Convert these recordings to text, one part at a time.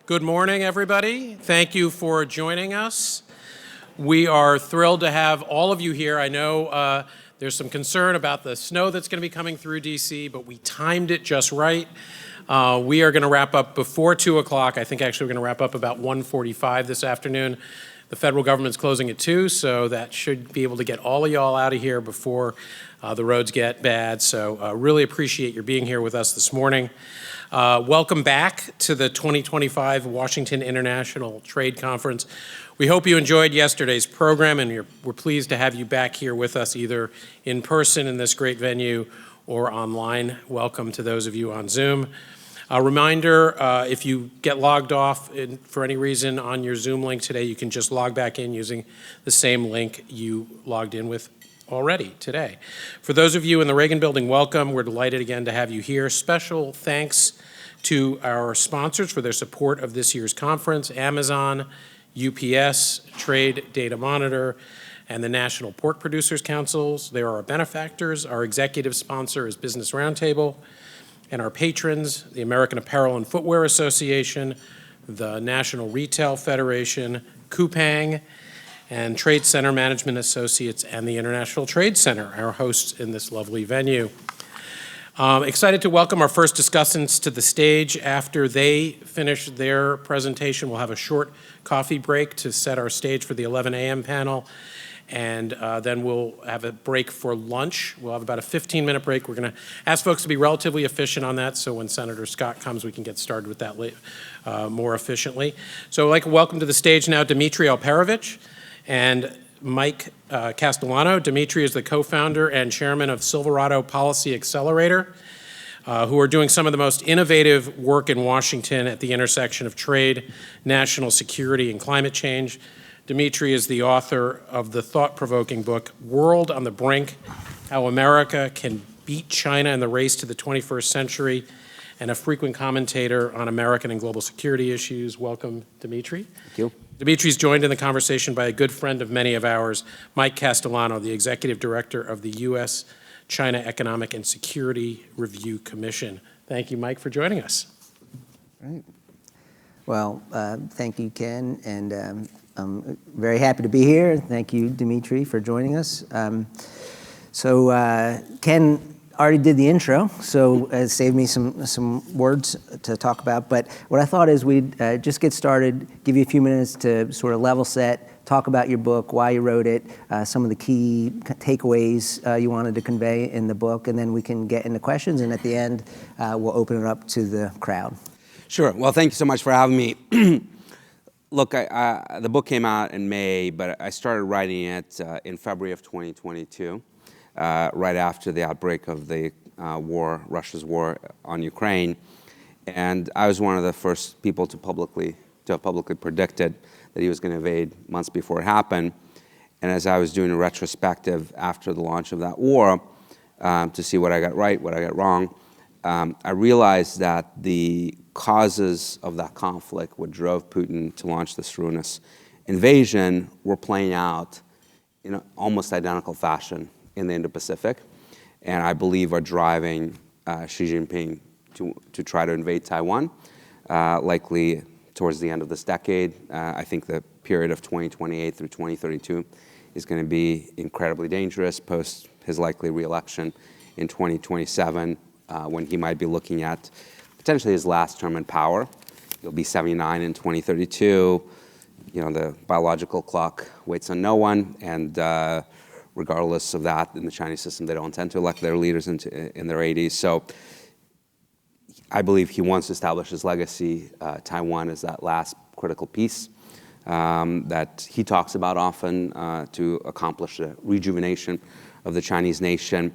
Good morning, everybody. Thank you for joining us. We are thrilled to have all of you here. I know there's some concern about the snow that's going to be coming through DC, but we timed it just right. We are going to wrap up before 2 o'clock. I think actually we're going to wrap up about 1:45 this afternoon. The federal government's closing at 2, so that should be able to get all of y'all out of here before the roads get bad. So really appreciate your being here with us this morning. Welcome back to the 2025 Washington International Trade Conference. We hope you enjoyed yesterday's program, and we're pleased to have you back here with us either in person in this great venue or online. Welcome to those of you on Zoom. A reminder, if you get logged off for any reason on your Zoom link today, you can just log back in using the same link you logged in with already today. For those of you in the Reagan Building, welcome. We're delighted again to have you here. Special thanks to our sponsors for their support of this year's conference: Amazon, UPS, Trade Data Monitor, and the National Pork Producers Councils. They are our benefactors. Our executive sponsor is Business Roundtable, and our patrons, the American Apparel and Footwear Association, the National Retail Federation, Coupang, and Trade Center Management Associates, and the International Trade Center, our hosts in this lovely venue. Excited to welcome our first discussants to the stage. After they finish their presentation, we'll have a short coffee break to set our stage for the 11 a.m. panel, and then we'll have a break for lunch. We'll have about a 15-minute break. We're going to ask folks to be relatively efficient on that, so when Senator Scott comes, we can get started with that more efficiently. So I'd like to welcome to the stage now Dmitri Alperovitch and Mike Castellano. Dmitri is the co-founder and chairman of Silverado Policy Accelerator, who are doing some of the most innovative work in Washington at the intersection of trade, national security, and climate change. Dmitri is the author of the thought-provoking book, World on the Brink: How America Can Beat China in the Race to the 21st Century, and a frequent commentator on American and global security issues. Welcome, Dmitri. Thank you. Dmitri's joined in the conversation by a good friend of many of ours, Mike Castellano, the executive director of the U.S.-China Economic and Security Review Commission. Thank you, Mike, for joining us. Right. Well, thank you, Ken, and I'm very happy to be here. Thank you, Dmitri, for joining us. Ken already did the intro, so it saved me some words to talk about. But what I thought is we'd just get started, give you a few minutes to sort of level set, talk about your book, why you wrote it, some of the key takeaways you wanted to convey in the book, and then we can get into questions, and at the end, we'll open it up to the crowd. Sure. Well, thank you so much for having me. Look, the book came out in May, but I started writing it in February of 2022. Right after the outbreak of the war, Russia's war on Ukraine. And I was one of the first people to have publicly predicted that he was going to invade months before it happened. And as I was doing a retrospective after the launch of that war to see what I got right, what I got wrong, I realized that the causes of that conflict, what drove Putin to launch this ruinous invasion, were playing out in almost identical fashion in the Indo-Pacific, and I believe are driving Xi Jinping to try to invade Taiwan, likely towards the end of this decade. I think the period of 2028 through 2032 is going to be incredibly dangerous post his likely re-election in 2027, when he might be looking at potentially his last term in power. He'll be 79 in 2032. The biological clock waits on no one, and regardless of that, in the Chinese system, they don't intend to elect their leaders in their 80s. So I believe he wants to establish his legacy. Taiwan is that last critical piece that he talks about often to accomplish the rejuvenation of the Chinese nation.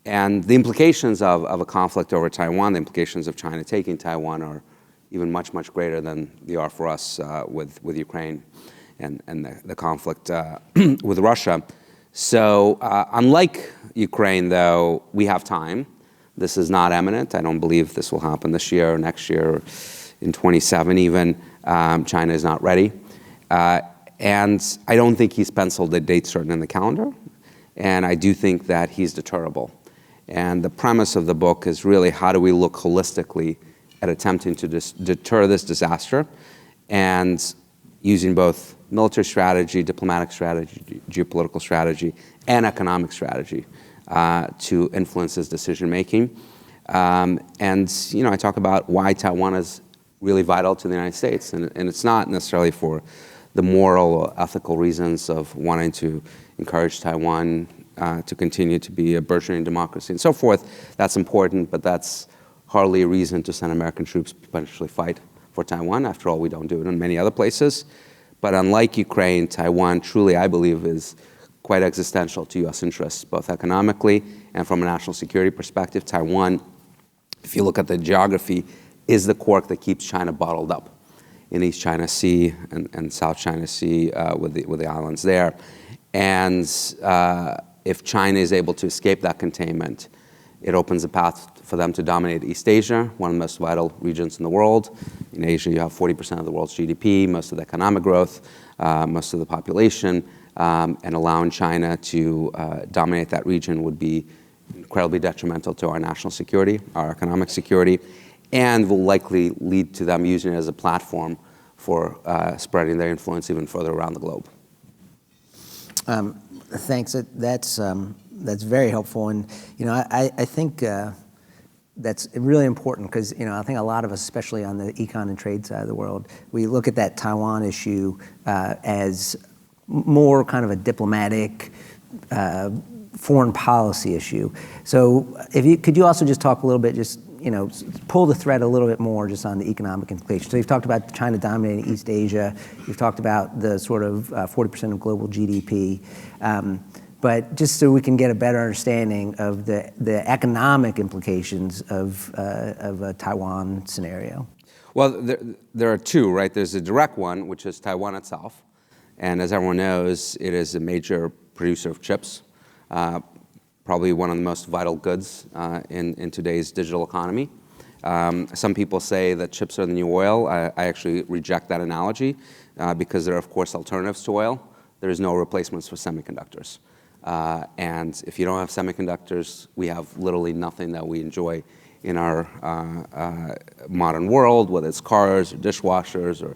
And the implications of a conflict over Taiwan, the implications of China taking Taiwan, are even much, much greater than they are for us with Ukraine and the conflict with Russia. So unlike Ukraine, though, we have time. This is not imminent. I don't believe this will happen this year or next year or in 27 even. China is not ready. And I don't think he's penciled a date certain in the calendar. And I do think that he's deterrable. And the premise of the book is really how do we look holistically at attempting to deter this disaster and using both military strategy, diplomatic strategy, geopolitical strategy, and economic strategy to influence his decision making. And I talk about why Taiwan is really vital to the United States, and it's not necessarily for the moral or ethical reasons of wanting to encourage Taiwan to continue to be a burgeoning democracy and so forth. That's important, but that's hardly a reason to send American troops to potentially fight for Taiwan. After all, we don't do it in many other places. But unlike Ukraine, Taiwan truly, I believe, is quite existential to U.S. interests, both economically and from a national security perspective. Taiwan, if you look at the geography, is the cork that keeps China bottled up in East China Sea and South China Sea with the islands there. And if China is able to escape that containment, it opens a path for them to dominate East Asia, one of the most vital regions in the world. In Asia, you have 40% of the world's GDP, most of the economic growth, most of the population, and allowing China to dominate that region would be incredibly detrimental to our national security, our economic security, and will likely lead to them using it as a platform for spreading their influence even further around the globe. Thanks. That's very helpful, and I think that's really important because I think a lot of us, especially on the econ and trade side of the world, we look at that Taiwan issue as more kind of a diplomatic, foreign policy issue. So, could you also just talk a little bit, just pull the thread a little bit more just on the economic implications. So you've talked about China dominating East Asia. You've talked about the sort of 40% of global GDP. But just so we can get a better understanding of the economic implications of a Taiwan scenario. Well, there are two, right? There's a direct one, which is Taiwan itself. And as everyone knows, it is a major producer of chips, probably one of the most vital goods in today's digital economy. Some people say that chips are the new oil. I actually reject that analogy because there are, of course, alternatives to oil. There is no replacements for semiconductors. And if you don't have semiconductors, we have literally nothing that we enjoy in our modern world, whether it's cars or dishwashers or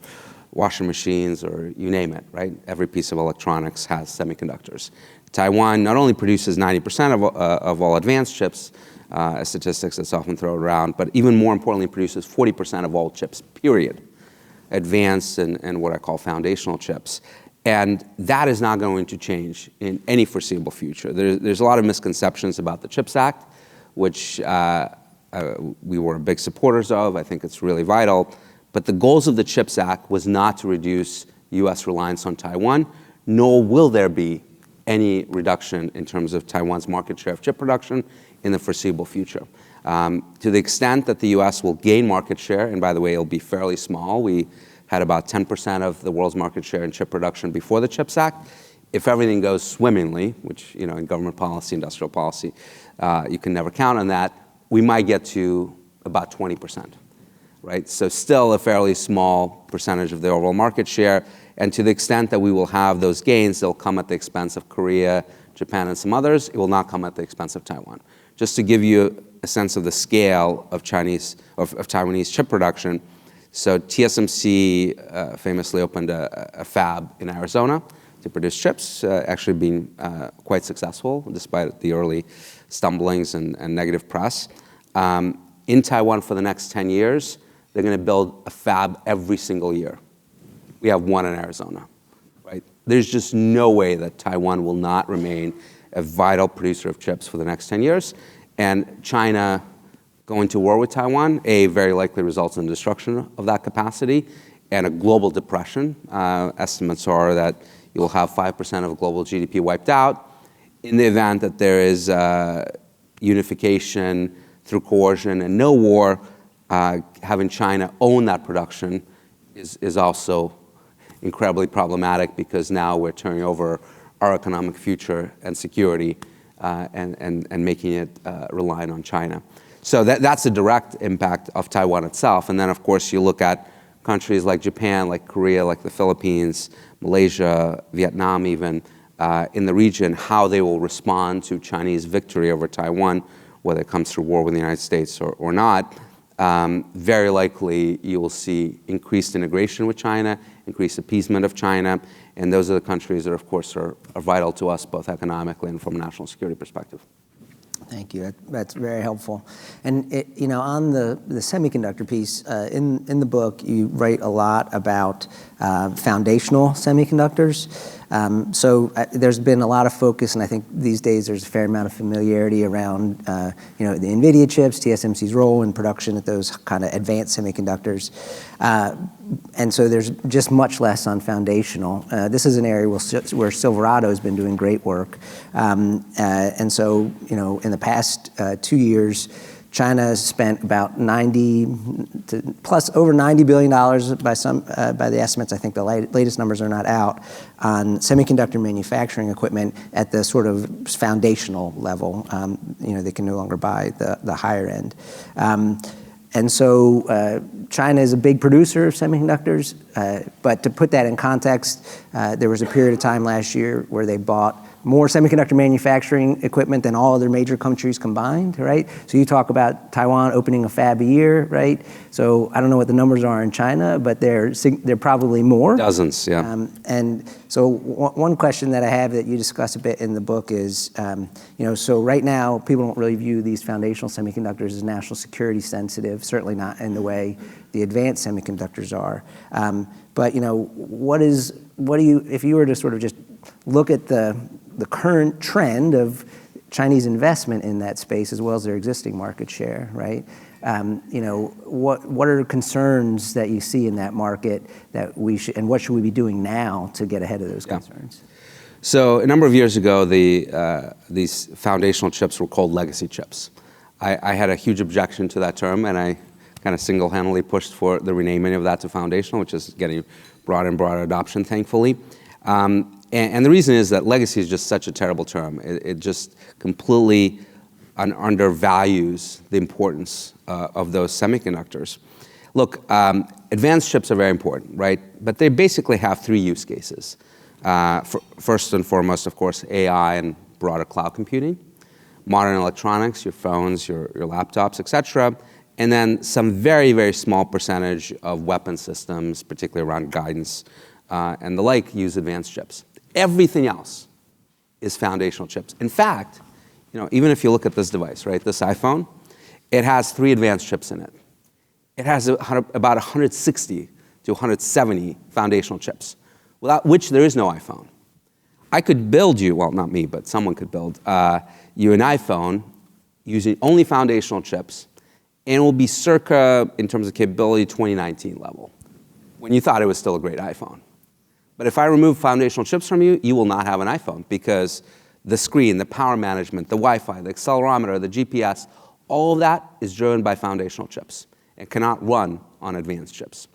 washing machines or you name it, right? Every piece of electronics has semiconductors. Taiwan not only produces 90% of all advanced chips, a statistics that's often thrown around, but even more importantly produces 40% of all chips, period. Advanced and what I call foundational chips. And that is not going to change in any foreseeable future. There's a lot of misconceptions about the CHIPS Act, which we were big supporters of. I think it's really vital. But the goals of the CHIPS Act was not to reduce U.S. reliance on Taiwan, nor will there be any reduction in terms of Taiwan's market share of chip production in the foreseeable future. To the extent that the U.S. will gain market share, and by the way, it'll be fairly small. We had about 10% of the world's market share in chip production before the CHIPS Act. If everything goes swimmingly, which in government policy, industrial policy, you can never count on that, we might get to about 20%, right? So still a fairly small percentage of the overall market share. And to the extent that we will have those gains, they'll come at the expense of Korea, Japan, and some others. It will not come at the expense of Taiwan. Just to give you a sense of the scale of Taiwanese chip production, so TSMC famously opened a fab in Arizona to produce chips, actually being quite successful despite the early stumblings and negative press. In Taiwan for the next 10 years, they're going to build a fab every single year. We have one in Arizona, right? There's just no way that Taiwan will not remain a vital producer of chips for the next 10 years. And China going to war with Taiwan, very likely results in the destruction of that capacity and a global depression. Estimates are that you'll have 5% of global GDP wiped out. In the event that there is unification through coercion and no war, having China own that production is also incredibly problematic because now we're turning over our economic future and security and making it reliant on China. So that's a direct impact of Taiwan itself. And then, of course, you look at countries like Japan, like Korea, like the Philippines, Malaysia, Vietnam even, in the region, how they will respond to Chinese victory over Taiwan, whether it comes through war with the United States or not. very likely you will see increased integration with China, increased appeasement of China, and those are the countries that, of course, are vital to us both economically and from a national security perspective. Thank you. That's very helpful. And on the semiconductor piece, in the book, you write a lot about foundational semiconductors. So there's been a lot of focus, and I think these days there's a fair amount of familiarity around the NVIDIA chips, TSMC's role in production at those kind of advanced semiconductors. And so there's just much less on foundational. This is an area where Silverado has been doing great work. And so, in the past 2 years, China has spent about over $90 billion by the estimates. I think the latest numbers are not out on semiconductor manufacturing equipment at the sort of foundational level. They can no longer buy the higher end. And so China is a big producer of semiconductors, but to put that in context, there was a period of time last year where they bought more semiconductor manufacturing equipment than all other major countries combined, right? So you talk about Taiwan opening a fab a year, right? So I don't know what the numbers are in China, but they're probably more. Dozens, yeah. And so one question that I have that you discuss a bit in the book is, so right now people don't really view these foundational semiconductors as national security sensitive, certainly not in the way the advanced semiconductors are. But if you were to sort of just look at the current trend of Chinese investment in that space as well as their existing market share, right? What are concerns that you see in that market that and what should we be doing now to get ahead of those concerns? So a number of years ago, these foundational chips were called legacy chips. I had a huge objection to that term, and I kind of single-handedly pushed for the renaming of that to foundational, which is getting broader and broader adoption, thankfully. And the reason is that legacy is just such a terrible term. It just completely undervalues the importance of those semiconductors. Look, advanced chips are very important, right? But they basically have three use cases. First and foremost, of course, AI and broader cloud computing, modern electronics, your phones, your laptops, et cetera, and then some very, very small percentage of weapon systems, particularly around guidance and the like, use advanced chips. Everything else is foundational chips. In fact, even if you look at this device, right, this iPhone, it has 3 advanced chips in it. It has about 160 to 170 foundational chips, without which there is no iPhone. I could build you, well, not me, but someone could build you an iPhone using only foundational chips, and it will be circa, in terms of capability, 2019 level, when you thought it was still a great iPhone. But if I remove foundational chips from you, you will not have an iPhone, because the screen, the power management, the Wi-Fi, the accelerometer, the GPS, all of that is driven by foundational chips and cannot run on advanced chips.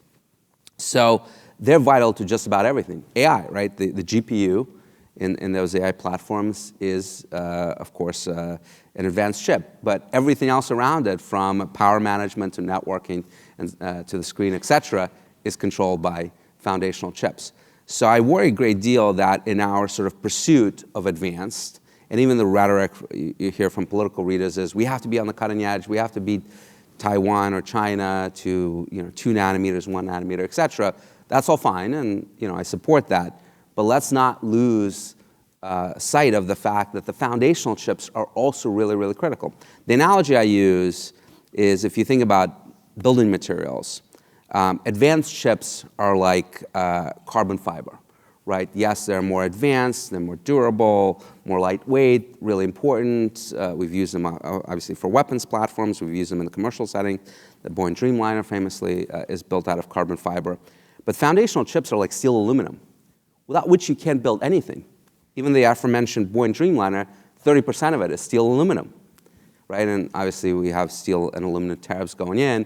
So they're vital to just about everything. AI, right? The GPU in those AI platforms is, of course, an advanced chip. But everything else around it, from power management to networking and to the screen, et cetera, is controlled by foundational chips. So I worry a great deal that in our sort of pursuit of advanced, and even the rhetoric you hear from political readers is, we have to be on the cutting edge, we have to beat Taiwan or China to 2 nanometers, 1 nanometer, et cetera. That's all fine, and I support that. But let's not lose sight of the fact that the foundational chips are also really, really critical. The analogy I use is, if you think about building materials, advanced chips are like carbon fiber, right? Yes, they're more advanced, they're more durable, more lightweight, really important. We've used them, obviously, for weapons platforms. We've used them in the commercial setting. The Boeing Dreamliner, famously, is built out of carbon fiber. But foundational chips are like steel aluminum, without which you can't build anything. Even the aforementioned Boeing Dreamliner, 30% of it is steel aluminum, right? And obviously, we have steel and aluminum tariffs going in,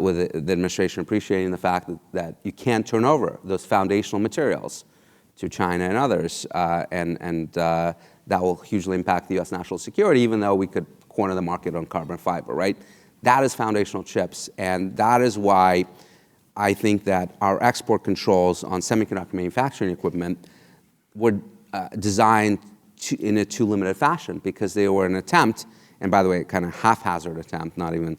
with the administration appreciating the fact that you can't turn over those foundational materials to China and others, and that will hugely impact the U.S. national security, even though we could corner the market on carbon fiber, right? That is foundational chips, and that is why I think that our export controls on semiconductor manufacturing equipment were designed in a too limited fashion, because they were an attempt, and by the way, kind of haphazard attempt, not even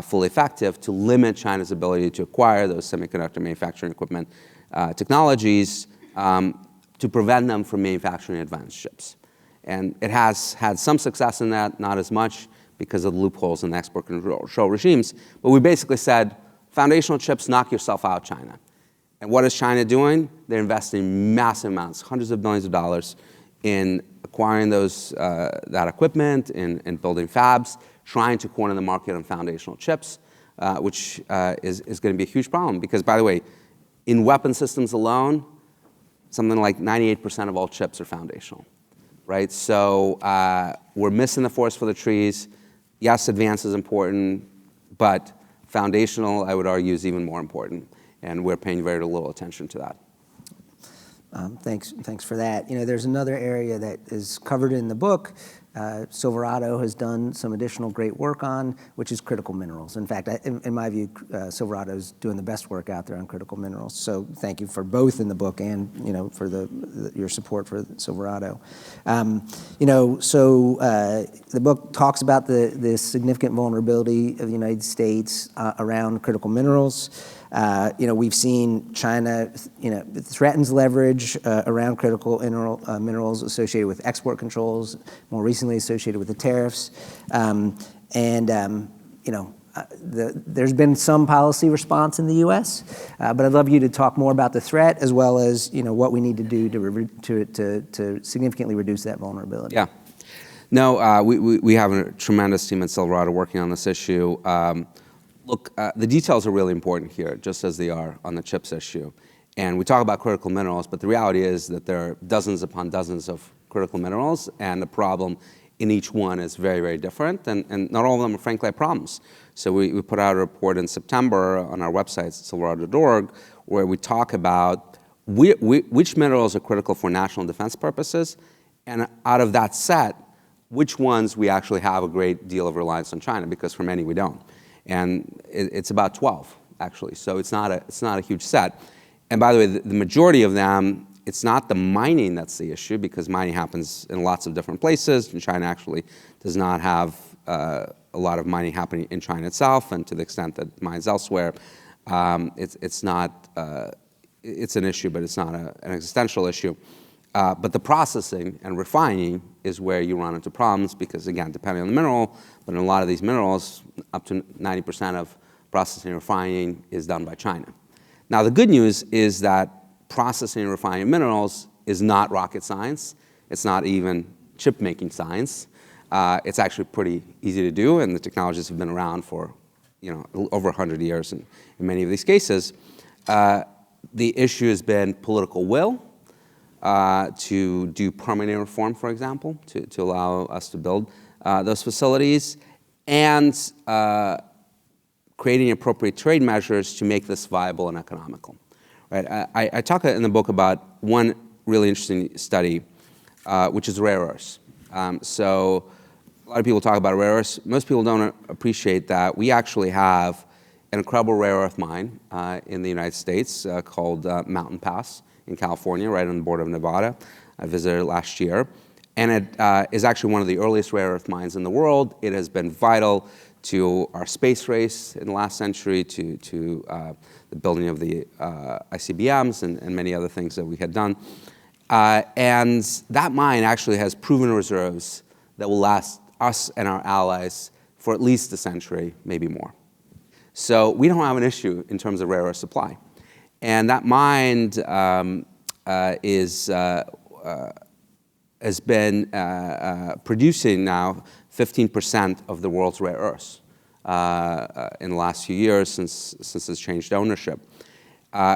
fully effective, to limit China's ability to acquire those semiconductor manufacturing equipment technologies to prevent them from manufacturing advanced chips. And it has had some success in that, not as much because of the loopholes in the export control regimes. But we basically said, foundational chips, knock yourself out, China. And what is China doing? They're investing massive amounts, hundreds of billions of dollars, in acquiring that equipment, in building fabs, trying to corner the market on foundational chips, which is going to be a huge problem. Because, by the way, in weapon systems alone, something like 98% of all chips are foundational, right? So we're missing the forest for the trees. Yes, advance is important, but foundational, I would argue, is even more important. And we're paying very little attention to that. Thanks for that. There's another area that is covered in the book. Silverado has done some additional great work on, which is critical minerals. In fact, in my view, Silverado is doing the best work out there on critical minerals. So thank you for both in the book and for your support for Silverado. So the book talks about the significant vulnerability of the United States around critical minerals. We've seen China, threatens leverage around critical minerals associated with export controls, more recently associated with the tariffs. There's been some policy response in the U.S., but I'd love you to talk more about the threat as well as what we need to do to significantly reduce that vulnerability. Yeah. No, we have a tremendous team at Silverado working on this issue. Look, the details are really important here, just as they are on the chips issue. And we talk about critical minerals, but the reality is that there are dozens upon dozens of critical minerals, and the problem in each one is very, very different, and not all of them are, frankly, problems. So we put out a report in September on our website, silverado.org, where we talk about which minerals are critical for national defense purposes, and out of that set, which ones we actually have a great deal of reliance on China, because for many we don't. And it's about 12, actually. So it's not a huge set. And by the way, the majority of them, it's not the mining that's the issue, because mining happens in lots of different places, and China actually does not have a lot of mining happening in China itself, and to the extent that it mines elsewhere, it's an issue, but it's not an existential issue. But the processing and refining is where you run into problems, because, again, depending on the mineral, but in a lot of these minerals, up to 90% of processing and refining is done by China. Now, the good news is that processing and refining minerals is not rocket science. It's not even chip-making science. It's actually pretty easy to do, and the technologies have been around for over 100 years in many of these cases. The issue has been political will to do permitting reform, for example, to allow us to build those facilities, and creating appropriate trade measures to make this viable and economical. Right? I talk in the book about one really interesting study, which is rare earths. So a lot of people talk about rare earths. Most people don't appreciate that we actually have an incredible rare earth mine in the United States called Mountain Pass in California, right on the border of Nevada. I visited it last year. And it is actually one of the earliest rare earth mines in the world. It has been vital to our space race in the last century, to the building of the ICBMs and many other things that we had done. And that mine actually has proven reserves that will last us and our allies for at least a century, maybe more. So we don't have an issue in terms of rare earth supply. And that mine has been producing now 15% of the world's rare earths in the last few years since it's changed ownership.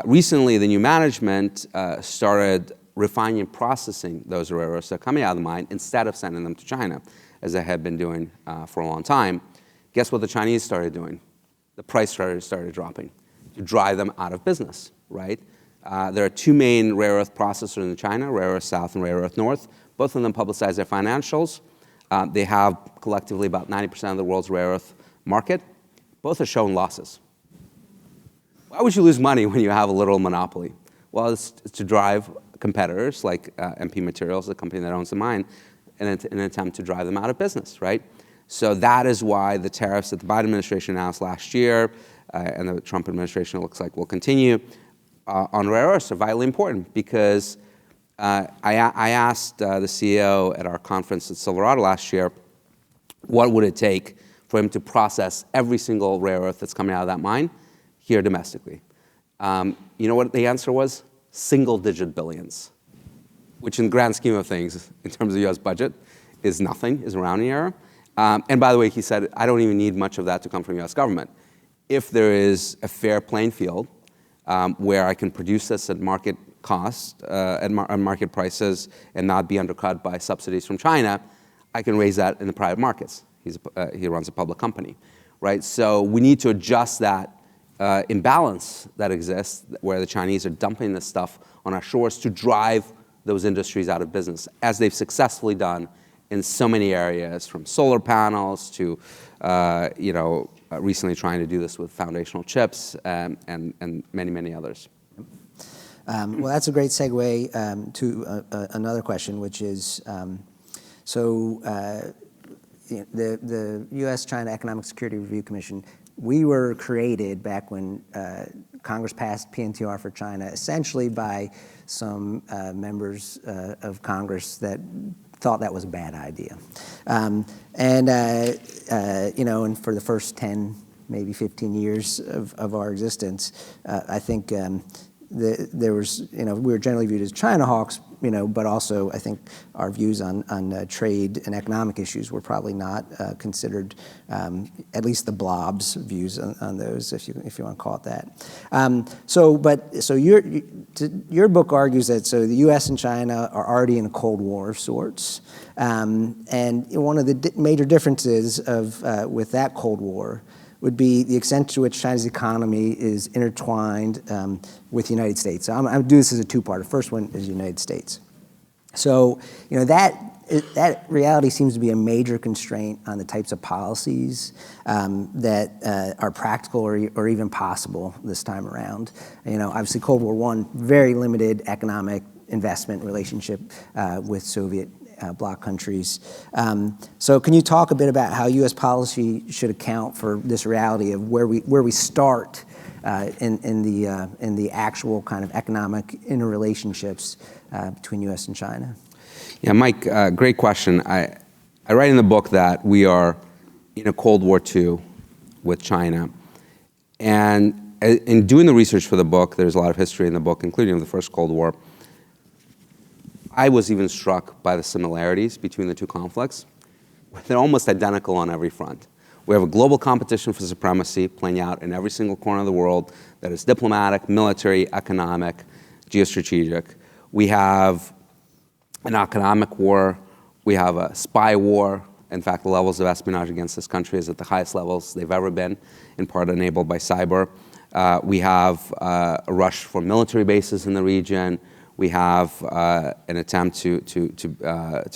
Recently, the new management started refining and processing those rare earths that are coming out of the mine instead of sending them to China, as they had been doing for a long time. Guess what the Chinese started doing? The price started dropping to drive them out of business, right? There are two main rare earth processors in China, Rare Earth South and Rare Earth North. Both of them publicize their financials. They have collectively about 90% of the world's rare earth market. Both are showing losses. Why would you lose money when you have a literal monopoly? Well, it's to drive competitors like MP Materials, the company that owns the mine, in an attempt to drive them out of business, right? So that is why the tariffs that the Biden administration announced last year, and the Trump administration looks like will continue, on rare earths are vitally important, because I asked the CEO at our conference at Silverado last year, what would it take for him to process every single rare earth that's coming out of that mine here domestically? You know what the answer was? Single-digit billions, which in the grand scheme of things, in terms of the US budget, is nothing, is a rounding error. And by the way, he said, I don't even need much of that to come from the US government. If there is a fair playing field where I can produce this at market cost, at market prices, and not be undercut by subsidies from China, I can raise that in the private markets. He runs a public company, right? So we need to adjust that imbalance that exists, where the Chinese are dumping this stuff on our shores to drive those industries out of business, as they've successfully done in so many areas, from solar panels to, recently trying to do this with foundational chips and many, many others. Well, that's a great segue to another question, which is, the U.S.-China Economic Security Review Commission, we were created back when Congress passed PNTR for China, essentially by some members of Congress that thought that was a bad idea. And for the first 10, maybe 15 years of our existence, I think there was, we were generally viewed as China hawks, but also I think our views on trade and economic issues were probably not considered, at least the blob's views on those, if you want to call it that. So your book argues that the U.S. and China are already in a Cold War of sorts, and one of the major differences with that Cold War would be the extent to which China's economy is intertwined with the United States. So I'm going to do this as a two-part. The first one is the United States. So that reality seems to be a major constraint on the types of policies that are practical or even possible this time around. Obviously Cold War I, very limited economic investment relationship with Soviet bloc countries. So can you talk a bit about how U.S. policy should account for this reality of where we start in the actual kind of economic interrelationships between U.S. and China? Yeah, Mike, great question. I write in the book that we are in a Cold War II with China. And in doing the research for the book, there's a lot of history in the book, including the first Cold War. I was even struck by the similarities between the two conflicts. They're almost identical on every front. We have a global competition for supremacy playing out in every single corner of the world that is diplomatic, military, economic, geostrategic. We have an economic war. We have a spy war. In fact, the levels of espionage against this country is at the highest levels they've ever been, in part enabled by cyber. We have a rush for military bases in the region. We have an attempt to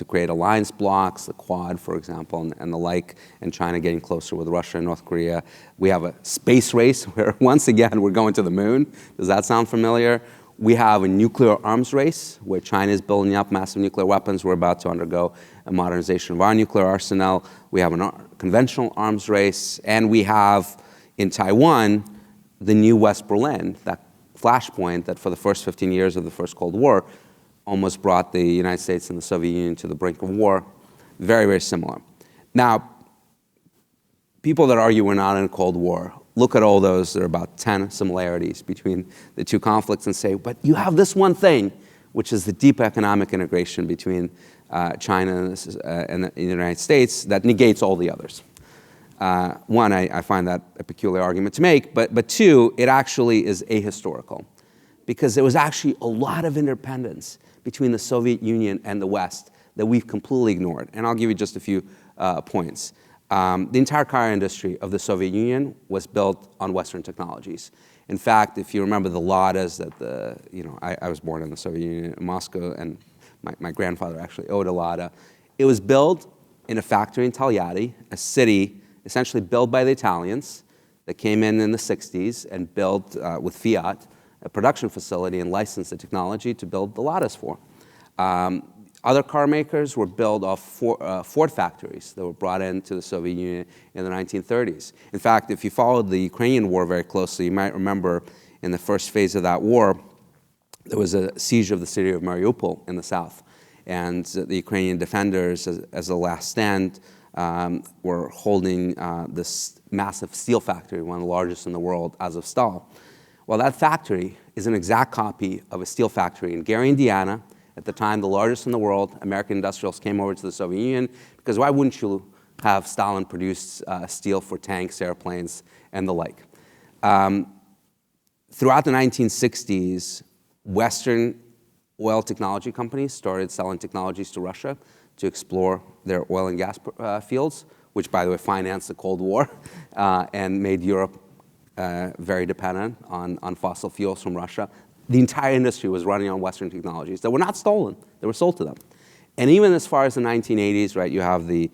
create alliance blocks, the Quad, for example, and the like, and China getting closer with Russia and North Korea. We have a space race where, once again, we're going to the moon. Does that sound familiar? We have a nuclear arms race where China is building up massive nuclear weapons. We're about to undergo a modernization of our nuclear arsenal. We have a conventional arms race. And we have, in Taiwan, the new West Berlin, that flashpoint that for the first 15 years of the first Cold War almost brought the United States and the Soviet Union to the brink of war. Very, very similar. Now, people that argue we're not in a Cold War, look at all those. There are about 10 similarities between the two conflicts and say, but you have this one thing, which is the deep economic integration between China and the United States that negates all the others. One, I find that a peculiar argument to make, but two, it actually is ahistorical, because there was actually a lot of independence between the Soviet Union and the West that we've completely ignored. And I'll give you just a few points. The entire car industry of the Soviet Union was built on Western technologies. In fact, if you remember the Ladas that I was born in the Soviet Union in Moscow, and my grandfather actually owned a Lada. It was built in a factory in Togliatti, a city essentially built by the Italians that came in the 60s and built with Fiat a production facility and licensed the technology to build the Ladas for. Other car makers were built off Ford factories that were brought into the Soviet Union in the 1930s. In fact, if you followed the Ukrainian war very closely, you might remember in the first phase of that war, there was a siege of the city of Mariupol in the south. And the Ukrainian defenders, as a last stand, were holding this massive steel factory, one of the largest in the world, Azovstal. Well, that factory is an exact copy of a steel factory in Gary, Indiana, at the time the largest in the world. American industrials came over to the Soviet Union, because why wouldn't you have Stalin produce steel for tanks, airplanes, and the like? Throughout the 1960s, Western oil technology companies started selling technologies to Russia to explore their oil and gas fields, which, by the way, financed the Cold War and made Europe very dependent on fossil fuels from Russia. The entire industry was running on Western technologies that were not stolen. They were sold to them. And even as far as the 1980s, right, you have the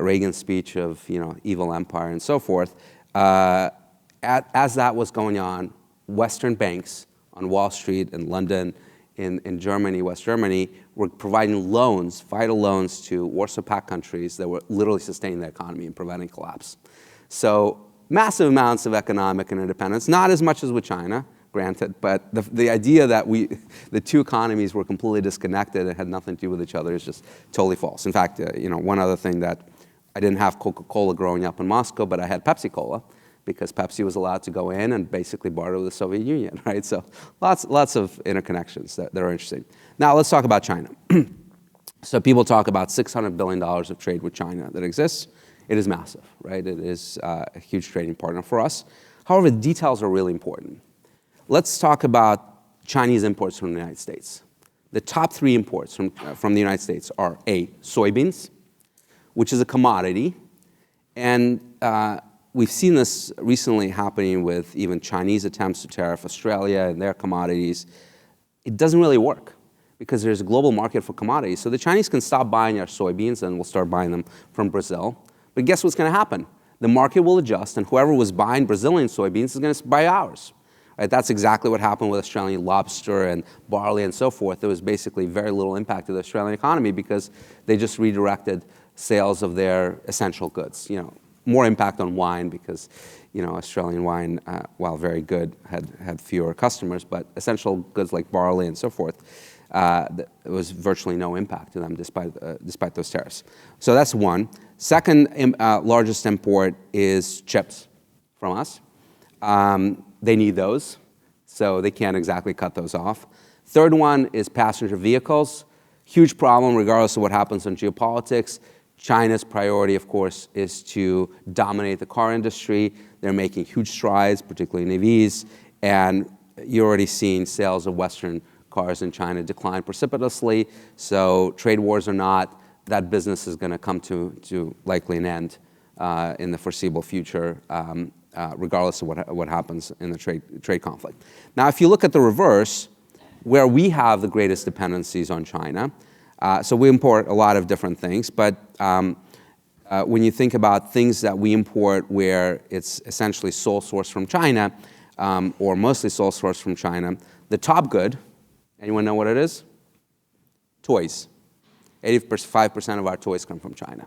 Reagan speech of, evil empire and so forth. As that was going on, Western banks on Wall Street in London, in Germany, West Germany, were providing loans, vital loans to Warsaw Pact countries that were literally sustaining the economy and preventing collapse. So massive amounts of economic independence, not as much as with China, granted, but the idea that the two economies were completely disconnected and had nothing to do with each other is just totally false. In fact, one other thing, that I didn't have Coca-Cola growing up in Moscow, but I had Pepsi-Cola, because Pepsi was allowed to go in and basically barter with the Soviet Union, right? So lots of interconnections that are interesting. Now let's talk about China. So people talk about $600 billion of trade with China that exists. It is massive, right? It is a huge trading partner for us. However, the details are really important. Let's talk about Chinese imports from the United States. The top 3 imports from the United States are A, soybeans, which is a commodity, and we've seen this recently happening with even Chinese attempts to tariff Australia and their commodities. It doesn't really work, because there's a global market for commodities. So the Chinese can stop buying our soybeans and we'll start buying them from Brazil. But guess what's going to happen? The market will adjust, and whoever was buying Brazilian soybeans is going to buy ours. Right? That's exactly what happened with Australian lobster and barley and so forth. There was basically very little impact to the Australian economy, because they just redirected sales of their essential goods. More impact on wine, because Australian wine, while very good, had fewer customers, but essential goods like barley and so forth, there was virtually no impact to them despite those tariffs. So that's one. Second largest import is chips from us. They need those, so they can't exactly cut those off. Third one is passenger vehicles. Huge problem regardless of what happens in geopolitics. China's priority, of course, is to dominate the car industry. They're making huge strides, particularly in EVs, and you're already seeing sales of Western cars in China decline precipitously. So trade wars or not, that business is going to come to likely an end in the foreseeable future, regardless of what happens in the trade conflict. Now, if you look at the reverse, where we have the greatest dependencies on China, so we import a lot of different things, but when you think about things that we import where it's essentially sole source from China, or mostly sole source from China, the top good, anyone know what it is? Toys. 85% of our toys come from China.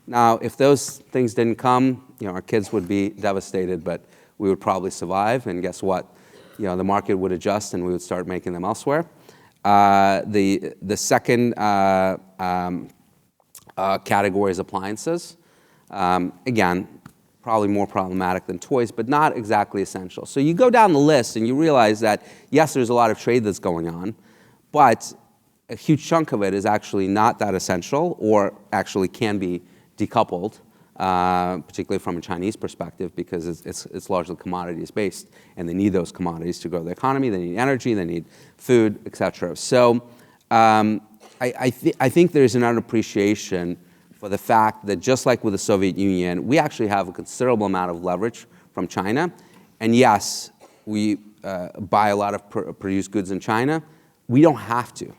Now, if those things didn't come, our kids would be devastated, but we would probably survive, and guess what? The market would adjust and we would start making them elsewhere. The second category is appliances. Again, probably more problematic than toys, but not exactly essential. So you go down the list and you realize that, yes, there's a lot of trade that's going on, but a huge chunk of it is actually not that essential, or actually can be decoupled, particularly from a Chinese perspective, because it's largely commodities based, and they need those commodities to grow the economy. They need energy, they need food, et cetera. So I think there's an underappreciation for the fact that, just like with the Soviet Union, we actually have a considerable amount of leverage from China. And yes, we buy a lot of produced goods in China. We don't have to.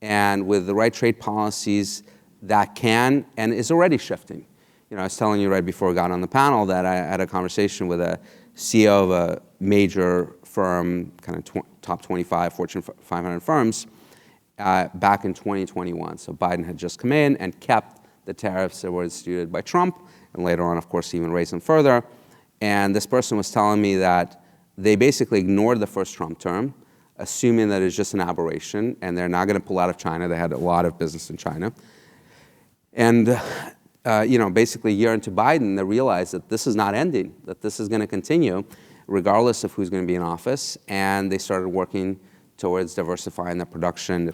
And with the right trade policies, that can and is already shifting. I was telling you right before we got on the panel that I had a conversation with a CEO of a major firm, kind of top 25 Fortune 500 firms, back in 2021. So Biden had just come in and kept the tariffs that were instituted by Trump, and later on, of course, even raised them further. And this person was telling me that they basically ignored the first Trump term, assuming that it's just an aberration, and they're not going to pull out of China. They had a lot of business in China. And basically a year into Biden, they realized that this is not ending, that this is going to continue regardless of who's going to be in office. And they started working towards diversifying their production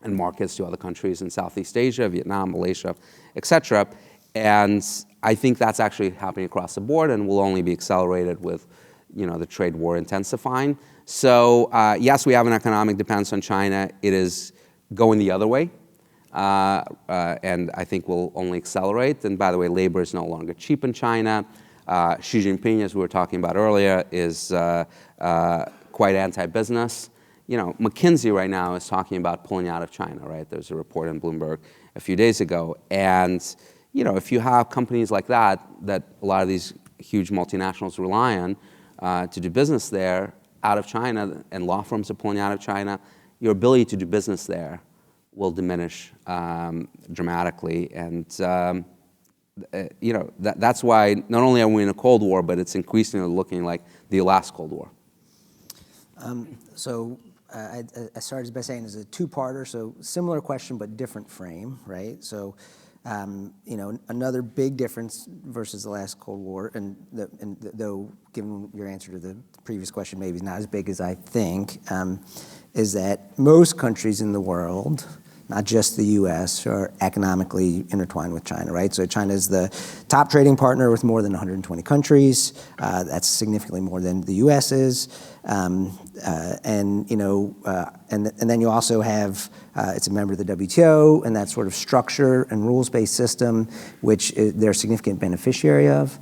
and markets to other countries in Southeast Asia, Vietnam, Malaysia, et cetera. And I think that's actually happening across the board and will only be accelerated with the trade war intensifying. So yes, we have an economic dependence on China. It is going the other way. And I think will only accelerate. And by the way, labor is no longer cheap in China. Xi Jinping, as we were talking about earlier, is quite anti-business. McKinsey right now is talking about pulling out of China, right? There's a report in Bloomberg a few days ago. And, if you have companies like that a lot of these huge multinationals rely on to do business there out of China, and law firms are pulling out of China, your ability to do business there will diminish dramatically. And, that's why not only are we in a Cold War, but it's increasingly looking like the last Cold War. I started by saying it's a two-parter, so similar question but different frame, right? So, another big difference versus the last Cold War, and though given your answer to the previous question, maybe not as big as I think, is that most countries in the world, not just the U.S., are economically intertwined with China, right? So China is the top trading partner with more than 120 countries. That's significantly more than the U.S. is. And then you also have, it's a member of the WTO, and that sort of structure and rules-based system, which they're a significant beneficiary of.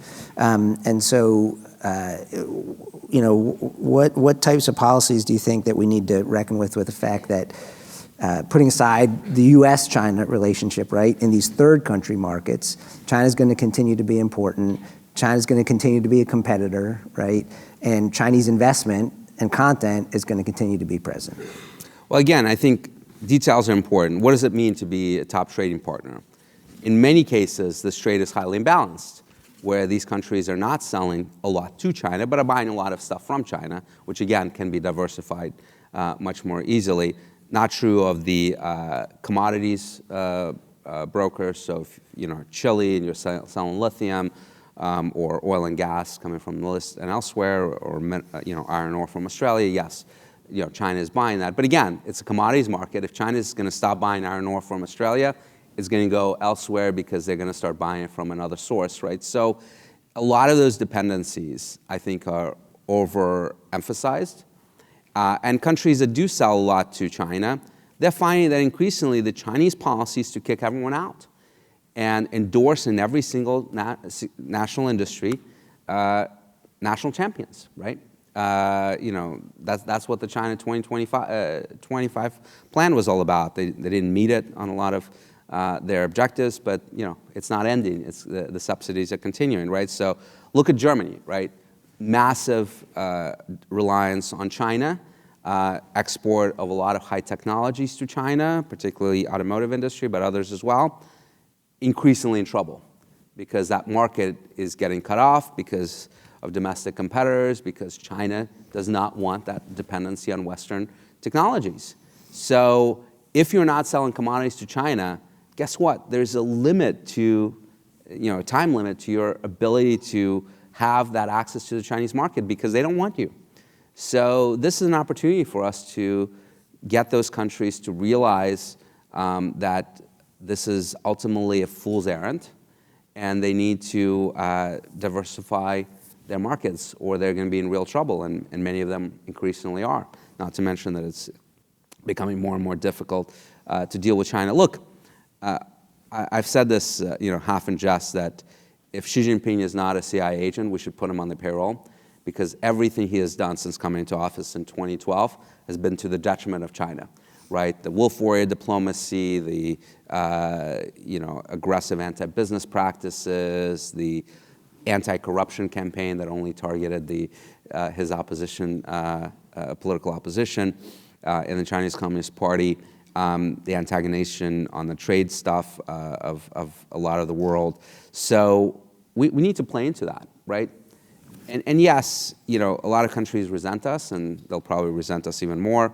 What types of policies do you think that we need to reckon with the fact that putting aside the U.S.-China relationship, right, in these third country markets, China's going to continue to be important. China's going to continue to be a competitor, right? And Chinese investment and content is going to continue to be present. Well, again, I think details are important. What does it mean to be a top trading partner? In many cases, this trade is highly imbalanced, where these countries are not selling a lot to China, but are buying a lot of stuff from China, which again can be diversified much more easily. Not true of the commodities brokers. So if Chile and you're selling lithium, or oil and gas coming from the Middle East and elsewhere, or iron ore from Australia, yes, China is buying that. But again, it's a commodities market. If China is going to stop buying iron ore from Australia, it's going to go elsewhere because they're going to start buying it from another source, right? So a lot of those dependencies, I think, are overemphasized. And countries that do sell a lot to China, they're finding that increasingly the Chinese policy is to kick everyone out and endorse in every single national industry national champions, right? That's what the China 2025 plan was all about. They didn't meet it on a lot of their objectives, but it's not ending. It's the subsidies are continuing, right? So look at Germany, right? Massive reliance on China, export of a lot of high technologies to China, particularly automotive industry, but others as well, increasingly in trouble because that market is getting cut off because of domestic competitors, because China does not want that dependency on Western technologies. So if you're not selling commodities to China, guess what? There's a limit to, a time limit to your ability to have that access to the Chinese market because they don't want you. So this is an opportunity for us to get those countries to realize that this is ultimately a fool's errand and they need to diversify their markets or they're going to be in real trouble, and many of them increasingly are. Not to mention that it's becoming more and more difficult to deal with China. Look, I've said this half in jest that if Xi Jinping is not a CIA agent, we should put him on the payroll because everything he has done since coming into office in 2012 has been to the detriment of China, right? The wolf warrior diplomacy, the aggressive anti-business practices, the anti-corruption campaign that only targeted his opposition, political opposition in the Chinese Communist Party. the antagonization on the trade stuff of a lot of the world. So we need to play into that, right? And yes, a lot of countries resent us, and they'll probably resent us even more,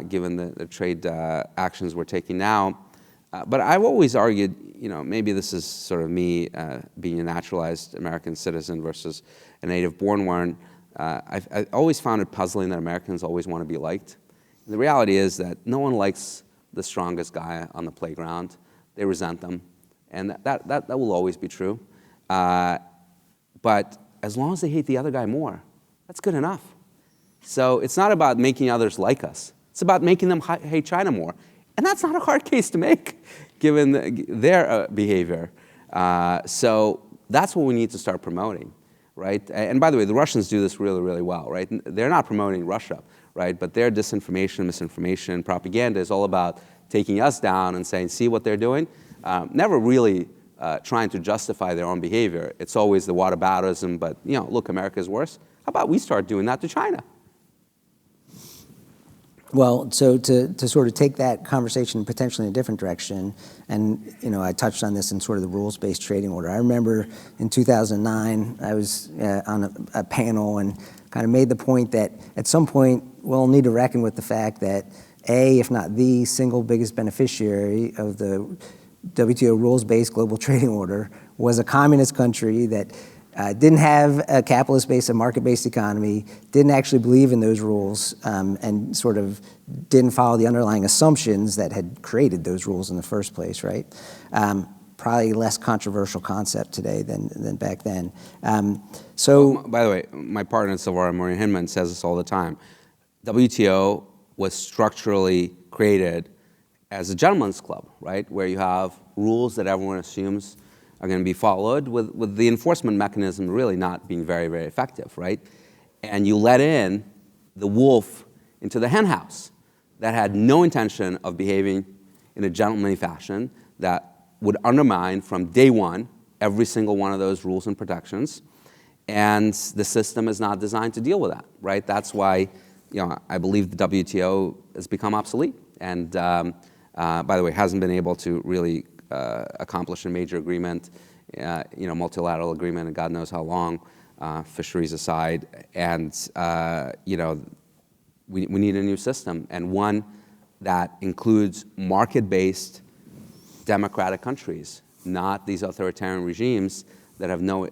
given the trade actions we're taking now. But I've always argued, maybe this is sort of me being a naturalized American citizen versus a native-born one. I've always found it puzzling that Americans always want to be liked. And the reality is that no one likes the strongest guy on the playground. They resent them, and that will always be true. But as long as they hate the other guy more, that's good enough. So it's not about making others like us. It's about making them hate China more. And that's not a hard case to make, given their behavior. So that's what we need to start promoting, right? And by the way, the Russians do this really, really well, right? They're not promoting Russia, right? But their disinformation, misinformation, propaganda is all about taking us down and saying, see what they're doing? Never really trying to justify their own behavior. It's always the whataboutism, but look, America's worse. How about we start doing that to China? Well, so to sort of take that conversation potentially in a different direction, and I touched on this in sort of the rules-based trading order. I remember in 2009, I was on a panel and kind of made the point that at some point we'll need to reckon with the fact that if not the single biggest beneficiary of the WTO rules-based global trading order was a communist country that didn't have a capitalist-based, a market-based economy, didn't actually believe in those rules, and sort of didn't follow the underlying assumptions that had created those rules in the first place, right? Probably less controversial concept today than back then. By the way, my partner in Silverado, Maria Hinman, says this all the time. WTO was structurally created as a gentleman's club, right? Where you have rules that everyone assumes are going to be followed, with the enforcement mechanism really not being very, very effective, right? And you let in the wolf into the hen house that had no intention of behaving in a gentlemanly fashion, that would undermine from day one every single one of those rules and protections. And the system is not designed to deal with that, right? That's why I believe the WTO has become obsolete. And by the way, hasn't been able to really accomplish a major agreement, multilateral agreement, and God knows how long, fisheries aside. And we need a new system, and one that includes market-based democratic countries, not these authoritarian regimes that have no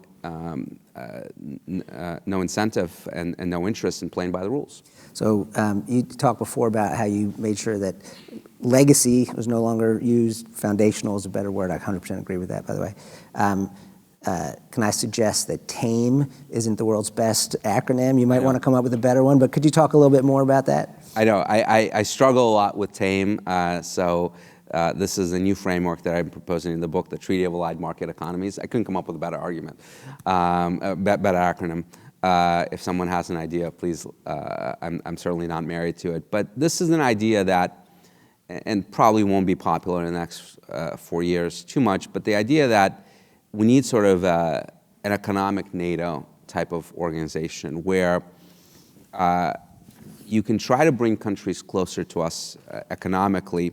incentive and no interest in playing by the rules. So you talked before about how you made sure that legacy was no longer used. Foundational is a better word. I 100% agree with that, by the way. Can I suggest that TAME isn't the world's best acronym? You might want to come up with a better one, but could you talk a little bit more about that? I know. I struggle a lot with TAME, so this is a new framework that I'm proposing in the book, the Treaty of Allied Market Economies. I couldn't come up with a better argument, a better acronym. If someone has an idea, please, I'm certainly not married to it. But this is an idea that, and probably won't be popular in the next 4 years too much, but the idea that we need sort of an economic NATO type of organization where you can try to bring countries closer to us economically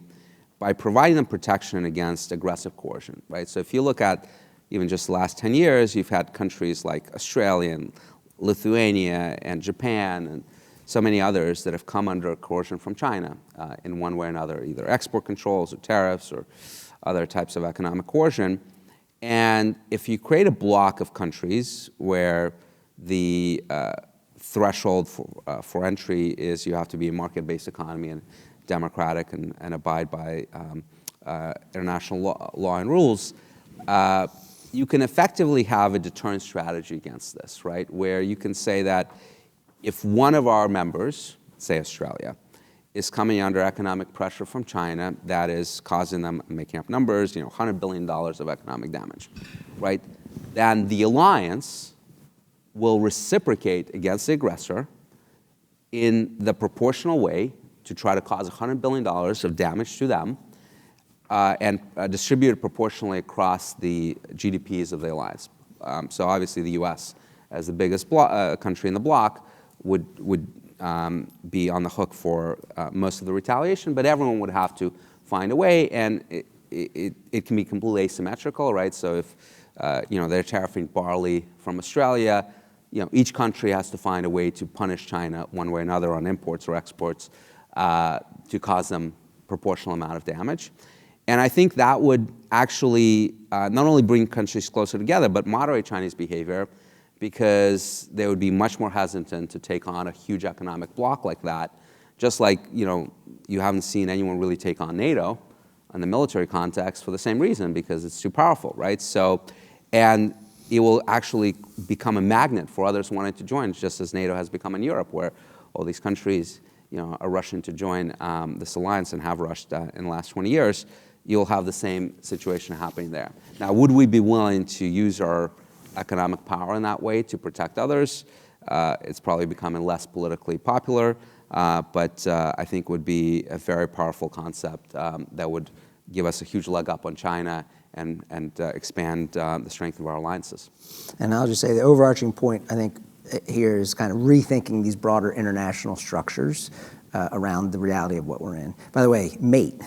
by providing them protection against aggressive coercion, right? So if you look at even just the last 10 years, you've had countries like Australia and Lithuania and Japan and so many others that have come under coercion from China in one way or another, either export controls or tariffs or other types of economic coercion. And if you create a block of countries where the threshold for entry is you have to be a market-based economy and democratic and abide by international law and rules, you can effectively have a deterrent strategy against this, right? Where you can say that if one of our members, say Australia, is coming under economic pressure from China that is causing them, making up numbers, $100 billion of economic damage, right? Then the alliance will reciprocate against the aggressor in the proportional way to try to cause $100 billion of damage to them and distribute it proportionally across the GDPs of the alliance. So obviously the US, as the biggest country in the bloc, would be on the hook for most of the retaliation, but everyone would have to find a way, and it can be completely asymmetrical, right? So if they're tariffing barley from Australia, each country has to find a way to punish China one way or another on imports or exports to cause them proportional amount of damage. And I think that would actually not only bring countries closer together, but moderate Chinese behavior, because they would be much more hesitant to take on a huge economic bloc like that. Just like you haven't seen anyone really take on NATO in the military context for the same reason, because it's too powerful, right? So, and it will actually become a magnet for others wanting to join, just as NATO has become in Europe, where all these countries are rushing to join this alliance and have rushed in the last 20 years. You'll have the same situation happening there. Now, would we be willing to use our economic power in that way to protect others? It's probably becoming less politically popular, but I think would be a very powerful concept that would give us a huge leg up on China and expand the strength of our alliances. And I'll just say the overarching point, I think, here is kind of rethinking these broader international structures around the reality of what we're in. By the way, MATE,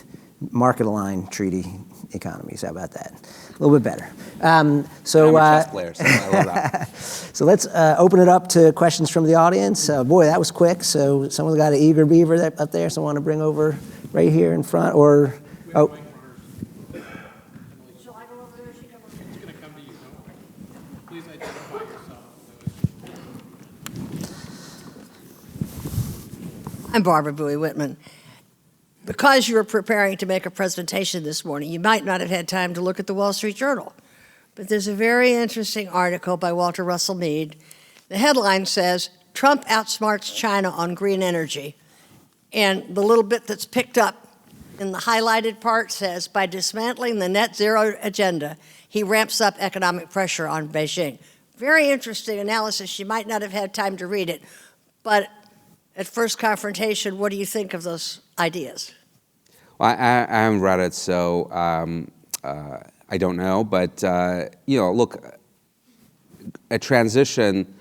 market-aligned treaty economies. How about that? A little bit better. I'm a chess player, so I love that. So let's open it up to questions from the audience. Boy, that was quick. So someone's got an eager beaver up there. Someone want to bring over right here in front, or oh. Shall I go over there? She come over here. It's going to come to you. Don't worry. Please identify yourself. I'm Barbara Bowie Whitman. Because you were preparing to make a presentation this morning, you might not have had time to look at the Wall Street Journal. But there's a very interesting article by Walter Russell Mead. The headline says, "Trump outsmarts China on green energy." And the little bit that's picked up in the highlighted part says, "By dismantling the net zero agenda, he ramps up economic pressure on Beijing." Very interesting analysis. You might not have had time to read it, but at first confrontation, what do you think of those ideas? Well, I haven't read it, so I don't know. But look, a transition,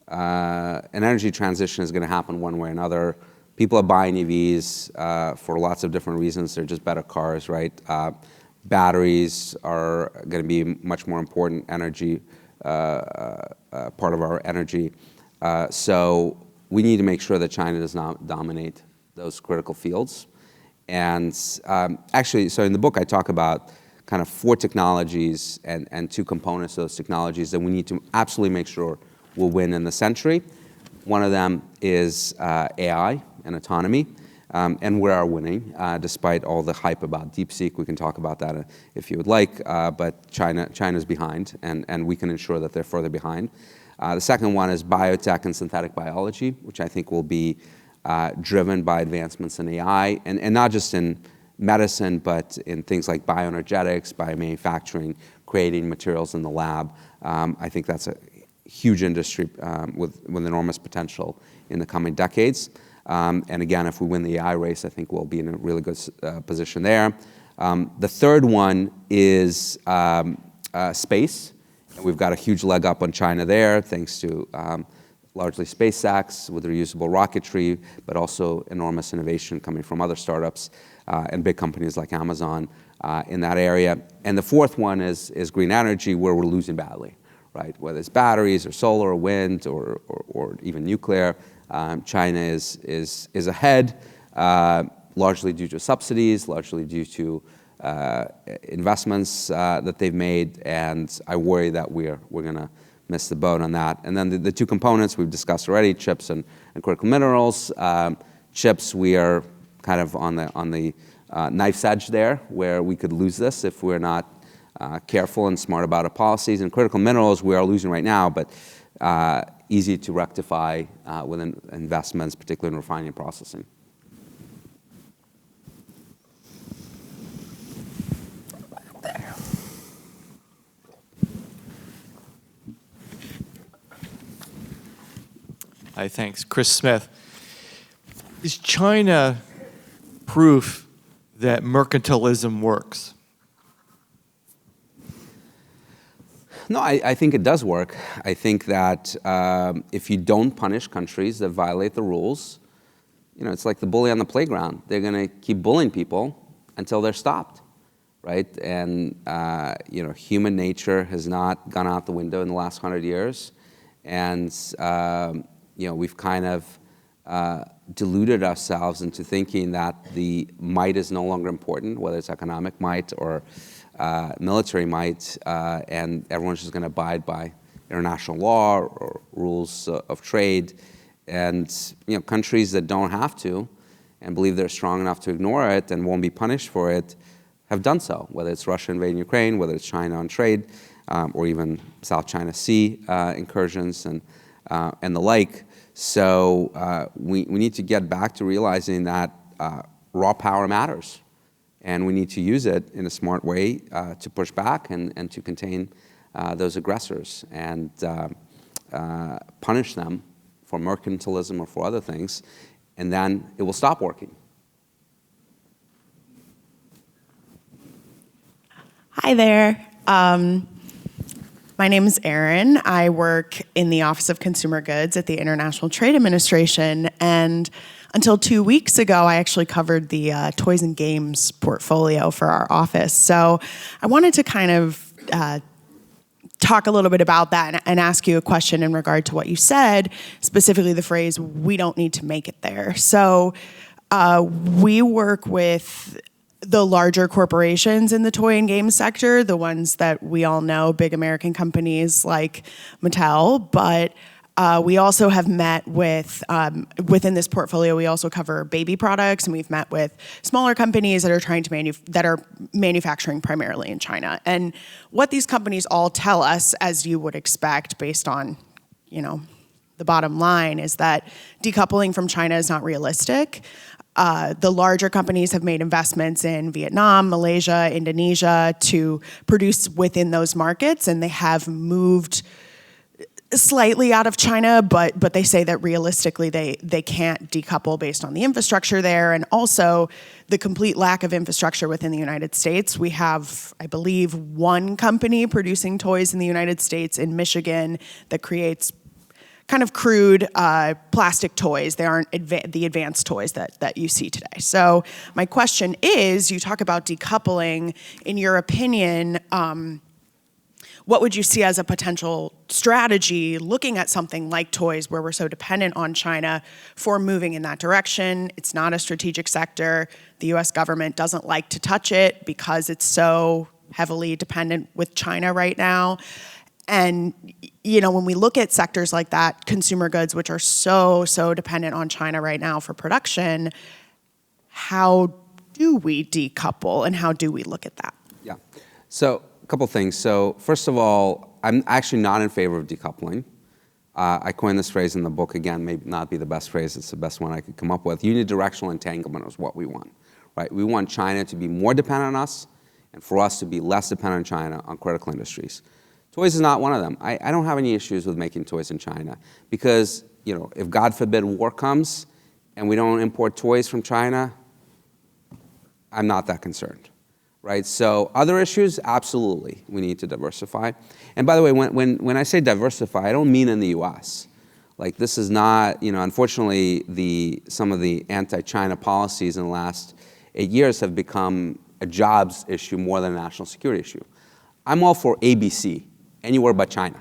an energy transition, is going to happen one way or another. People are buying EVs for lots of different reasons. They're just better cars, right? Batteries are going to be much more important energy part of our energy. So we need to make sure that China does not dominate those critical fields. And actually, so in the book, I talk about kind of 4 technologies and 2 components of those technologies that we need to absolutely make sure will win in the century. One of them is AI and autonomy, and we are winning, despite all the hype about DeepSeek. We can talk about that if you would like, but China's behind, and we can ensure that they're further behind. The second one is biotech and synthetic biology, which I think will be driven by advancements in AI, and not just in medicine, but in things like bioenergetics, biomanufacturing, creating materials in the lab. I think that's a huge industry with enormous potential in the coming decades. And again, if we win the AI race, I think we'll be in a really good position there. The third one is space. We've got a huge leg up on China there, thanks to largely SpaceX with reusable rocketry, but also enormous innovation coming from other startups and big companies like Amazon in that area. And the fourth one is green energy, where we're losing badly, right? Whether it's batteries or solar or wind or even nuclear, China is ahead, largely due to subsidies, largely due to investments that they've made, and I worry that we're going to miss the boat on that. And then the 2 components we've discussed already, chips and critical minerals. Chips, we are kind of on the knife's edge there, where we could lose this if we're not careful and smart about our policies. And critical minerals, we are losing right now, but easy to rectify with investments, particularly in refining and processing. Hi, thanks. Chris Smith. Is China proof that mercantilism works? No, I think it does work. I think that if you don't punish countries that violate the rules, it's like the bully on the playground. They're going to keep bullying people until they're stopped, right? And, human nature has not gone out the window in the last 100 years. And, we've kind of deluded ourselves into thinking that the might is no longer important, whether it's economic might or military might, and everyone's just going to abide by international law or rules of trade. And countries that don't have to and believe they're strong enough to ignore it and won't be punished for it have done so, whether it's Russia invading Ukraine, whether it's China on trade, or even South China Sea incursions and the like. So we need to get back to realizing that raw power matters, and we need to use it in a smart way to push back and to contain those aggressors and punish them for mercantilism or for other things, and then it will stop working. Hi there. My name is Erin. I work in the Office of Consumer Goods at the International Trade Administration, and until 2 weeks ago, I actually covered the toys and games portfolio for our office. So I wanted to kind of talk a little bit about that and ask you a question in regard to what you said, specifically the phrase, "we don't need to make it there." So we work with the larger corporations in the toy and game sector, the ones that we all know, big American companies like Mattel, but we also have met with, within this portfolio, we also cover baby products, and we've met with smaller companies that are trying to that are manufacturing primarily in China. And what these companies all tell us, as you would expect, based on, the bottom line, is that decoupling from China is not realistic. The larger companies have made investments in Vietnam, Malaysia, Indonesia to produce within those markets, and they have moved slightly out of China, but they say that realistically they can't decouple based on the infrastructure there, and also the complete lack of infrastructure within the United States. We have, I believe, one company producing toys in the United States in Michigan that creates kind of crude plastic toys. They aren't the advanced toys that you see today. So my question is, you talk about decoupling. In your opinion, what would you see as a potential strategy looking at something like toys where we're so dependent on China for moving in that direction? It's not a strategic sector. The US government doesn't like to touch it because it's so heavily dependent with China right now. And, when we look at sectors like that, consumer goods, which are so dependent on China right now for production, how do we decouple and how do we look at that? Yeah. So a couple things. So first of all, I'm actually not in favor of decoupling. I coined this phrase in the book. Again, may not be the best phrase. It's the best one I could come up with. Unidirectional entanglement is what we want, right? We want China to be more dependent on us and for us to be less dependent on China on critical industries. Toys is not one of them. I don't have any issues with making toys in China because, if God forbid war comes and we don't import toys from China, I'm not that concerned, right? So other issues, absolutely, we need to diversify. And by the way, when I say diversify, I don't mean in the US. Like this is not, unfortunately, some of the anti-China policies in the last 8 years have become a jobs issue more than a national security issue. I'm all for ABC. Anywhere but China.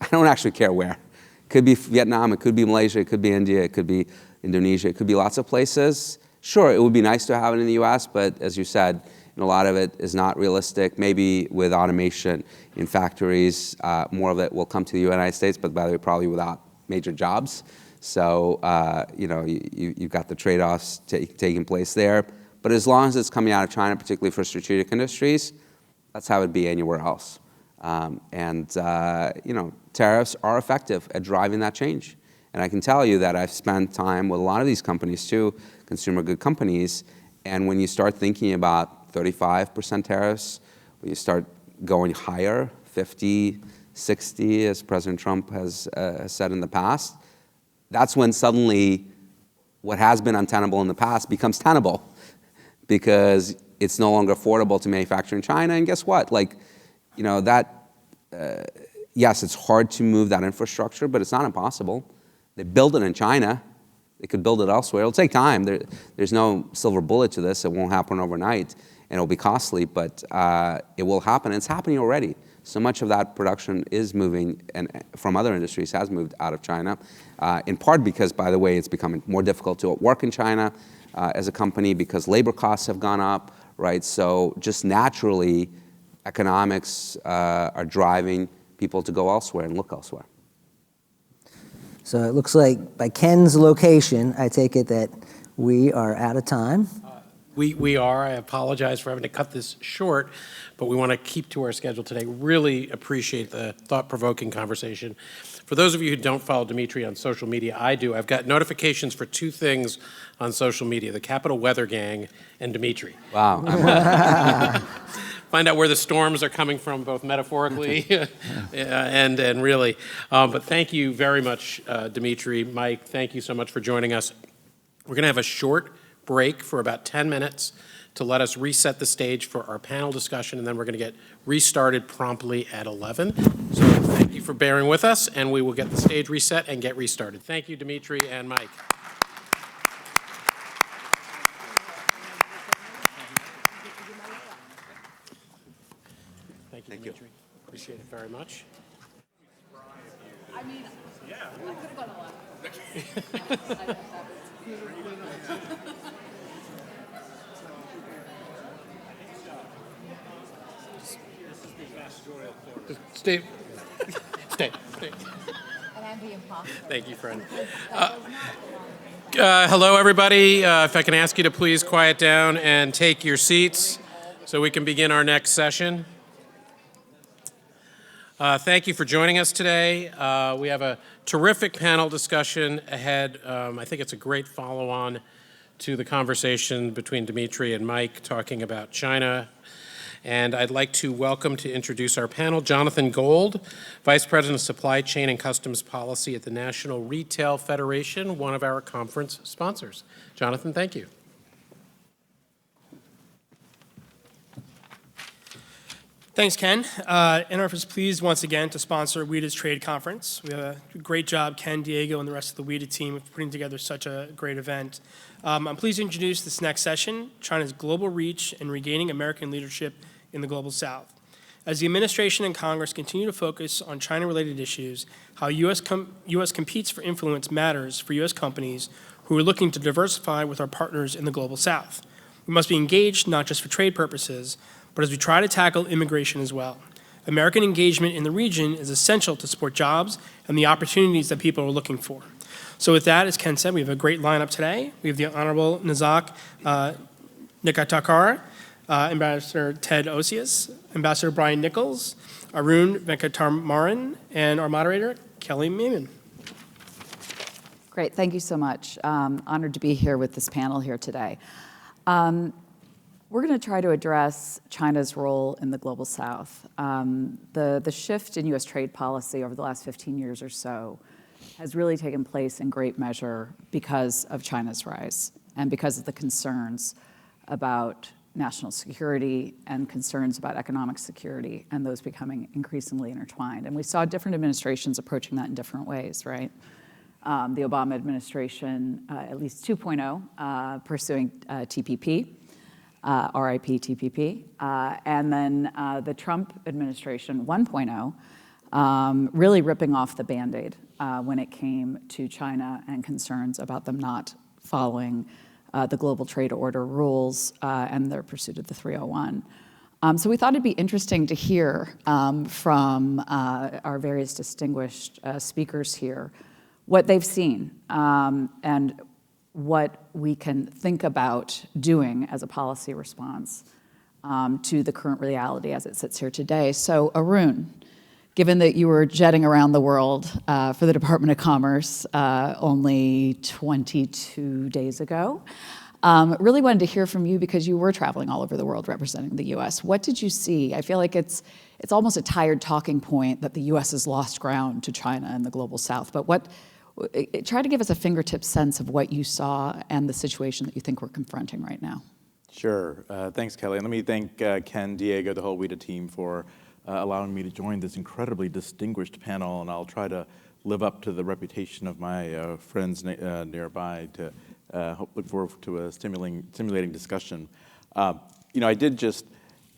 I don't actually care where. It could be Vietnam, it could be Malaysia, it could be India, it could be Indonesia, it could be lots of places. Sure, it would be nice to have it in the US, but as you said, a lot of it is not realistic. Maybe with automation in factories, more of it will come to the United States, but by the way, probably without major jobs. So, you've got the trade-offs taking place there. But as long as it's coming out of China, particularly for strategic industries, that's how it'd be anywhere else. Tariffs are effective at driving that change. And I can tell you that I've spent time with a lot of these companies too, consumer good companies, and when you start thinking about 35% tariffs, when you start going higher, 50, 60, as President Trump has said in the past, that's when suddenly what has been untenable in the past becomes tenable because it's no longer affordable to manufacture in China. And guess what? Yes, it's hard to move that infrastructure, but it's not impossible. They build it in China. They could build it elsewhere. It'll take time. There's no silver bullet to this. It won't happen overnight, and it'll be costly, but it will happen, and it's happening already. So much of that production is moving, and from other industries has moved out of China, in part because, by the way, it's becoming more difficult to work in China as a company because labor costs have gone up, right? So just naturally, economics are driving people to go elsewhere and look elsewhere. So it looks like by Ken's location, I take it that we are out of time. We are. I apologize for having to cut this short, but we want to keep to our schedule today. Really appreciate the thought-provoking conversation. For those of you who don't follow Dmitri on social media, I do. I've got notifications for two things on social media, the Capitol Weather Gang and Dmitri. Wow. Find out where the storms are coming from, both metaphorically and really. But thank you very much, Dmitri. Mike, thank you so much for joining us. We're going to have a short break for about 10 minutes to let us reset the stage for our panel discussion, and then we're going to get restarted promptly at 11. So thank you for bearing with us, and we will get the stage reset and get restarted. Thank you, Dmitri and Mike. Thank you, Dmitri. Appreciate it very much. I mean, yeah. I could have gone a lot. Stay. Stay. And I'm the imposter. Thank you, friend. Hello, everybody. If I can ask you to please quiet down and take your seats so we can begin our next session. Thank you for joining us today. We have a terrific panel discussion ahead. I think it's a great follow-on to the conversation between Dmitri and Mike talking about China. And I'd like to introduce our panel, Jonathan Gold, Vice President of Supply Chain and Customs Policy at the National Retail Federation, one of our conference sponsors. Jonathan, thank you. Thanks, Ken. NRF is pleased once again to sponsor WIDA's Trade Conference. We have a great job, Ken, Diego, and the rest of the WIDA team of putting together such a great event. I'm pleased to introduce this next session, China's global reach and regaining American leadership in the Global South. As the administration and Congress continue to focus on China-related issues, how U.S. competes for influence matters for U.S. companies who are looking to diversify with our partners in the Global South. We must be engaged not just for trade purposes, but as we try to tackle immigration as well. American engagement in the region is essential to support jobs and the opportunities that people are looking for. So with that, as Ken said, we have a great lineup today. We have the Honorable Nazak Nikatakara, Ambassador Ted Osius, Ambassador Brian Nichols, Arun Venkataramaran, and our moderator, Kelly Meeman. Great, thank you so much. Honored to be here with this panel here today. We're going to try to address China's role in the Global South. The shift in U.S. trade policy over the last 15 years or so has really taken place in great measure because of China's rise and because of the concerns about national security and concerns about economic security, and those becoming increasingly intertwined. And we saw different administrations approaching that in different ways, right? The Obama administration, at least 2.0, pursuing TPP, RIP TPP, and then the Trump administration 1.0, really ripping off the Band-Aid when it came to China and concerns about them not following the global trade order rules and their pursuit of the 301. So we thought it'd be interesting to hear from our various distinguished speakers here what they've seen and what we can think about doing as a policy response to the current reality as it sits here today. So Arun, given that you were jetting around the world for the Department of Commerce only 22 days ago, really wanted to hear from you because you were traveling all over the world representing the U.S. What did you see? I feel like it's almost a tired talking point that the U.S. has lost ground to China and the Global South. But try to give us a fingertip sense of what you saw and the situation that you think we're confronting right now. Sure. Thanks, Kelly. And let me thank Ken, Diego, the whole WIDA team for allowing me to join this incredibly distinguished panel, and I'll try to live up to the reputation of my friends nearby to look forward to a stimulating discussion. I did just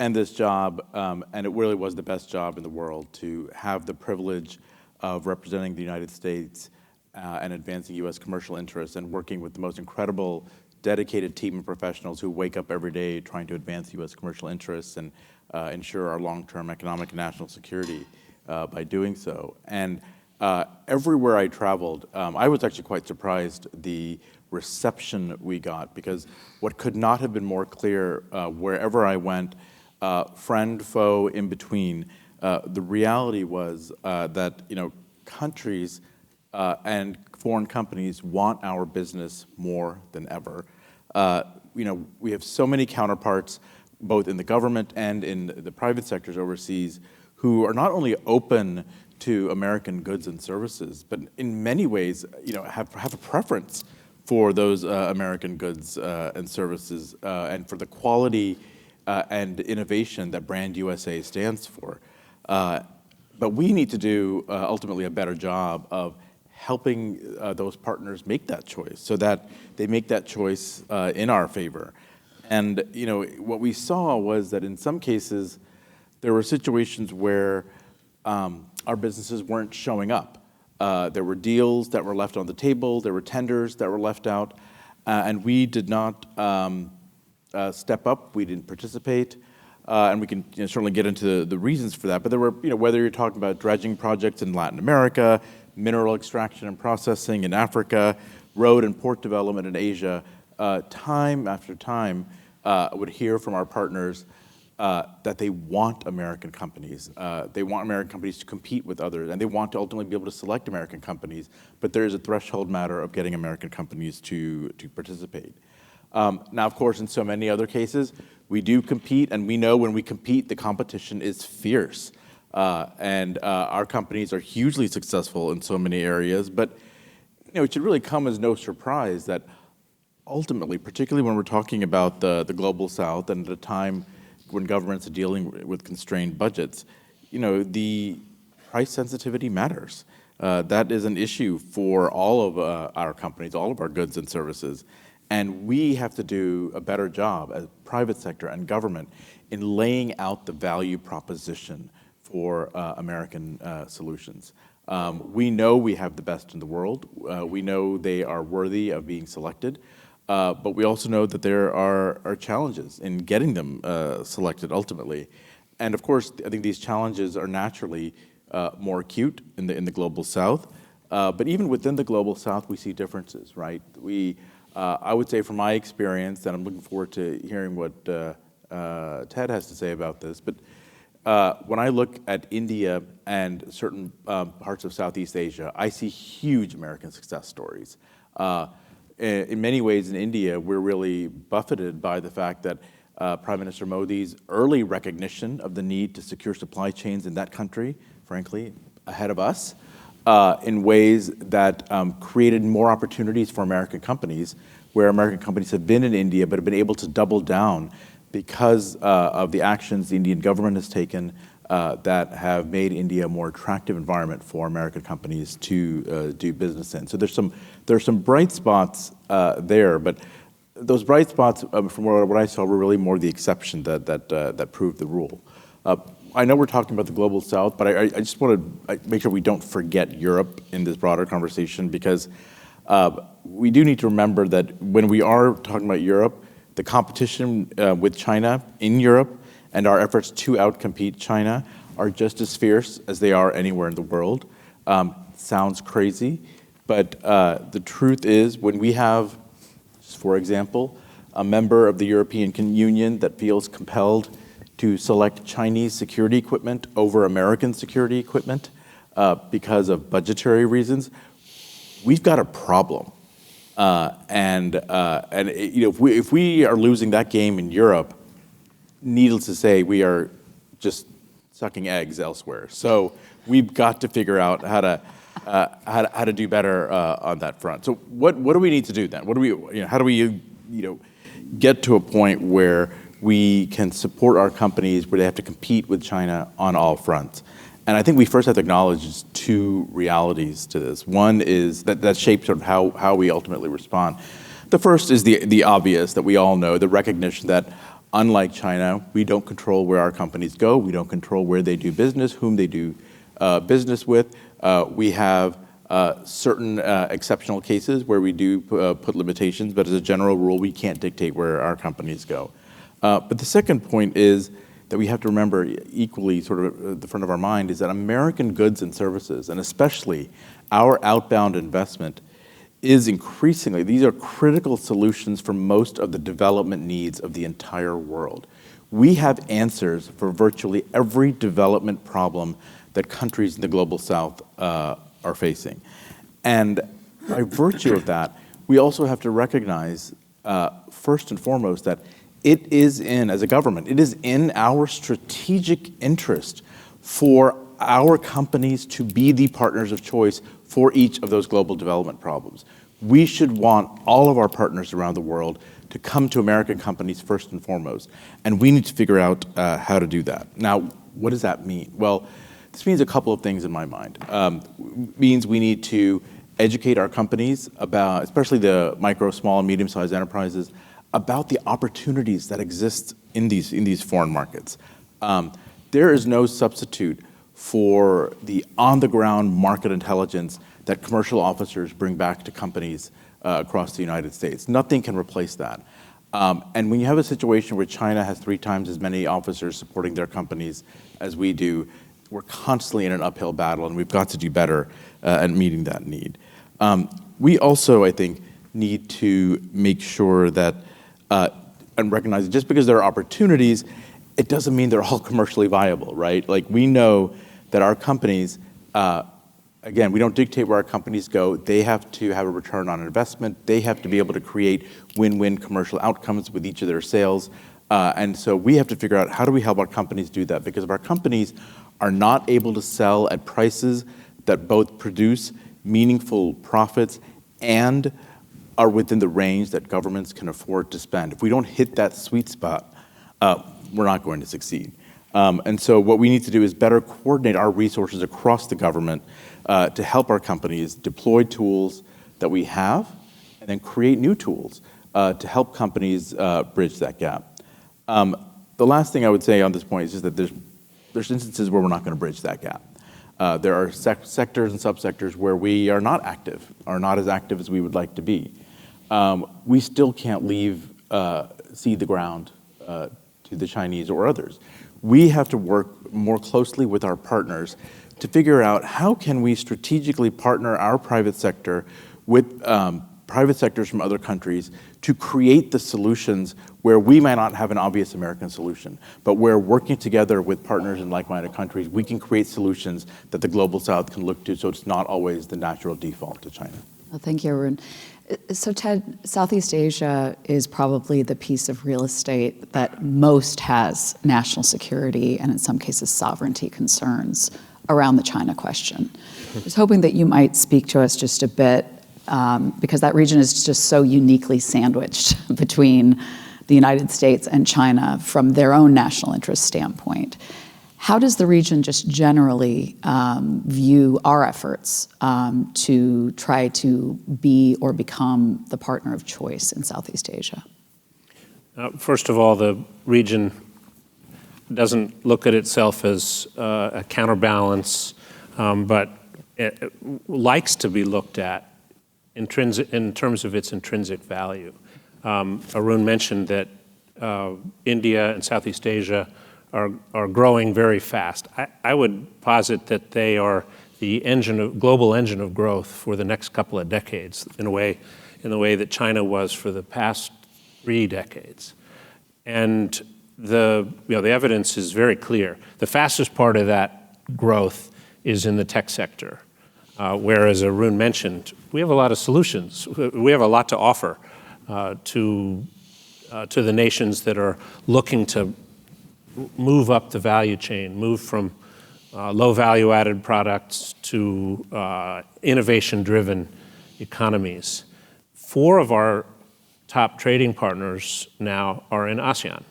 end this job, and it really was the best job in the world to have the privilege of representing the United States and advancing U.S. commercial interests and working with the most incredible, dedicated team of professionals who wake up every day trying to advance U.S. commercial interests and ensure our long-term economic and national security by doing so. And everywhere I traveled, I was actually quite surprised the reception we got, because what could not have been more clear wherever I went, friend, foe, in between, the reality was that countries and foreign companies want our business more than ever. We have so many counterparts, both in the government and in the private sectors overseas, who are not only open to American goods and services, but in many ways, have a preference for those American goods and services and for the quality and innovation that Brand USA stands for. But we need to do ultimately a better job of helping those partners make that choice so that they make that choice in our favor. And what we saw was that in some cases, there were situations where our businesses weren't showing up. There were deals that were left on the table, there were tenders that were left out, and we did not step up, we didn't participate, and we can certainly get into the reasons for that. But there were, whether you're talking about dredging projects in Latin America, mineral extraction and processing in Africa, road and port development in Asia, time after time, would hear from our partners that they want American companies. They want American companies to compete with others, and they want to ultimately be able to select American companies, but there is a threshold matter of getting American companies to participate. Now, of course, in so many other cases, we do compete, and we know when we compete, the competition is fierce. And our companies are hugely successful in so many areas, but it should really come as no surprise that ultimately, particularly when we're talking about the Global South and at a time when governments are dealing with constrained budgets, the price sensitivity matters. That is an issue for all of our companies, all of our goods and services. And we have to do a better job as private sector and government in laying out the value proposition for American solutions. We know we have the best in the world. We know they are worthy of being selected. But we also know that there are challenges in getting them selected ultimately. And of course, I think these challenges are naturally more acute in the Global South. But even within the Global South, we see differences, right? I would say from my experience, and I'm looking forward to hearing what Ted has to say about this, but when I look at India and certain parts of Southeast Asia, I see huge American success stories. In many ways in India, we're really buffeted by the fact that Prime Minister Modi's early recognition of the need to secure supply chains in that country, frankly, ahead of us, in ways that created more opportunities for American companies, where American companies have been in India but have been able to double down because of the actions the Indian government has taken that have made India a more attractive environment for American companies to do business in. So there's some bright spots there, but those bright spots, from what I saw, were really more the exception that proved the rule. I know we're talking about the Global South, but I just want to make sure we don't forget Europe in this broader conversation, because we do need to remember that when we are talking about Europe, the competition with China in Europe and our efforts to outcompete China are just as fierce as they are anywhere in the world. Sounds crazy, but the truth is, when we have, for example, a member of the European Union that feels compelled to select Chinese security equipment over American security equipment because of budgetary reasons, we've got a problem. If we are losing that game in Europe, needless to say, we are just sucking eggs elsewhere. So we've got to figure out how to do better on that front. So what do we need to do then? How do we get to a point where we can support our companies where they have to compete with China on all fronts? And I think we first have to acknowledge just two realities to this. One is that shapes sort of how we ultimately respond. The first is the obvious that we all know, the recognition that unlike China, we don't control where our companies go. We don't control where they do business, whom they do business with. We have certain exceptional cases where we do put limitations, but as a general rule, we can't dictate where our companies go. But the second point is that we have to remember equally sort of at the front of our mind is that American goods and services, and especially our outbound investment, is increasingly, these are critical solutions for most of the development needs of the entire world. We have answers for virtually every development problem that countries in the global south are facing. And by virtue of that, we also have to recognize, first and foremost, that it is as a government, it is in our strategic interest for our companies to be the partners of choice for each of those global development problems. We should want all of our partners around the world to come to American companies first and foremost, and we need to figure out how to do that. Now, what does that mean? Well, this means a couple of things in my mind. Means we need to educate our companies about, especially the micro, small, and medium-sized enterprises, about the opportunities that exist in these foreign markets. There is no substitute for the on-the-ground market intelligence that commercial officers bring back to companies across the United States. Nothing can replace that. And when you have a situation where China has 3 times as many officers supporting their companies as we do, we're constantly in an uphill battle, and we've got to do better at meeting that need. We also, I think, need to make sure that and recognize that just because there are opportunities, it doesn't mean they're all commercially viable, right? Like, we know that our companies, again, we don't dictate where our companies go. They have to have a return on investment. They have to be able to create win-win commercial outcomes with each of their sales. And so we have to figure out, how do we help our companies do that? Because if our companies are not able to sell at prices that both produce meaningful profits and are within the range that governments can afford to spend, if we don't hit that sweet spot, we're not going to succeed. And so what we need to do is better coordinate our resources across the government to help our companies deploy tools that we have and then create new tools to help companies bridge that gap. The last thing I would say on this point is just that there's instances where we're not going to bridge that gap. There are sectors and subsectors where we are not as active as we would like to be. We still can't cede the ground to the Chinese or others. We have to work more closely with our partners to figure out how can we strategically partner our private sector with private sectors from other countries to create the solutions where we might not have an obvious American solution, but where working together with partners in like-minded countries, we can create solutions that the Global South can look to, so it's not always the natural default to China. Well, thank you, Arun. So Ted, Southeast Asia is probably the piece of real estate that most has national security and in some cases sovereignty concerns around the China question. I was hoping that you might speak to us just a bit, because that region is just so uniquely sandwiched between the United States and China from their own national interest standpoint. How does the region just generally view our efforts to try to be or become the partner of choice in Southeast Asia? First of all, the region doesn't look at itself as a counterbalance, but it likes to be looked at in terms of its intrinsic value. Arun mentioned that India and Southeast Asia are growing very fast. I would posit that they are the global engine of growth for the next couple of decades, in the way that China was for the past 3 decades. And the evidence is very clear. The fastest part of that growth is in the tech sector, where, as Arun mentioned, we have a lot of solutions. We have a lot to offer to the nations that are looking to move up the value chain, move from low value-added products to innovation-driven economies. 4 of our top trading partners now are in ASEAN.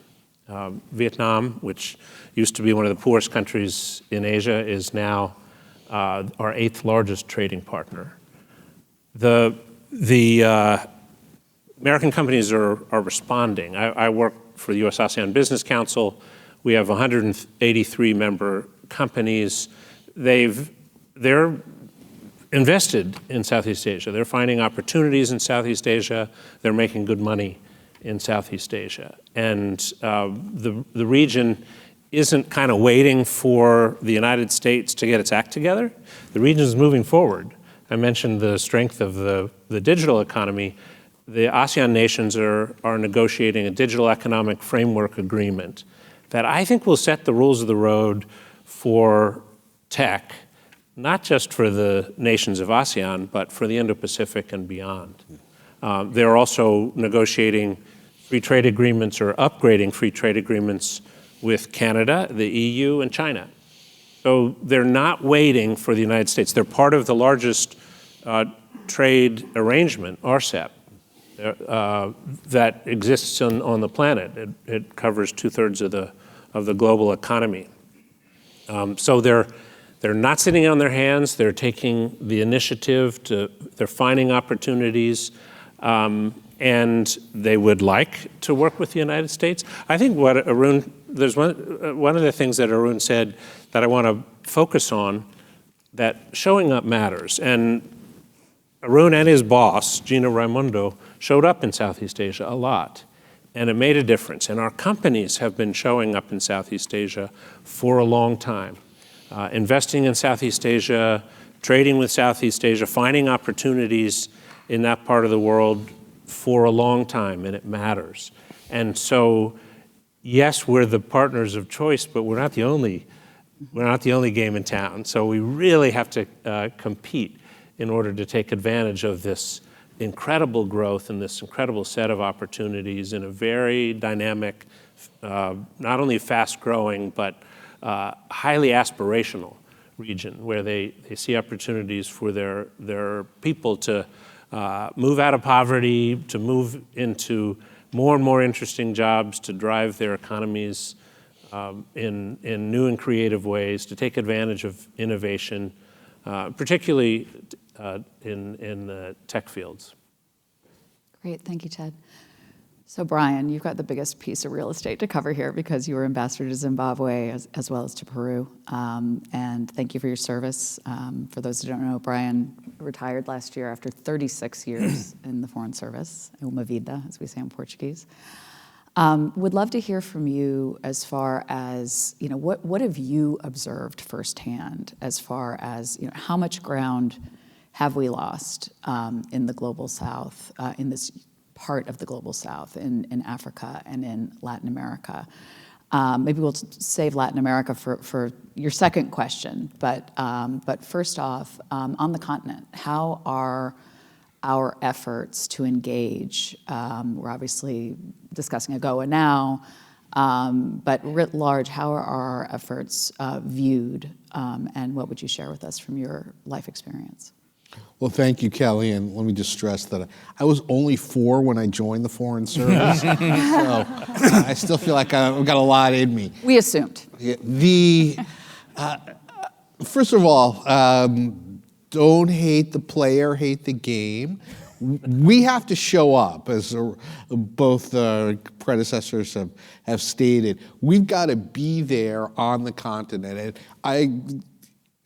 Vietnam, which used to be one of the poorest countries in Asia, is now our 8th largest trading partner. The American companies are responding. I work for the U.S. ASEAN Business Council. We have 183 member companies. They're invested in Southeast Asia. They're finding opportunities in Southeast Asia. They're making good money in Southeast Asia. And the region isn't kind of waiting for the United States to get its act together. The region is moving forward. I mentioned the strength of the digital economy. The ASEAN nations are negotiating a digital economic framework agreement that I think will set the rules of the road for tech, not just for the nations of ASEAN, but for the Indo-Pacific and beyond. They're also negotiating free trade agreements or upgrading free trade agreements with Canada, the EU, and China. So they're not waiting for the United States. They're part of the largest trade arrangement, RCEP, that exists on the planet. It covers 2/3 of the global economy. So they're not sitting on their hands. They're taking the initiative they're finding opportunities, and they would like to work with the United States. I think what Arun, there's one of the things that Arun said that I want to focus on, that showing up matters. And Arun and his boss, Gina Raimondo, showed up in Southeast Asia a lot, and it made a difference. And our companies have been showing up in Southeast Asia for a long time, investing in Southeast Asia, trading with Southeast Asia, finding opportunities in that part of the world for a long time, and it matters. And so, yes, we're the partners of choice, but we're not the only game in town. So we really have to compete in order to take advantage of this incredible growth and this incredible set of opportunities in a very dynamic, not only fast-growing, but highly aspirational region where they see opportunities for their people to move out of poverty, to move into more and more interesting jobs, to drive their economies in new and creative ways, to take advantage of innovation, particularly in the tech fields. Great, thank you, Ted. So Brian, you've got the biggest piece of real estate to cover here because you were ambassador to Zimbabwe as well as to Peru. And thank you for your service. For those who don't know, Brian retired last year after 36 years in the Foreign Service, uma vida, as we say in Portuguese. Would love to hear from you as far as, what have you observed firsthand as far as, how much ground have we lost in the Global South, in this part of the Global South, in Africa and in Latin America? Maybe we'll save Latin America for your second question, but first off, on the continent, how are our efforts to engage, we're obviously discussing AGOA now, but writ large, how are our efforts viewed, and what would you share with us from your life experience? Well, thank you, Kelly, and let me just stress that I was only 4 when I joined the Foreign Service, so I still feel like I've got a lot in me. We assumed. First of all, don't hate the player, hate the game. We have to show up, as both the predecessors have stated. We've got to be there on the continent. And I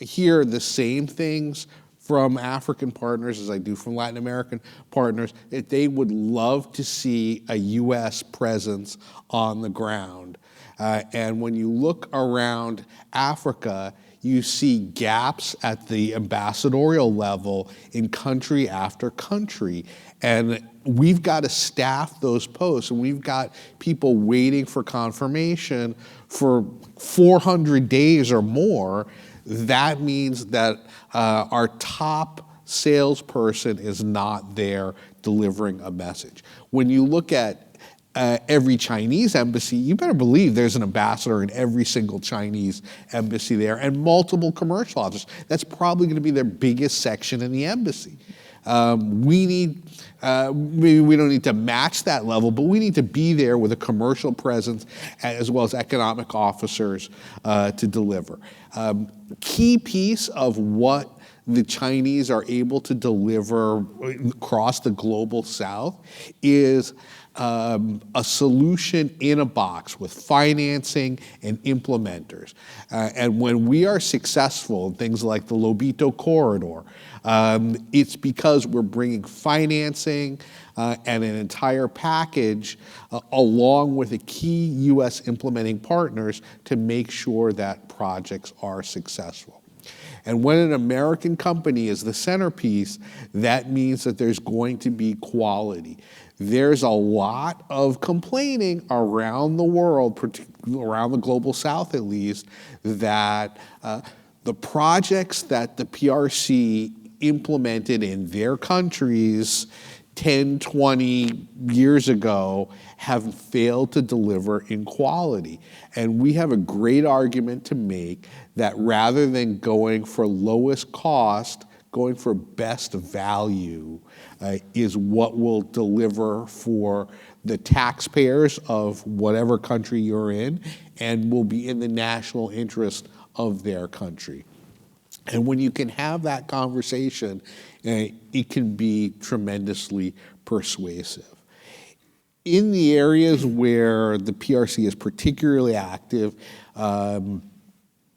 hear the same things from African partners as I do from Latin American partners, that they would love to see a U.S. presence on the ground. And when you look around Africa, you see gaps at the ambassadorial level in country after country. And we've got to staff those posts, and we've got people waiting for confirmation for 400 days or more. That means that our top salesperson is not there delivering a message. When you look at every Chinese embassy, you better believe there's an ambassador in every single Chinese embassy there, and multiple commercial officers. That's probably going to be their biggest section in the embassy. We need, maybe we don't need to match that level, but we need to be there with a commercial presence as well as economic officers to deliver. Key piece of what the Chinese are able to deliver across the global south is a solution in a box with financing and implementers. And when we are successful in things like the Lobito Corridor, it's because we're bringing financing and an entire package along with the key U.S. implementing partners to make sure that projects are successful. And when an American company is the centerpiece, that means that there's going to be quality. There's a lot of complaining around the world, particularly around the global south at least, that the projects that the PRC implemented in their countries 10, 20 years ago have failed to deliver in quality. And we have a great argument to make that rather than going for lowest cost, going for best value is what will deliver for the taxpayers of whatever country you're in and will be in the national interest of their country. And when you can have that conversation, it can be tremendously persuasive. In the areas where the PRC is particularly active,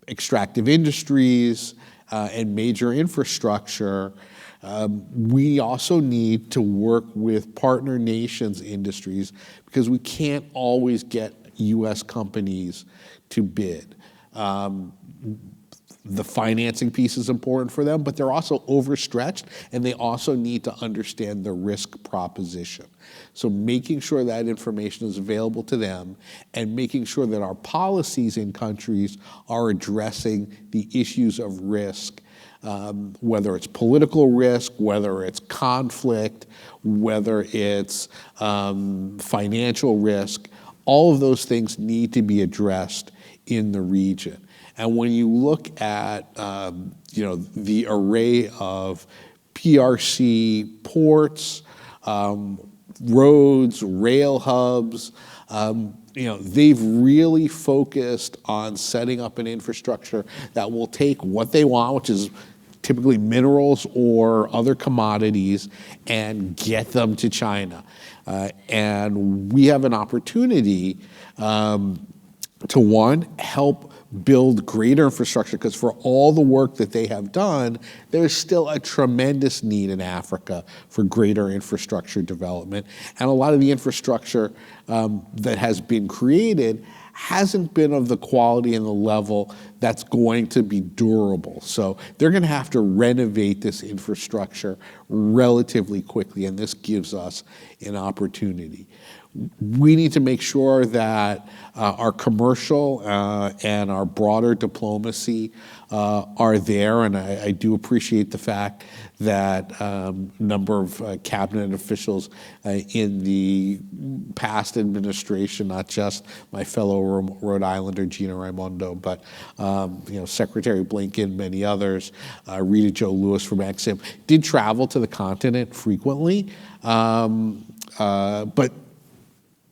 extractive industries and major infrastructure, we also need to work with partner nations industries because we can't always get U.S. companies to bid. The financing piece is important for them, but they're also overstretched, and they also need to understand the risk proposition. So making sure that information is available to them and making sure that our policies in countries are addressing the issues of risk, whether it's political risk, whether it's conflict, whether it's financial risk, all of those things need to be addressed in the region. And when you look at the array of PRC ports, roads, rail hubs, they've really focused on setting up an infrastructure that will take what they want, which is typically minerals or other commodities, and get them to China. And we have an opportunity to, one, help build greater infrastructure, because for all the work that they have done, there's still a tremendous need in Africa for greater infrastructure development. And a lot of the infrastructure that has been created hasn't been of the quality and the level that's going to be durable. So they're going to have to renovate this infrastructure relatively quickly, and this gives us an opportunity. We need to make sure that our commercial and our broader diplomacy are there, and I do appreciate the fact that a number of cabinet officials in the past administration, not just my fellow Rhode Islander Gina Raimondo, but Secretary Blinken, many others, Rita Jo Lewis from Exim, did travel to the continent frequently, but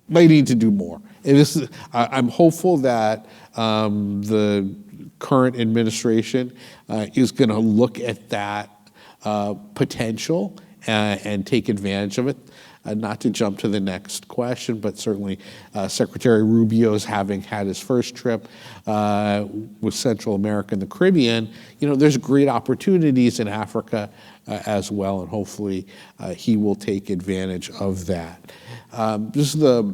they need to do more. And I'm hopeful that the current administration is going to look at that potential and take advantage of it. Not to jump to the next question, but certainly Secretary Rubio's having had his first trip with Central America and the Caribbean, there's great opportunities in Africa as well, and hopefully he will take advantage of that. Just the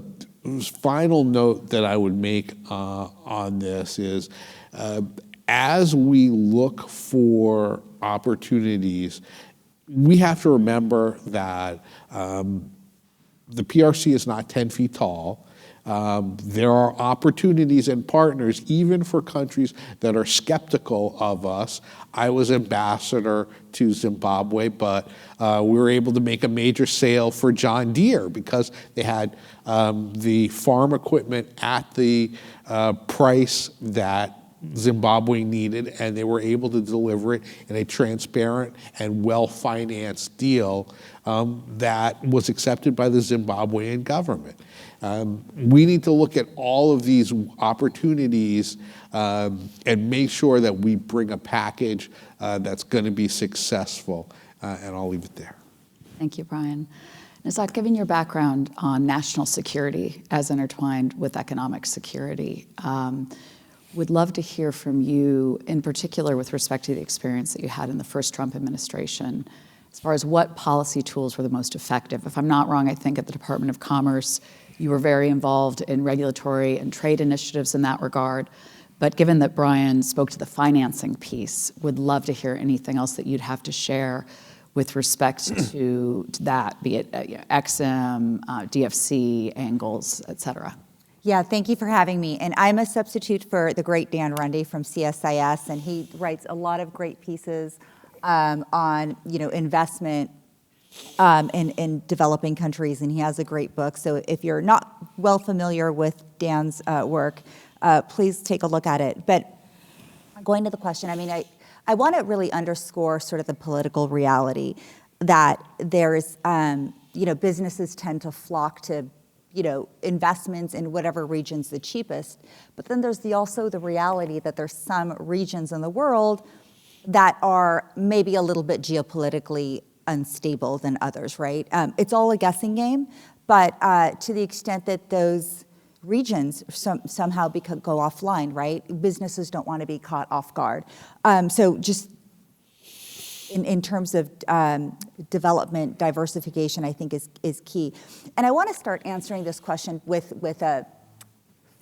final note that I would make on this is, as we look for opportunities, we have to remember that the PRC is not 10 feet tall. There are opportunities and partners, even for countries that are skeptical of us. I was ambassador to Zimbabwe, but we were able to make a major sale for John Deere because they had the farm equipment at the price that Zimbabwe needed, and they were able to deliver it in a transparent and well-financed deal that was accepted by the Zimbabwean government. We need to look at all of these opportunities and make sure that we bring a package that's going to be successful, and I'll leave it there. Thank you, Brian. Nazak, given your background on national security as intertwined with economic security, would love to hear from you, in particular with respect to the experience that you had in the first Trump administration, as far as what policy tools were the most effective. If I'm not wrong, I think at the Department of Commerce, you were very involved in regulatory and trade initiatives in that regard. But given that Brian spoke to the financing piece, would love to hear anything else that you'd have to share with respect to that, be it EXIM, DFC, angles, et cetera. Yeah, thank you for having me. And I'm a substitute for the great Dan Runde from CSIS, and he writes a lot of great pieces on investment in developing countries, and he has a great book. So if you're not well familiar with Dan's work, please take a look at it. But going to the question, I want to really underscore sort of the political reality that there's, businesses tend to flock to investments in whatever region's the cheapest. But then there's also the reality that there's some regions in the world that are maybe a little bit geopolitically unstable than others, right? It's all a guessing game, but to the extent that those regions somehow go offline, right? Businesses don't want to be caught off guard. So just in terms of development, diversification, I think is key. And I want to start answering this question with a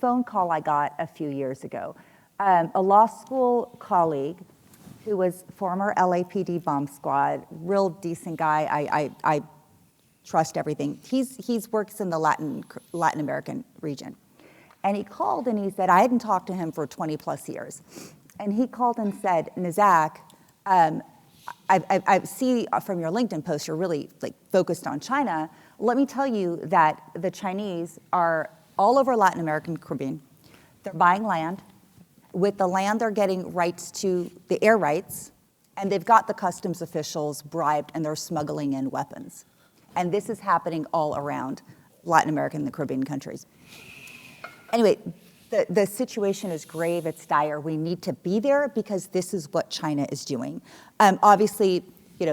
phone call I got a few years ago. A law school colleague who was former LAPD bomb squad, real decent guy, I trust everything. He's works in the Latin American region. And he called and he said, I hadn't talked to him for 20 plus years. And he called and said, Nazak, I see from your LinkedIn post you're really focused on China. Let me tell you that the Chinese are all over Latin American Caribbean. They're buying land. With the land, they're getting rights to the air rights, and they've got the customs officials bribed, and they're smuggling in weapons. And this is happening all around Latin America and the Caribbean countries. Anyway, the situation is grave, it's dire. We need to be there because this is what China is doing. Obviously,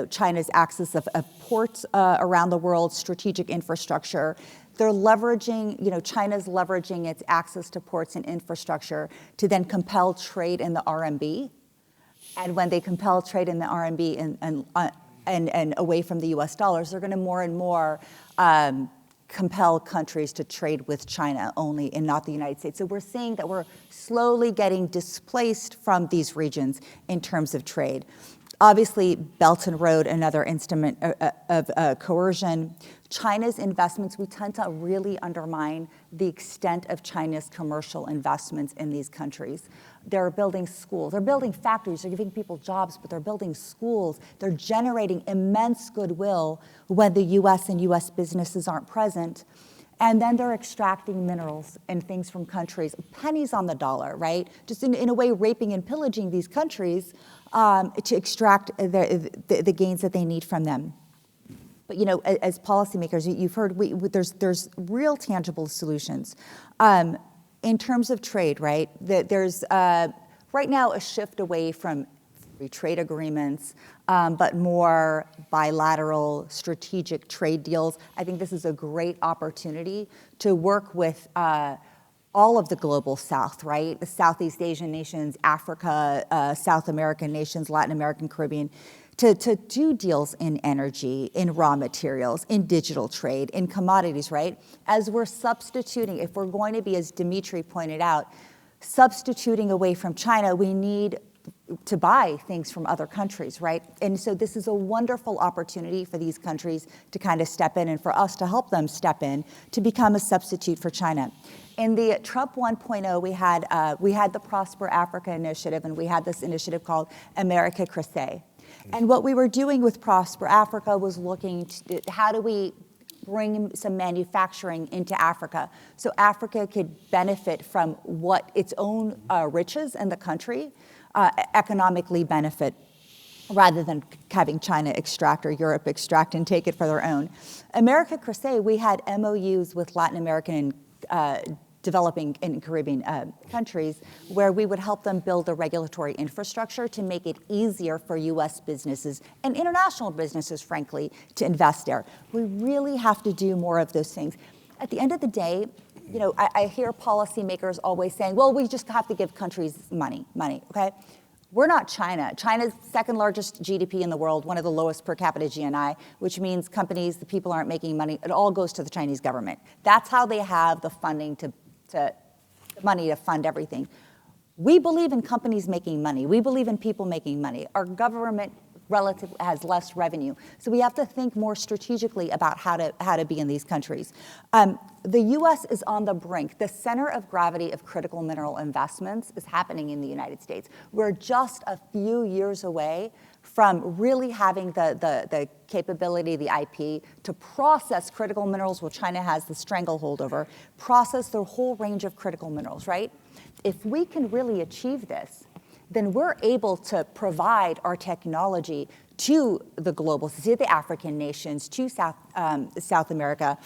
China's access of ports around the world, strategic infrastructure. They're leveraging, China's leveraging its access to ports and infrastructure to then compel trade in the RMB. And when they compel trade in the RMB and away from the US dollars, they're going to more and more compel countries to trade with China only and not the United States. So we're seeing that we're slowly getting displaced from these regions in terms of trade. Obviously, Belt and Road, another instrument of coercion. China's investments, we tend to really undermine the extent of China's commercial investments in these countries. They're building schools, they're building factories, they're giving people jobs, but they're building schools. They're generating immense goodwill when the US and US businesses aren't present. And then they're extracting minerals and things from countries, pennies on the dollar, right? Just in a way, raping and pillaging these countries to extract the gains that they need from them. But as policymakers, you've heard there's real tangible solutions. In terms of trade, right? There's right now a shift away from free trade agreements, but more bilateral strategic trade deals. I think this is a great opportunity to work with all of the global South, right? The Southeast Asian nations, Africa, South American nations, Latin American, Caribbean, to do deals in energy, in raw materials, in digital trade, in commodities, right? As we're substituting, if we're going to be, as Dmitri pointed out, substituting away from China, we need to buy things from other countries, right? And so this is a wonderful opportunity for these countries to kind of step in and for us to help them step in to become a substitute for China. In the Trump 1.0, we had the Prosper Africa initiative, and we had this initiative called America Crusade. And what we were doing with Prosper Africa was looking to how do we bring some manufacturing into Africa so Africa could benefit from what its own riches in the country, economically benefit, rather than having China extract or Europe extract and take it for their own. America Crusade, we had MOUs with Latin American and developing and Caribbean countries where we would help them build a regulatory infrastructure to make it easier for US businesses and international businesses, frankly, to invest there. We really have to do more of those things. At the end of the day, you know, I hear policymakers always saying, well, we just have to give countries money, okay? We're not China. China's second largest GDP in the world, one of the lowest per capita GNI, which means companies, the people aren't making money. It all goes to the Chinese government. That's how they have the funding to money to fund everything. We believe in companies making money. We believe in people making money. Our government has less revenue. So we have to think more strategically about how to be in these countries. The US is on the brink. The center of gravity of critical mineral investments is happening in the United States. We're just a few years away from really having the capability, the IP, to process critical minerals, which China has the stranglehold over, process the whole range of critical minerals, right? If we can really achieve this, then we're able to provide our technology to the global, to the African nations, to South America,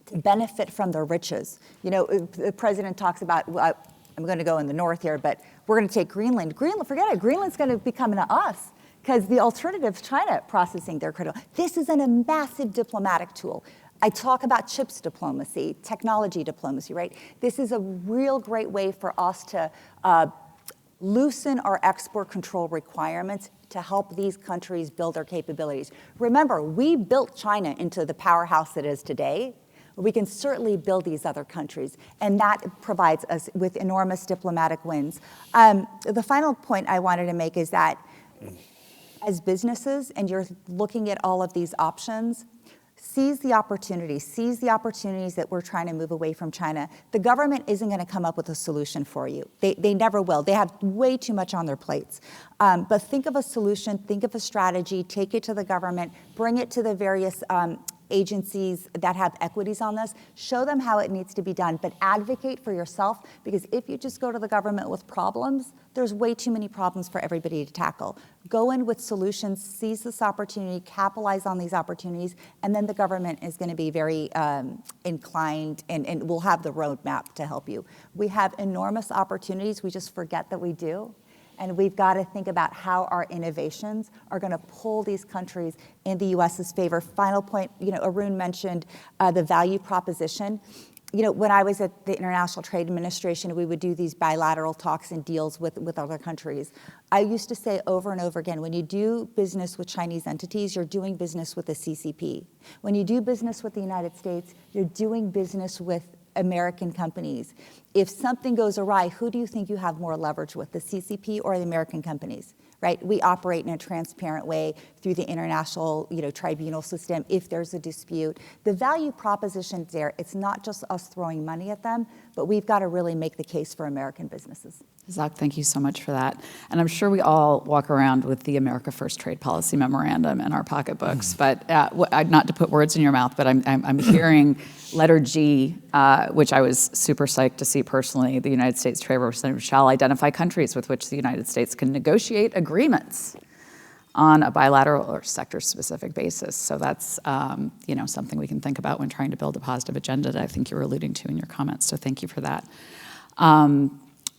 to benefit from their riches. You know, the president talks about, I'm going to go in the north here, but we're going to take Greenland. Greenland, forget it, Greenland's going to be coming to us because the alternative is China processing their critical. This is a massive diplomatic tool. I talk about chips diplomacy, technology diplomacy, right? This is a real great way for us to loosen our export control requirements to help these countries build their capabilities. Remember, we built China into the powerhouse it is today. We can certainly build these other countries, and that provides us with enormous diplomatic wins. The final point I wanted to make is that as businesses, and you're looking at all of these options, seize the opportunities that we're trying to move away from China. The government isn't going to come up with a solution for you. They never will. They have way too much on their plates. But think of a solution, think of a strategy, take it to the government, bring it to the various agencies that have equities on this, show them how it needs to be done, but advocate for yourself, because if you just go to the government with problems, there's way too many problems for everybody to tackle. Go in with solutions, seize this opportunity, capitalize on these opportunities, and then the government is going to be very inclined and will have the roadmap to help you. We have enormous opportunities, we just forget that we do. And we've got to think about how our innovations are going to pull these countries in the U.S.'s favor. Final point, you know, Arun mentioned the value proposition. You know, when I was at the International Trade Administration, we would do these bilateral talks and deals with other countries. I used to say over and over again, when you do business with Chinese entities, you're doing business with the CCP. When you do business with the United States, you're doing business with American companies. If something goes awry, who do you think you have more leverage with, the CCP or the American companies, right? We operate in a transparent way through the international, you know, tribunal system if there's a dispute. The value proposition there, it's not just us throwing money at them, but we've got to really make the case for American businesses. Zach, thank you so much for that. And I'm sure we all walk around with the America First Trade Policy Memorandum in our pocketbooks, but not to put words in your mouth, but I'm hearing letter G, which I was super psyched to see personally. The United States Trade Representative shall identify countries with which the United States can negotiate agreements on a bilateral or sector-specific basis. So that's you know, something we can think about when trying to build a positive agenda that I think you were alluding to in your comments. So thank you for that.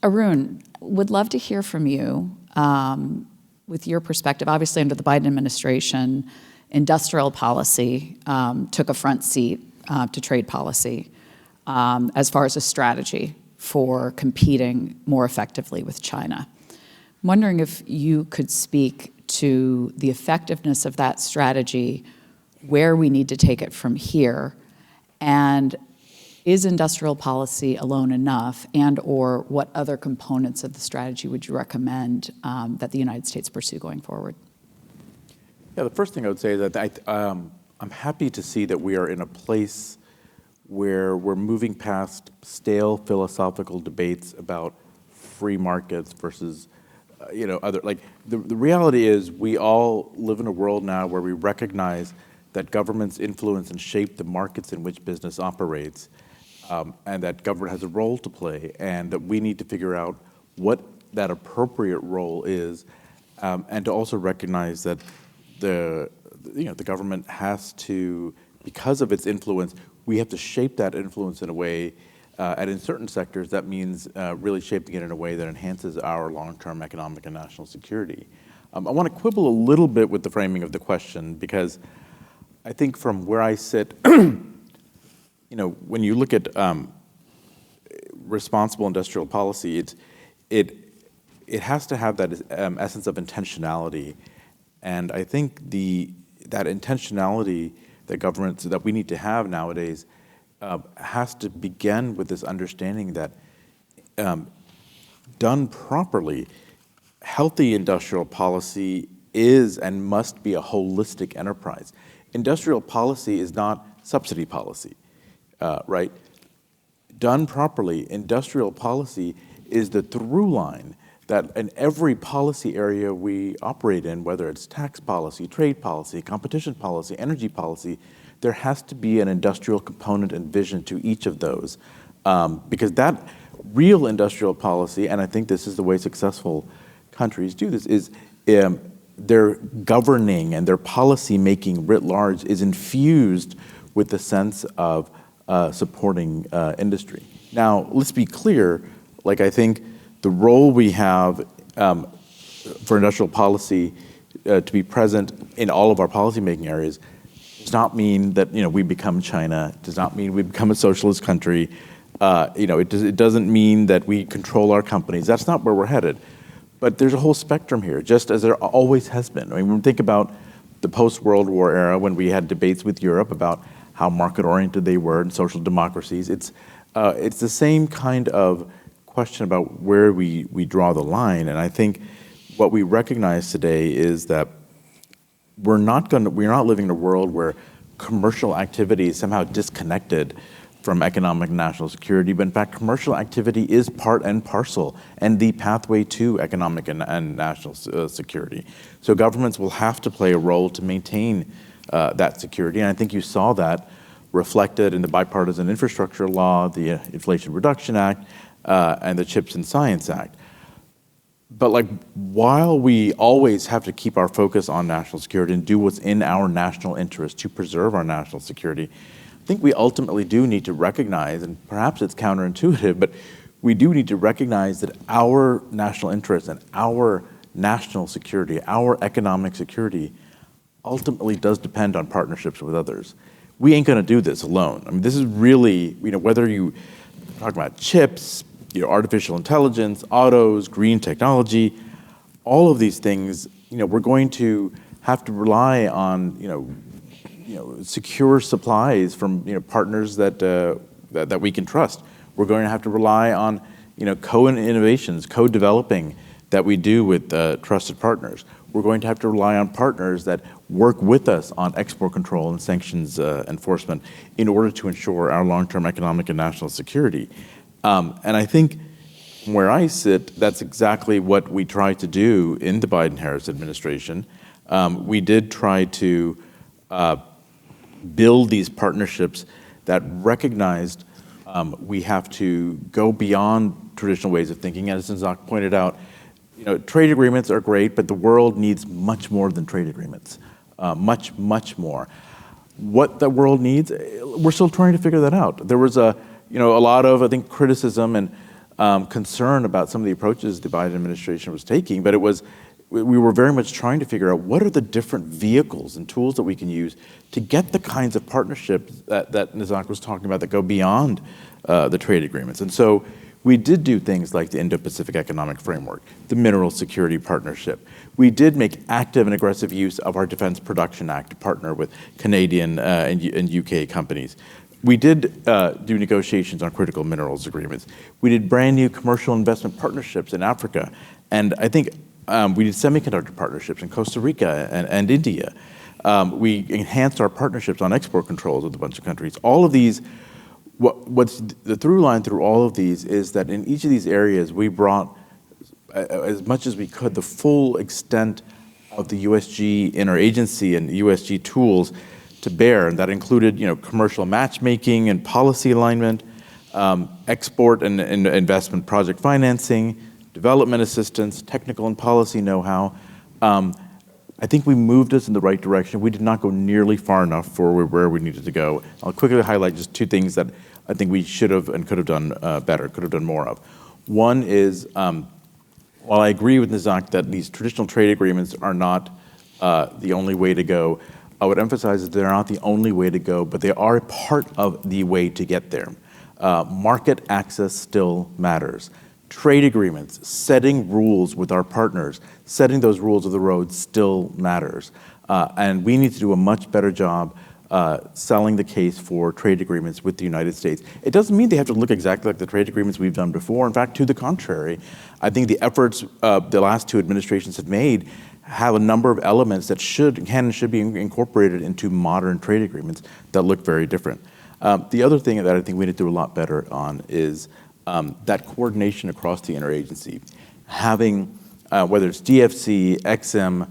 Arun, would love to hear from you with your perspective. Obviously, under the Biden administration, industrial policy took a front seat to trade policy as far as a strategy for competing more effectively with China. I'm wondering if you could speak to the effectiveness of that strategy, where we need to take it from here, and is industrial policy alone enough, and or what other components of the strategy would you recommend that the United States pursue going forward? Yeah, the first thing I would say is that I'm happy to see that we are in a place where we're moving past stale philosophical debates about free markets versus other, like the reality is we all live in a world now where we recognize that governments influence and shape the markets in which business operates, and that government has a role to play, and that we need to figure out what that appropriate role is, and to also recognize that the government has to, because of its influence, we have to shape that influence in a way, and in certain sectors, that means really shaping it in a way that enhances our long-term economic and national security. I want to quibble a little bit with the framing of the question, because I think from where I sit, when you look at responsible industrial policy, it has to have that essence of intentionality, and I think that intentionality that we need to have nowadays has to begin with this understanding that done properly, healthy industrial policy is and must be a holistic enterprise. Industrial policy is not subsidy policy, right? Done properly, industrial policy is the through line that in every policy area we operate in, whether it's tax policy, trade policy, competition policy, energy policy, there has to be an industrial component and vision to each of those. Because that real industrial policy, and I think this is the way successful countries do this, is their governing and their policy making writ large is infused with the sense of supporting industry. Now, let's be clear, I think the role we have for industrial policy to be present in all of our policymaking areas does not mean that we become China. Does not mean we become a socialist country. It doesn't mean that we control our companies. That's not where we're headed. But there's a whole spectrum here, just as there always has been. When we think about the post-World War era, when we had debates with Europe about how market-oriented they were and social democracies, it's the same kind of question about where we draw the line. And I think what we recognize today is that we're not living in a world where commercial activity is somehow disconnected from economic and national security, but in fact, commercial activity is part and parcel and the pathway to economic and national security. So governments will have to play a role to maintain that security, and I think you saw that reflected in the bipartisan infrastructure law, the Inflation Reduction Act, and the CHIPS and Science Act. But while we always have to keep our focus on national security and do what's in our national interest to preserve our national security, I think we ultimately do need to recognize, and perhaps it's counterintuitive, but we do need to recognize that our national interest and our national security, our economic security, ultimately does depend on partnerships with others. We ain't going to do this alone. I mean, this is really, whether you talk about chips, artificial intelligence, autos, green technology, all of these things, we're going to have to rely on, secure supplies from, partners that we can trust. We're going to have to rely on, co-innovations, co-developing that we do with trusted partners. We're going to have to rely on partners that work with us on export control and sanctions enforcement in order to ensure our long-term economic and national security. And I think from where I sit, that's exactly what we tried to do in the Biden-Harris administration. We did try to build these partnerships that recognized we have to go beyond traditional ways of thinking. As Zach pointed out, trade agreements are great, but the world needs much more than trade agreements, much, much more. What the world needs, we're still trying to figure that out. There was a lot of, I think, criticism and concern about some of the approaches the Biden administration was taking, but we were very much trying to figure out what are the different vehicles and tools that we can use to get the kinds of partnerships that Nizak was talking about that go beyond the trade agreements. And so we did do things like the Indo-Pacific Economic Framework, the Mineral Security Partnership. We did make active and aggressive use of our Defense Production Act to partner with Canadian and UK companies. We did do negotiations on critical minerals agreements. We did brand new commercial investment partnerships in Africa. And I think we did semiconductor partnerships in Costa Rica and India. We enhanced our partnerships on export controls with a bunch of countries. All of these, what's the through line through all of these is that in each of these areas, we brought, as much as we could, the full extent of the USG interagency and USG tools to bear, and that included, commercial matchmaking and policy alignment, export and investment project financing, development assistance, technical and policy know-how. I think we moved us in the right direction. We did not go nearly far enough for where we needed to go. I'll quickly highlight just two things that I think we should have and could have done better, could have done more of. One is, while I agree with Nizak that these traditional trade agreements are not the only way to go, I would emphasize that they're not the only way to go, but they are a part of the way to get there. Market access still matters. Trade agreements, setting rules with our partners, setting those rules of the road still matters. And we need to do a much better job selling the case for trade agreements with the United States. It doesn't mean they have to look exactly like the trade agreements we've done before. In fact, to the contrary, I think the efforts the last two administrations have made have a number of elements that can and should be incorporated into modern trade agreements that look very different. The other thing that I think we need to do a lot better on is that coordination across the interagency. Having, whether it's DFC, XM,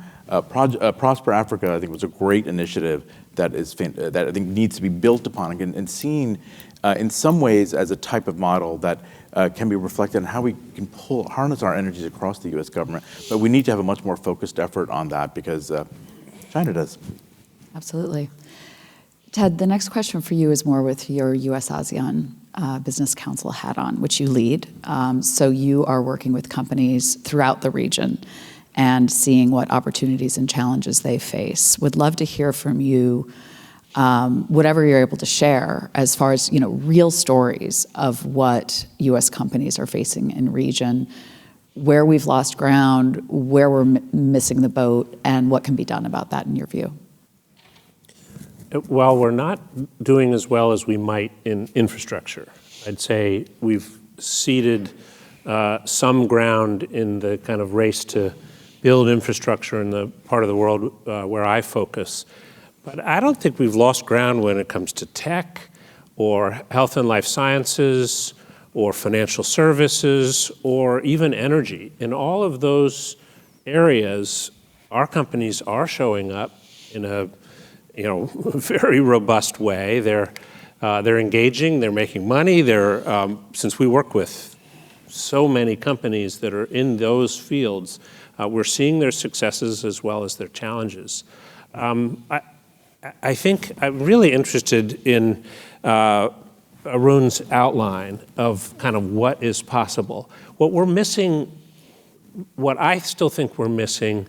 Prosper Africa, I think was a great initiative that I think needs to be built upon and seen in some ways as a type of model that can be reflected on how we can harness our energies across the U.S. government. But we need to have a much more focused effort on that because China does. Absolutely. Ted, the next question for you is more with your U.S.-ASEAN Business Council hat on, which you lead. So you are working with companies throughout the region and seeing what opportunities and challenges they face. Would love to hear from you, whatever you're able to share, as far as real stories of what U.S. companies are facing in region, where we've lost ground, where we're missing the boat, and what can be done about that in your view. While we're not doing as well as we might in infrastructure, I'd say we've ceded some ground in the kind of race to build infrastructure in the part of the world where I focus. But I don't think we've lost ground when it comes to tech or health and life sciences or financial services or even energy. In all of those areas, our companies are showing up in a very robust way. They're engaging, they're making money. Since we work with so many companies that are in those fields, we're seeing their successes as well as their challenges. I think I'm really interested in Arun's outline of kind of what is possible. What we're missing, what I still think we're missing,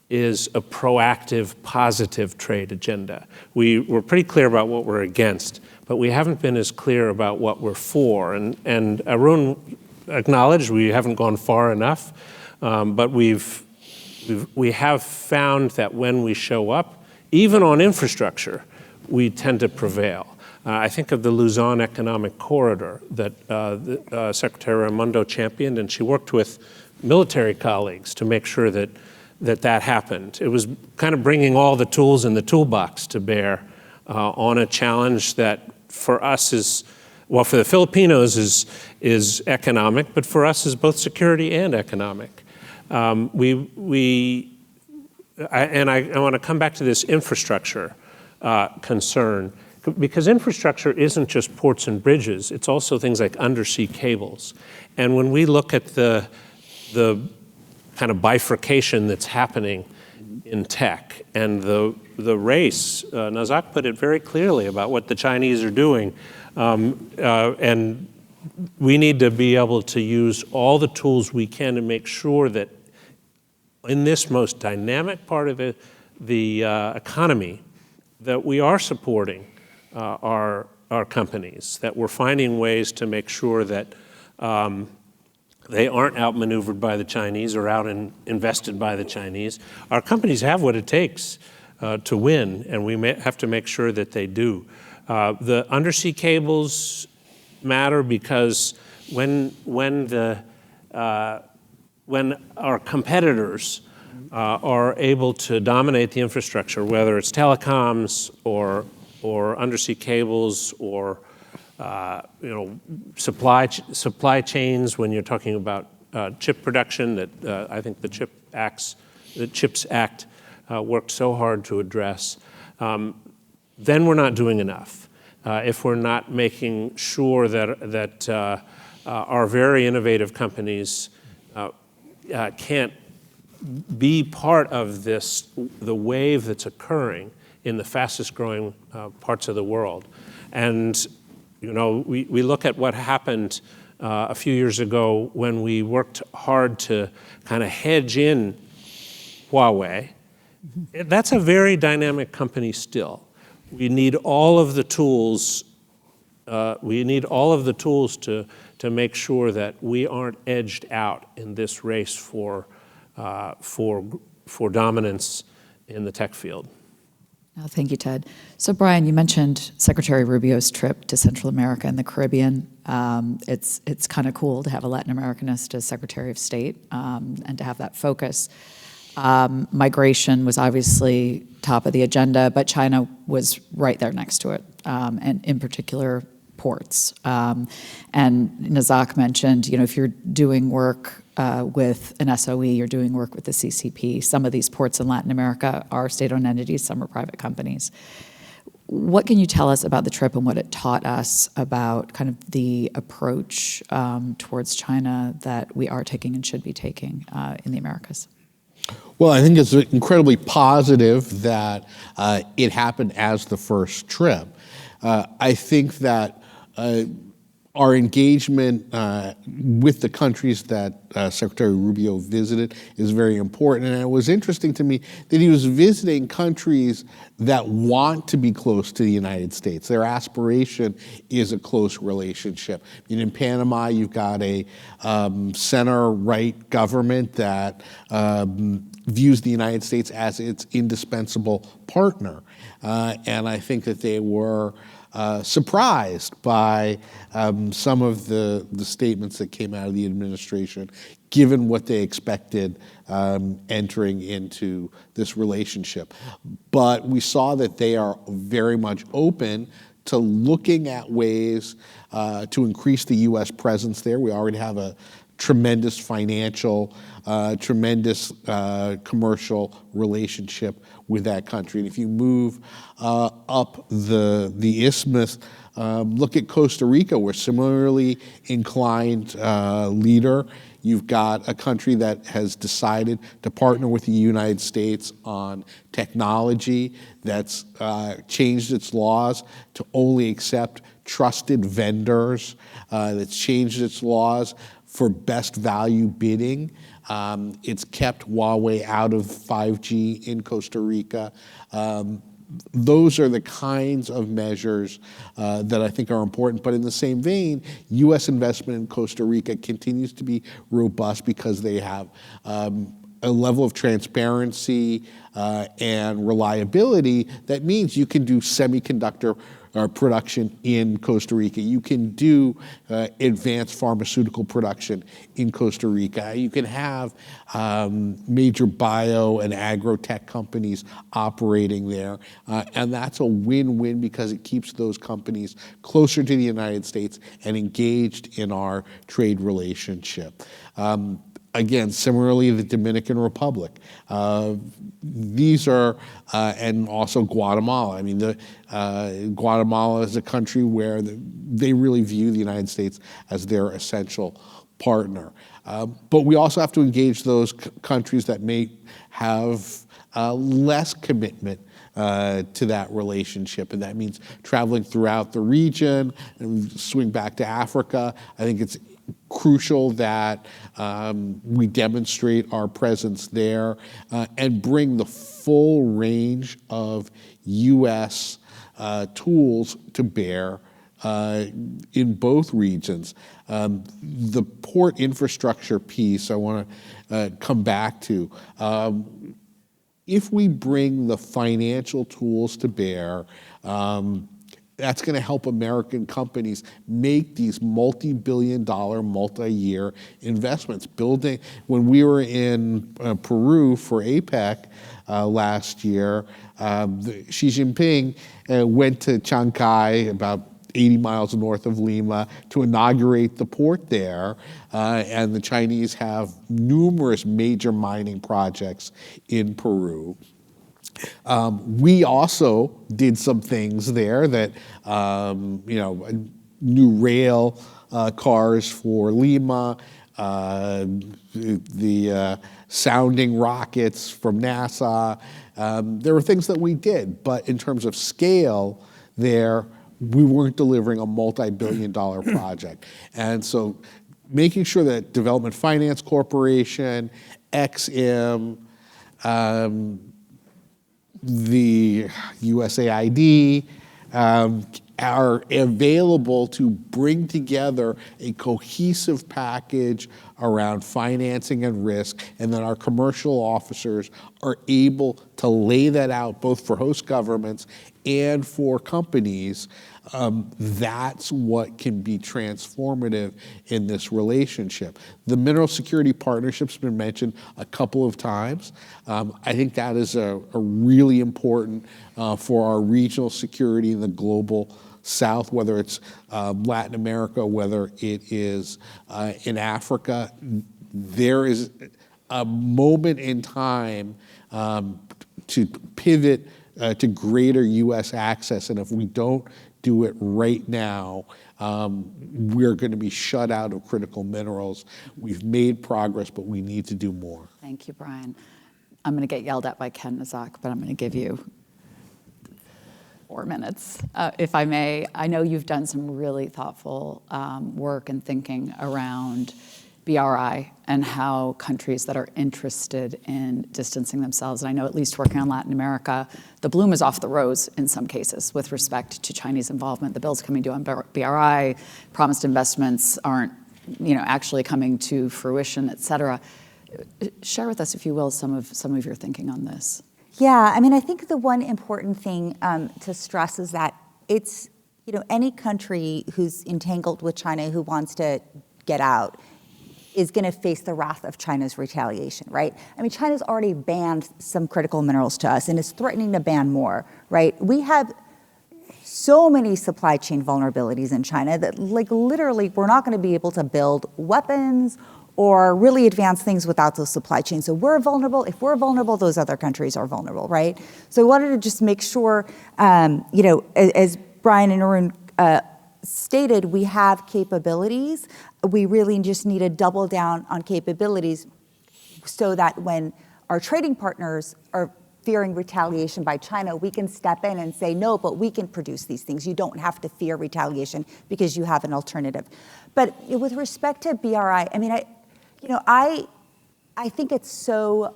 is a proactive, positive trade agenda. We're pretty clear about what we're against, but we haven't been as clear about what we're for. And Arun acknowledged we haven't gone far enough, but we have found that when we show up, even on infrastructure, we tend to prevail. I think of the Luzon Economic Corridor that Secretary Raimondo championed, and she worked with military colleagues to make sure that happened. It was kind of bringing all the tools in the toolbox to bear on a challenge that for us is, well, for the Filipinos is economic, but for us is both security and economic. I want to come back to this infrastructure concern, because infrastructure isn't just ports and bridges, it's also things like undersea cables. And when we look at the kind of bifurcation that's happening in tech and the race, Nazak put it very clearly about what the Chinese are doing, and we need to be able to use all the tools we can to make sure that in this most dynamic part of the economy, that we are supporting our companies, that we're finding ways to make sure that they aren't outmaneuvered by the Chinese or invested by the Chinese. Our companies have what it takes to win, and we have to make sure that they do. The undersea cables matter because when our competitors are able to dominate the infrastructure, whether it's telecoms or undersea cables or supply chains, when you're talking about chip production that I think the CHIPS Act worked so hard to address. then we're not doing enough. If we're not making sure that our very innovative companies can't be part of the wave that's occurring in the fastest growing parts of the world. And we look at what happened a few years ago when we worked hard to kind of hedge in Huawei. That's a very dynamic company still. We need all of the tools. To make sure that we aren't edged out in this race for dominance in the tech field. Oh, thank you, Ted. So, Brian, you mentioned Secretary Rubio's trip to Central America and the Caribbean. It's kind of cool to have a Latin Americanist as Secretary of State and to have that focus. Migration was obviously top of the agenda, but China was right there next to it, and in particular, ports. And Nazak mentioned, if you're doing work with an SOE, you're doing work with the CCP. Some of these ports in Latin America are state-owned entities, some are private companies. What can you tell us about the trip and what it taught us about kind of the approach towards China that we are taking and should be taking in the Americas? Well, I think it's incredibly positive that it happened as the first trip. I think that our engagement with the countries that Secretary Rubio visited is very important. And it was interesting to me that he was visiting countries that want to be close to the United States. Their aspiration is a close relationship. In Panama, you've got a center-right government that views the United States as its indispensable partner. And I think that they were surprised by some of the statements that came out of the administration, given what they expected entering into this relationship. But we saw that they are very much open to looking at ways to increase the U.S. presence there. We already have a tremendous financial, tremendous commercial relationship with that country. And if you move up the isthmus, look at Costa Rica, we're similarly inclined leader. You've got a country that has decided to partner with the United States on technology, that's changed its laws to only accept trusted vendors, that's changed its laws for best value bidding. It's kept Huawei out of 5G in Costa Rica. Those are the kinds of measures that I think are important. But in the same vein, U.S. investment in Costa Rica continues to be robust because they have a level of transparency and reliability that means you can do semiconductor production in Costa Rica. You can do advanced pharmaceutical production in Costa Rica. You can have major bio and agro-tech companies operating there. And that's a win-win because it keeps those companies closer to the United States and engaged in our trade relationship. Again, similarly, the Dominican Republic. These are, and also Guatemala. I mean, Guatemala is a country where they really view the United States as their essential partner. But we also have to engage those countries that may have less commitment to that relationship, and that means traveling throughout the region and swing back to Africa. I think it's crucial that we demonstrate our presence there and bring the full range of U.S. Tools to bear in both regions. The port infrastructure piece I want to come back to. If we bring the financial tools to bear, that's going to help American companies make these multi-billion-dollar, multi-year investments. When we were in Peru for APEC last year, Xi Jinping went to Chancay, about 80 miles north of Lima, to inaugurate the port there. And the Chinese have numerous major mining projects in Peru. We also did some things there that, new rail cars for Lima, the sounding rockets from NASA. There were things that we did, but in terms of scale there, we weren't delivering a multi-billion-dollar project. And so making sure that Development Finance Corporation, XM, the USAID are available to bring together a cohesive package around financing and risk, and then our commercial officers are able to lay that out both for host governments and for companies. That's what can be transformative in this relationship. The Mineral Security Partnership's been mentioned a couple of times. I think that is a really important for our regional security in the global South, whether it's Latin America, whether it is in Africa. There is a moment in time to pivot to greater U.S. access, and if we don't do it right now, we're going to be shut out of critical minerals. We've made progress, but we need to do more. Thank you, Brian. I'm going to get yelled at by Ken Nazak, but I'm going to give you 4 minutes, if I may. I know you've done some really thoughtful work and thinking around BRI and how countries that are interested in distancing themselves, and I know at least working on Latin America, the bloom is off the rose in some cases with respect to Chinese involvement. The bill's coming due on BRI, promised investments aren't actually coming to fruition, et cetera. Share with us, if you will, some of your thinking on this. Yeah, I mean, I think the one important thing to stress is that it's, any country who's entangled with China who wants to get out is going to face the wrath of China's retaliation, right? I mean, China's already banned some critical minerals to us and is threatening to ban more, right? We have so many supply chain vulnerabilities in China that, literally, we're not going to be able to build weapons or really advance things without those supply chains. So we're vulnerable. If we're vulnerable, those other countries are vulnerable, right? So I wanted to just make sure, as Brian and Arun stated, we have capabilities. We really just need to double down on capabilities so that when our trading partners are fearing retaliation by China, we can step in and say, no, but we can produce these things. You don't have to fear retaliation because you have an alternative. But with respect to BRI, I mean, I think it's so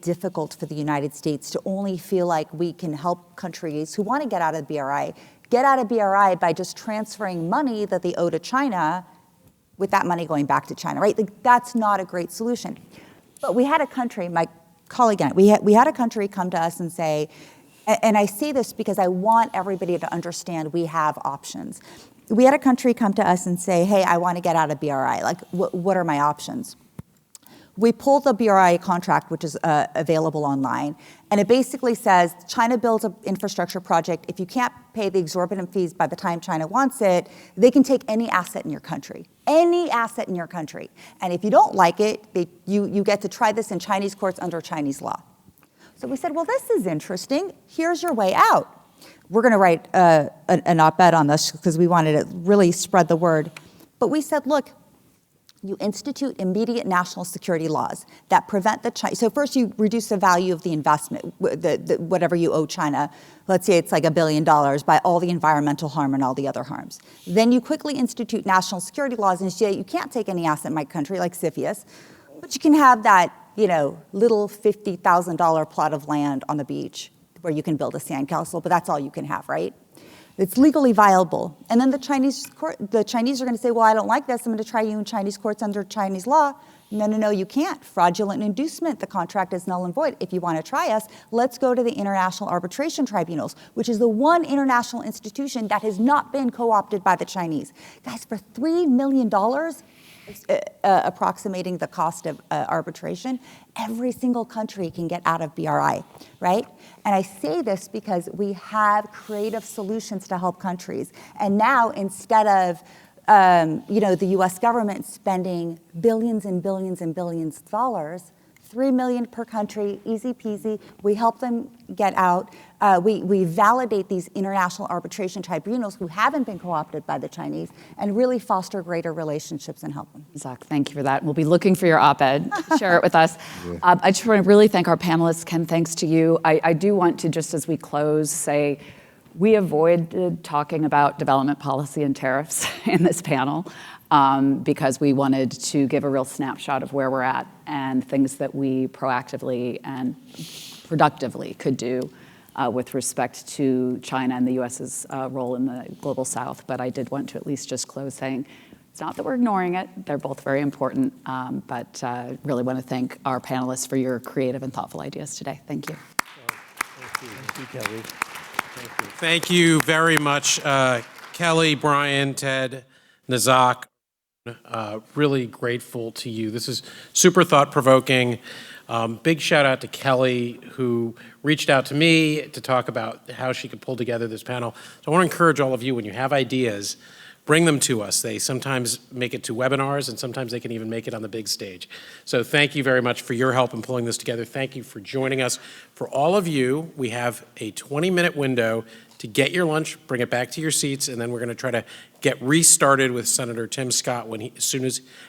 difficult for the United States to only feel like we can help countries who want to get out of BRI by just transferring money that they owe to China with that money going back to China, right? That's not a great solution. But we had a country, my colleague, we had a country come to us and say, and I say this because I want everybody to understand we have options. We had a country come to us and say, hey, I want to get out of BRI. What are my options? We pulled the BRI contract, which is available online, and it basically says China builds an infrastructure project. If you can't pay the exorbitant fees by the time China wants it, they can take any asset in your country. Any asset in your country. And if you don't like it, you get to try this in Chinese courts under Chinese law. So we said, well, this is interesting. Here's your way out. We're going to write an op-ed on this because we wanted to really spread the word. But we said, look, you institute immediate national security laws that prevent the China. So first you reduce the value of the investment, whatever you owe China. Let's say it's like $1 billion by all the environmental harm and all the other harms. Then you quickly institute national security laws and say you can't take any asset in my country like CFIUS, but you can have that, little $50,000 plot of land on the beach where you can build a sandcastle, but that's all you can have, right? It's legally viable. And then the Chinese are going to say, well, I don't like this. I'm going to try you in Chinese courts under Chinese law. No, you can't. Fraudulent inducement, the contract is null and void. If you want to try us, let's go to the International Arbitration Tribunals, which is the one international institution that has not been co-opted by the Chinese. Guys, for $3 million, approximating the cost of arbitration, every single country can get out of BRI, right? And I say this because we have creative solutions to help countries. And now, instead of the U.S. government spending billions and billions and billions of dollars $3 million per country, easy peasy. We help them get out. We validate these international arbitration tribunals who haven't been co-opted by the Chinese and really foster greater relationships and help them. Zach, thank you for that. We'll be looking for your op-ed. Share it with us. I just want to really thank our panelists. Ken, thanks to you. I do want to, just as we close, say we avoided talking about development policy and tariffs in this panel because we wanted to give a real snapshot of where we're at and things that we proactively and productively could do with respect to China and the U.S.'s role in the global south. But I did want to at least just close saying it's not that we're ignoring it. They're both very important, but really want to thank our panelists for your creative and thoughtful ideas today. Thank you. Thank you, Kelly. Thank you. Thank you very much, Kelly, Brian, Ted, Nazak. Really grateful to you. This is super thought-provoking. Big shout out to Kelly, who reached out to me to talk about how she could pull together this panel. So I want to encourage all of you, when you have ideas, bring them to us. They sometimes make it to webinars, and sometimes they can even make it on the big stage. So thank you very much for your help in pulling this together. Thank you for joining us. For all of you, we have a 20-minute window to get your lunch, bring it back to your seats, and then we're going to try to get restarted with Senator Tim Scott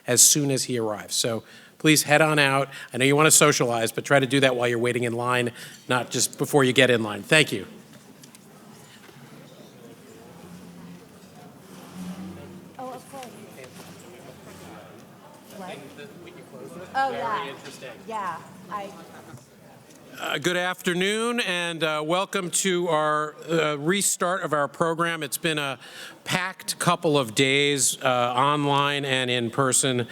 as soon as he arrives. So please head on out. I know you want to socialize, but try to do that while you're waiting in line, not just before you get in line. Thank you. Oh, of course. Oh, yeah. Very interesting. Yeah. Good afternoon, and welcome to our restart of our program. It's been a packed couple of days, online and in person,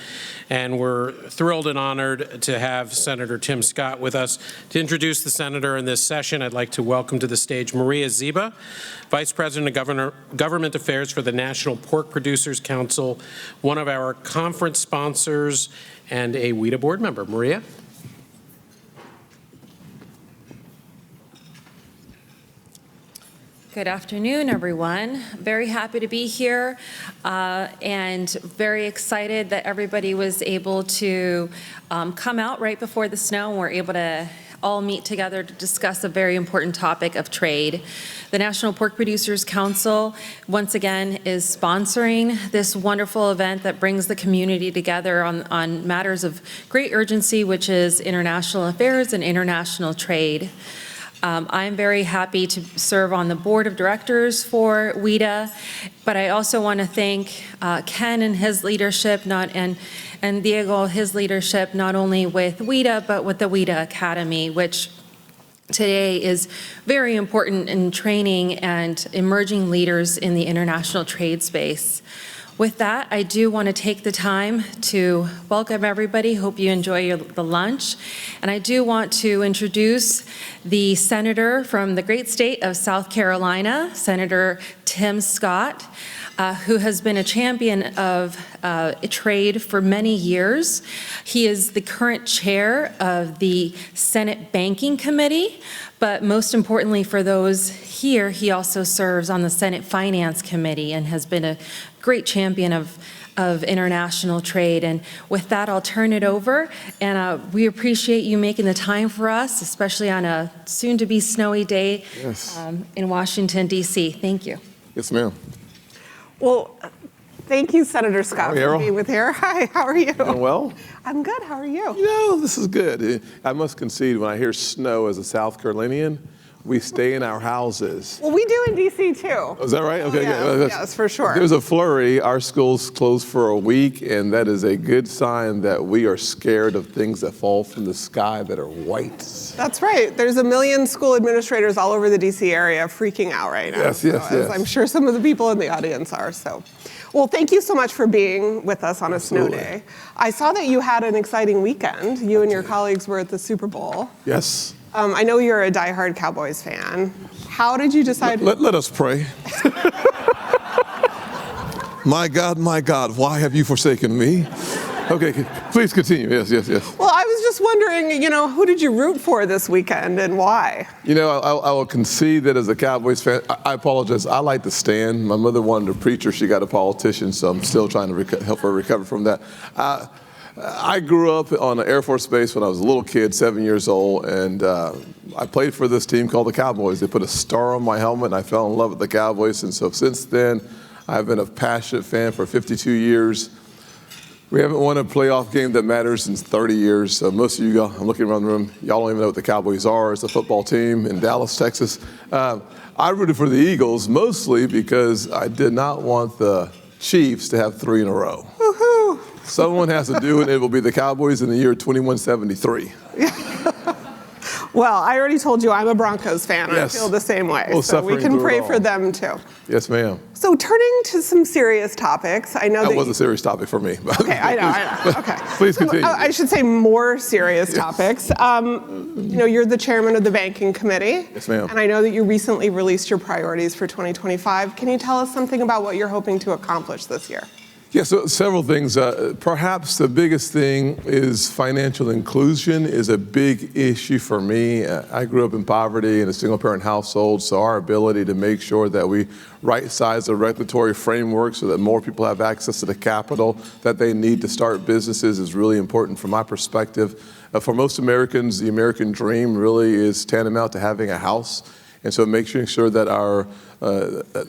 and we're thrilled and honored to have Senator Tim Scott with us. To introduce the senator in this session, I'd like to welcome to the stage Maria Ziba, Vice President of Government Affairs for the National Pork Producers Council, one of our conference sponsors, and a WIDA board member. Maria? Good afternoon, everyone. Very happy to be here and very excited that everybody was able to come out right before the snow and we're able to all meet together to discuss a very important topic of trade. The National Pork Producers Council, once again, is sponsoring this wonderful event that brings the community together on matters of great urgency, which is international affairs and international trade. I'm very happy to serve on the board of directors for WIDA, but I also want to thank Ken and his leadership, and Diego, his leadership, not only with WIDA, but with the WIDA Academy, which today is very important in training and emerging leaders in the international trade space. With that, I do want to take the time to welcome everybody. Hope you enjoy the lunch. And I do want to introduce the senator from the great state of South Carolina, Senator Tim Scott, who has been a champion of trade for many years. He is the current chair of the Senate Banking Committee, but most importantly for those here, he also serves on the Senate Finance Committee and has been a great champion of international trade. And with that, I'll turn it over. And we appreciate you making the time for us, especially on a soon-to-be snowy day in Washington, D.C. Thank you. Yes, ma'am. Well, thank you, Senator Scott, for being with here. Hi, how are you? Doing well? I'm good. How are you? You know, this is good. I must concede, when I hear snow as a South Carolinian, we stay in our houses. Well, we do in D.C. too. Oh, is that right? Okay, yes, for sure. There's a flurry. Our schools closed for a week, and that is a good sign that we are scared of things that fall from the sky that are white. That's right. There's 1 million school administrators all over the D.C. area freaking out right now. Yes. As I'm sure some of the people in the audience are. So, well, thank you so much for being with us on a snow day. I saw that you had an exciting weekend. You and your colleagues were at the Super Bowl. Yes. I know you're a diehard Cowboys fan. How did you decide? Let us pray. My God, why have you forsaken me? Okay, please continue. Yes. Well, I was just wondering, who did you root for this weekend and why? I will concede that as a Cowboys fan, I apologize. I like to stand. My mother wanted a preacher. She got a politician, so I'm still trying to help her recover from that. I grew up on an Air Force base when I was a little kid, 7 years old, and I played for this team called the Cowboys. They put a star on my helmet, and I fell in love with the Cowboys. And so since then, I've been a passionate fan for 52 years. We haven't won a playoff game that matters in 30 years. So most of you, I'm looking around the room, y'all don't even know what the Cowboys are. It's a football team in Dallas, Texas. I rooted for the Eagles mostly because I did not want the Chiefs to have 3 in a row. Woohoo! Someone has to do it. It will be the Cowboys in the year 2173. Well, I already told you I'm a Broncos fan. Yes. I feel the same way. Well, so we suffering can through it pray all. for them too. Yes, ma'am. So turning to some serious topics, I know That that was a serious topic for me. Okay, I know. Okay. Please continue. So, I should say more serious topics. You're the chairman of the banking committee. Yes, ma'am. And I know that you recently released your priorities for 2025. Can you tell us something about what you're hoping to accomplish this year? Yeah, so several things. Perhaps the biggest thing is financial inclusion is a big issue for me. I grew up in poverty in a single-parent household, so our ability to make sure that we right-size the regulatory framework so that more people have access to the capital that they need to start businesses is really important from my perspective. For most Americans, the American dream really is tantamount to having a house. And so making sure that our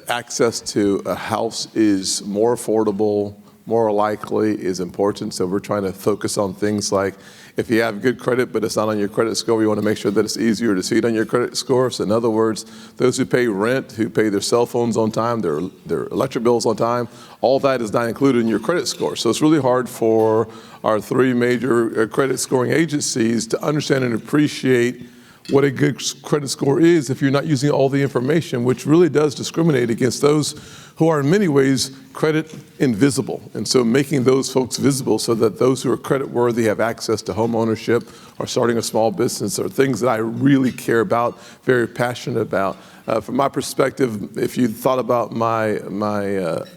access to a house is more affordable, more likely is important. So we're trying to focus on things like if you have good credit, but it's not on your credit score, we want to make sure that it's easier to see it on your credit score. So in other words, those who pay rent, who pay their cell phones on time, their electric bills on time, all that is not included in your credit score. So it's really hard for our 3 major credit scoring agencies to understand and appreciate what a good credit score is if you're not using all the information, which really does discriminate against those who are in many ways credit invisible. And so making those folks visible so that those who are credit worthy have access to home ownership or starting a small business are things that I really care about, very passionate about. From my perspective, if you thought about my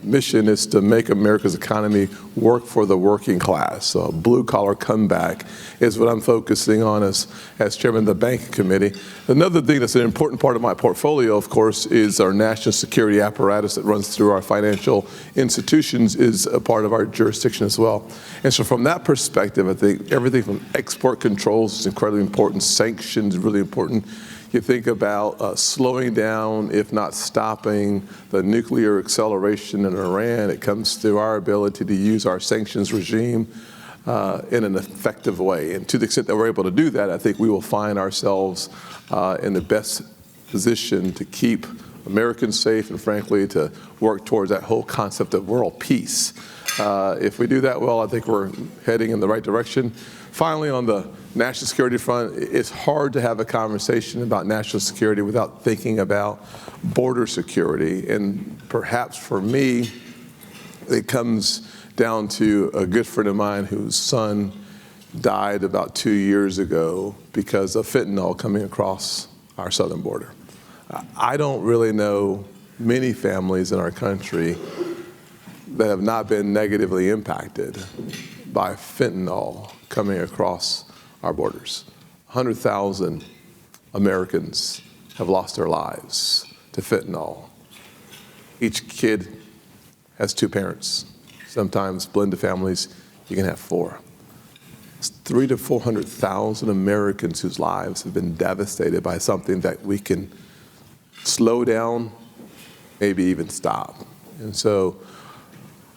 mission is to make America's economy work for the working class. So a blue-collar comeback is what I'm focusing on as chairman of the banking committee. Another thing that's an important part of my portfolio, of course, is our national security apparatus that runs through our financial institutions is a part of our jurisdiction as well. And so from that perspective, I think everything from export controls is incredibly important, sanctions really important. You think about slowing down, if not stopping, the nuclear acceleration in Iran. It comes through our ability to use our sanctions regime in an effective way. And to the extent that we're able to do that, I think we will find ourselves in the best position to keep Americans safe and, frankly, to work towards that whole concept of world peace. If we do that well, I think we're heading in the right direction. Finally, on the national security front, it's hard to have a conversation about national security without thinking about border security. And perhaps for me, it comes down to a good friend of mine whose son died about 2 years ago because of fentanyl coming across our southern border. I don't really know many families in our country that have not been negatively impacted by fentanyl coming across our borders. 100,000 Americans have lost their lives to fentanyl. Each kid has 2 parents. Sometimes blended families, you can have 4. It's 300,000 to 400,000 Americans whose lives have been devastated by something that we can slow down, maybe even stop. And so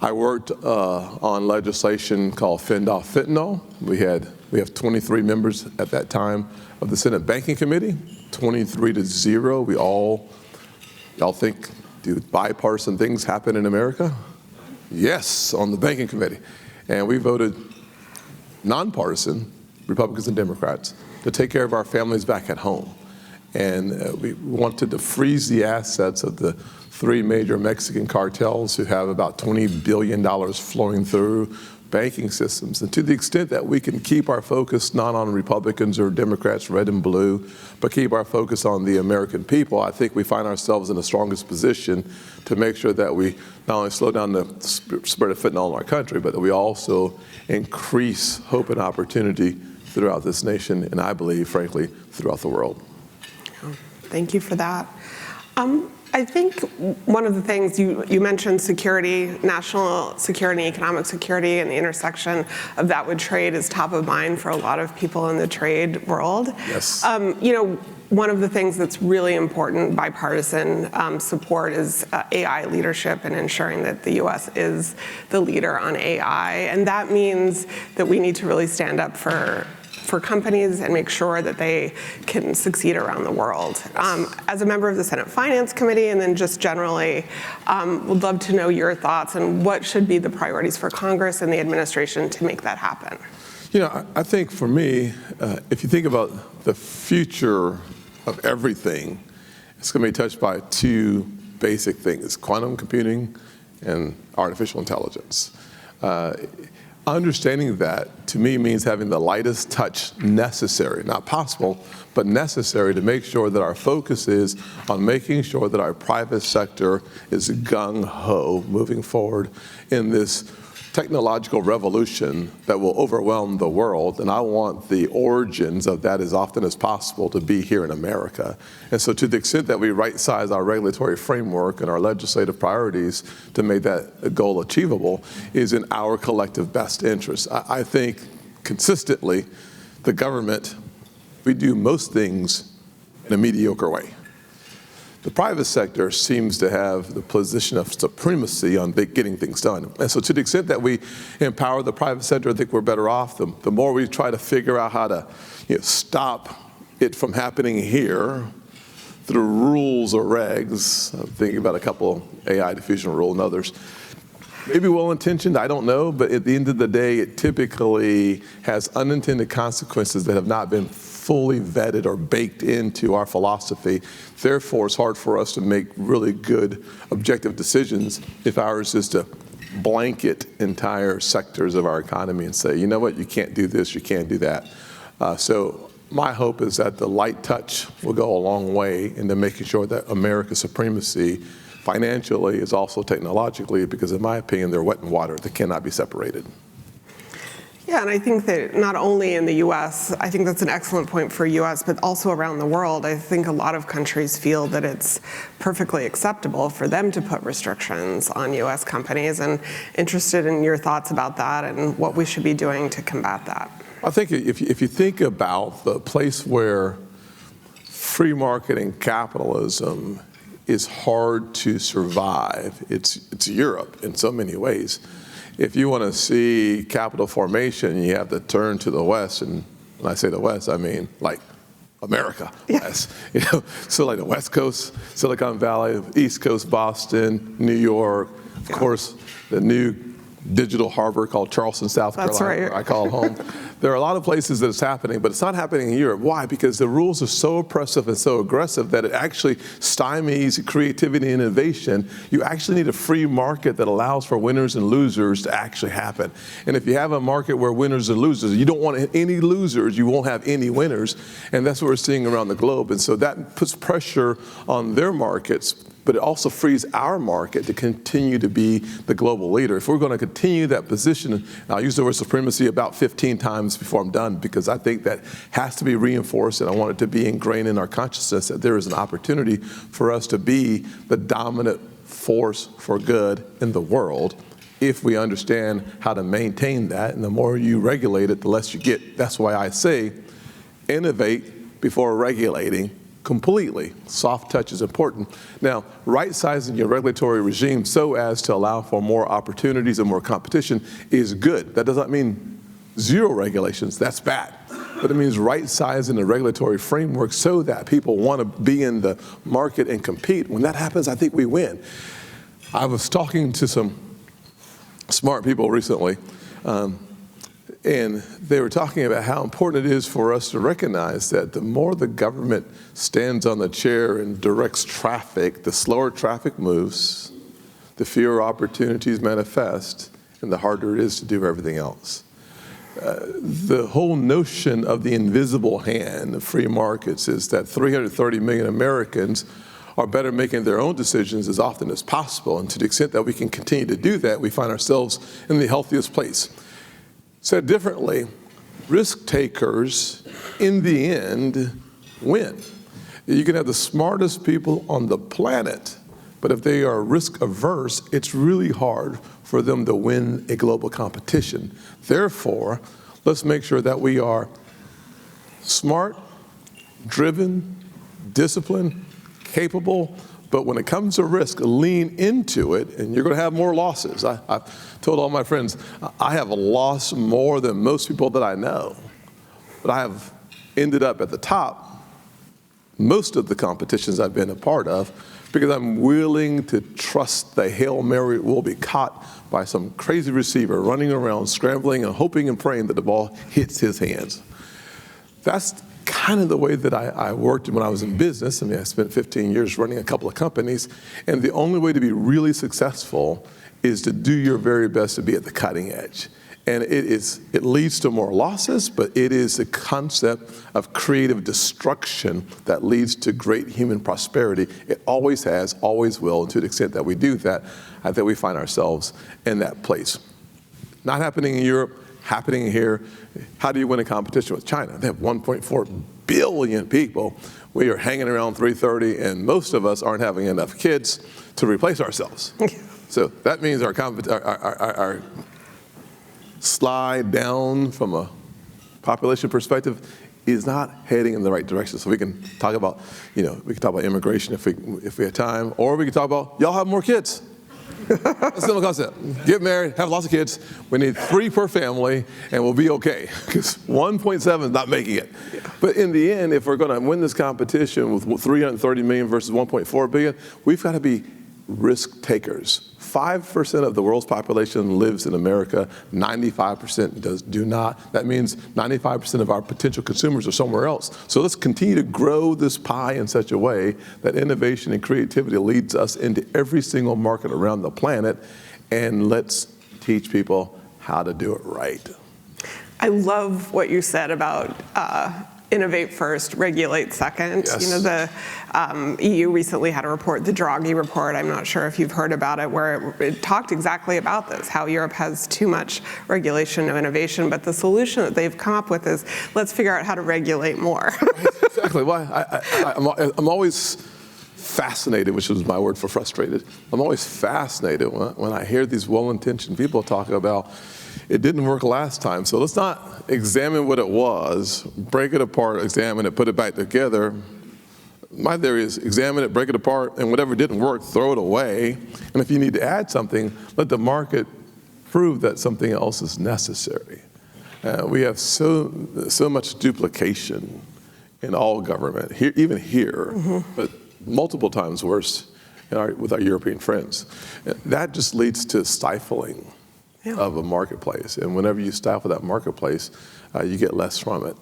I worked on legislation called Fend Off Fentanyl. We have 23 members at that time of the Senate Banking Committee, 23-0. Y'all think, do bipartisan things happen in America? Yes, on the Banking Committee. And we voted nonpartisan, Republicans and Democrats, to take care of our families back at home. And we wanted to freeze the assets of the 3 major Mexican cartels who have about $20 billion flowing through banking systems. And to the extent that we can keep our focus not on Republicans or Democrats, red and blue, but keep our focus on the American people, I think we find ourselves in the strongest position to make sure that we not only slow down the spread of fentanyl in our country, but that we also increase hope and opportunity throughout this nation, and I believe, frankly, throughout the world. Thank you for that. I think one of the things you mentioned security, national security, economic security, and the intersection of that with trade is top of mind for a lot of people in the trade world. Yes. One of the things that's really important, bipartisan support, is AI leadership and ensuring that the U.S. is the leader on AI. And that means that we need to really stand up for companies and make sure that they can succeed around the world. As a member of the Senate Finance Committee, and then just generally, would love to know your thoughts on what should be the priorities for Congress and the administration to make that happen. I think for me, if you think about the future of everything, it's going to be touched by two basic things: quantum computing and artificial intelligence. Understanding that, to me, means having the lightest touch necessary, not possible, but necessary to make sure that our focus is on making sure that our private sector is gung-ho moving forward in this technological revolution that will overwhelm the world, and I want the origins of that as often as possible to be here in America. And so to the extent that we right-size our regulatory framework and our legislative priorities to make that goal achievable is in our collective best interest. I think consistently the government, we do most things in a mediocre way. The private sector seems to have the position of supremacy on getting things done. And so to the extent that we empower the private sector, I think we're better off. The more we try to figure out how to stop it from happening here through rules or regs. I'm thinking about a couple AI diffusion rule and others. Maybe well-intentioned, I don't know, but at the end of the day, it typically has unintended consequences that have not been fully vetted or baked into our philosophy. Therefore, it's hard for us to make really good objective decisions if ours is to blanket entire sectors of our economy and say, you know what, you can't do this, you can't do that. So my hope is that the light touch will go a long way into making sure that America's supremacy financially is also technologically, because in my opinion, they're wet and water that cannot be separated. Yeah, and I think that not only in the U.S., I think that's an excellent point for U.S., but also around the world. I think a lot of countries feel that it's perfectly acceptable for them to put restrictions on U.S. companies, and interested in your thoughts about that and what we should be doing to combat that. I think if you think about the place where free market and capitalism is hard to survive, it's Europe in so many ways. If you want to see capital formation, you have to turn to the West, and when I say the West, I mean like America. Yes. So like the West Coast, Silicon Valley, East Coast, Boston, New York, of course, the new digital harbor called Charleston, South Carolina, That's right. where I call home. There are a lot of places that it's happening, but it's not happening in Europe. Why? Because the rules are so oppressive and so aggressive that it actually stymies creativity and innovation. You actually need a free market that allows for winners and losers to actually happen. And if you have a market where winners and losers, you don't want any losers, you won't have any winners. And that's what we're seeing around the globe. And so that puts pressure on their markets, but it also frees our market to continue to be the global leader. If we're going to continue that position, and I'll use the word supremacy about 15 times before I'm done, because I think that has to be reinforced, and I want it to be ingrained in our consciousness that there is an opportunity for us to be the dominant force for good in the world if we understand how to maintain that. And the more you regulate it, the less you get. That's why I say innovate before regulating completely. Soft touch is important. Now, right-sizing your regulatory regime so as to allow for more opportunities and more competition is good. That does not mean zero regulations. That's bad. But it means right-sizing the regulatory framework so that people want to be in the market and compete. When that happens, I think we win. I was talking to some smart people recently, and they were talking about how important it is for us to recognize that the more the government stands on the chair and directs traffic, the slower traffic moves, the fewer opportunities manifest, and the harder it is to do everything else. The whole notion of the invisible hand of free markets is that 330 million Americans are better making their own decisions as often as possible. And to the extent that we can continue to do that, we find ourselves in the healthiest place. Said differently, risk takers, in the end, win. You can have the smartest people on the planet, but if they are risk averse, it's really hard for them to win a global competition. Therefore, let's make sure that we are smart, driven, disciplined, capable, but when it comes to risk, lean into it, and you're going to have more losses. I've told all my friends, I have lost more than most people that I know, but I have ended up at the top most of the competitions I've been a part of because I'm willing to trust the Hail Mary will be caught by some crazy receiver running around, scrambling and hoping and praying that the ball hits his hands. That's kind of the way that I worked when I was in business. I mean, I spent 15 years running a couple of companies, and the only way to be really successful is to do your very best to be at the cutting edge. And it leads to more losses, but it is the concept of creative destruction that leads to great human prosperity. It always has, always will, and to the extent that we do that, I think we find ourselves in that place. Not happening in Europe, happening here. How do you win a competition with China? They have 1.4 billion people. We are hanging around 330, and most of us aren't having enough kids to replace ourselves. So that means our slide down from a population perspective is not heading in the right direction. So we can talk about, we can talk about immigration if we have time, or we can talk about y'all have more kids. That's a simple concept. Get married, have lots of kids. We need 3 per family, and we'll be okay. Because 1.7 is not making it. But in the end, if we're going to win this competition with 330 million versus 1.4 billion, we've got to be risk takers. 5% of the world's population lives in America, 95% do not. That means 95% of our potential consumers are somewhere else. So let's continue to grow this pie in such a way that innovation and creativity leads us into every single market around the planet, and let's teach people how to do it right. I love what you said about innovate first, regulate second. Yes. The EU recently had a report, the Draghi report, I'm not sure if you've heard about it, where it talked exactly about this, how Europe has too much regulation of innovation, but the solution that they've come up with is, let's figure out how to regulate more. Exactly. Well, I'm always fascinated, which was my word for frustrated. I'm always fascinated when I hear these well-intentioned people talk about it didn't work last time, so let's not examine what it was, break it apart, examine it, put it back together. My theory is examine it, break it apart, and whatever didn't work, throw it away. And if you need to add something, let the market prove that something else is necessary. We have so much duplication in all government, even here, but multiple times worse with our European friends. That just leads to stifling of a marketplace. And whenever you stifle that marketplace, you get less from it.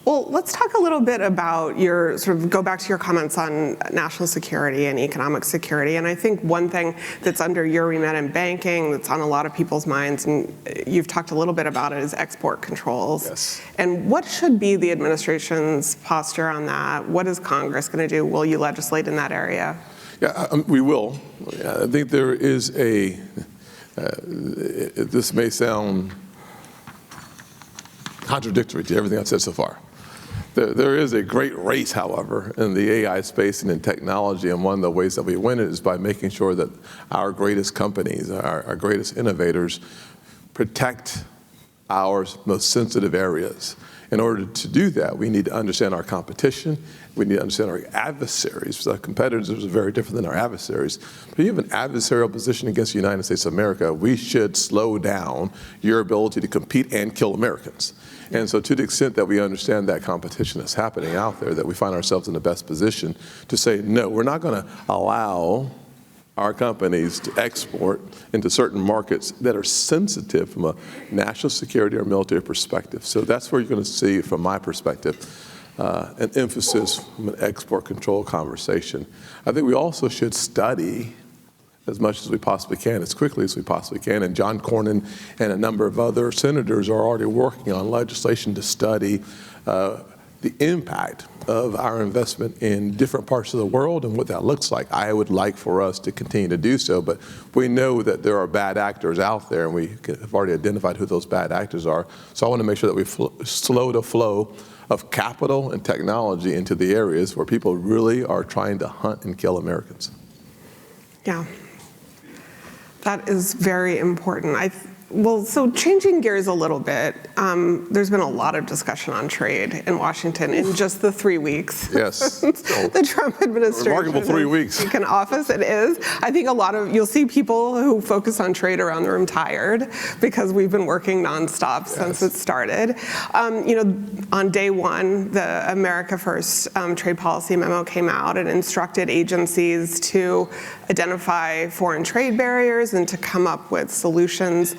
Well, let's talk a little bit about go back to your comments on national security and economic security. And I think one thing that's under your remit in banking that's on a lot of people's minds, and you've talked a little bit about it, is export controls. Yes. And what should be the administration's posture on that? What is Congress going to do? Will you legislate in that area? Yeah, we will. I think there is this may sound contradictory to everything I've said so far. There is a great race, however, in the AI space and in technology, and one of the ways that we win it is by making sure that our greatest companies, our greatest innovators, protect our most sensitive areas. In order to do that, we need to understand our competition. We need to understand our adversaries. So our competitors are very different than our adversaries. But you have an adversarial position against the United States of America, we should slow down your ability to compete and kill Americans. And so to the extent that we understand that competition is happening out there, that we find ourselves in the best position to say, no, we're not going to allow our companies to export into certain markets that are sensitive from a national security or military perspective. So that's where you're going to see, from my perspective, an emphasis from an export control conversation. I think we also should study as much as we possibly can, as quickly as we possibly can. And John Cornyn and a number of other senators are already working on legislation to study the the impact of our investment in different parts of the world and what that looks like. I would like for us to continue to do so, but we know that there are bad actors out there, and we have already identified who those bad actors are. So I want to make sure that we slow the flow of capital and technology into the areas where people really are trying to hunt and kill Americans. Yeah, that is very important. Well, so changing gears a little bit, there's been a lot of discussion on trade in Washington in just the 3 weeks. Yes. The Trump administration. Remarkable 3 weeks. In office, it is. I think you'll see people who focus on trade around the room tired because we've been working nonstop since it started. On day one, the America First trade policy memo came out and instructed agencies to identify foreign trade barriers and to come up with solutions.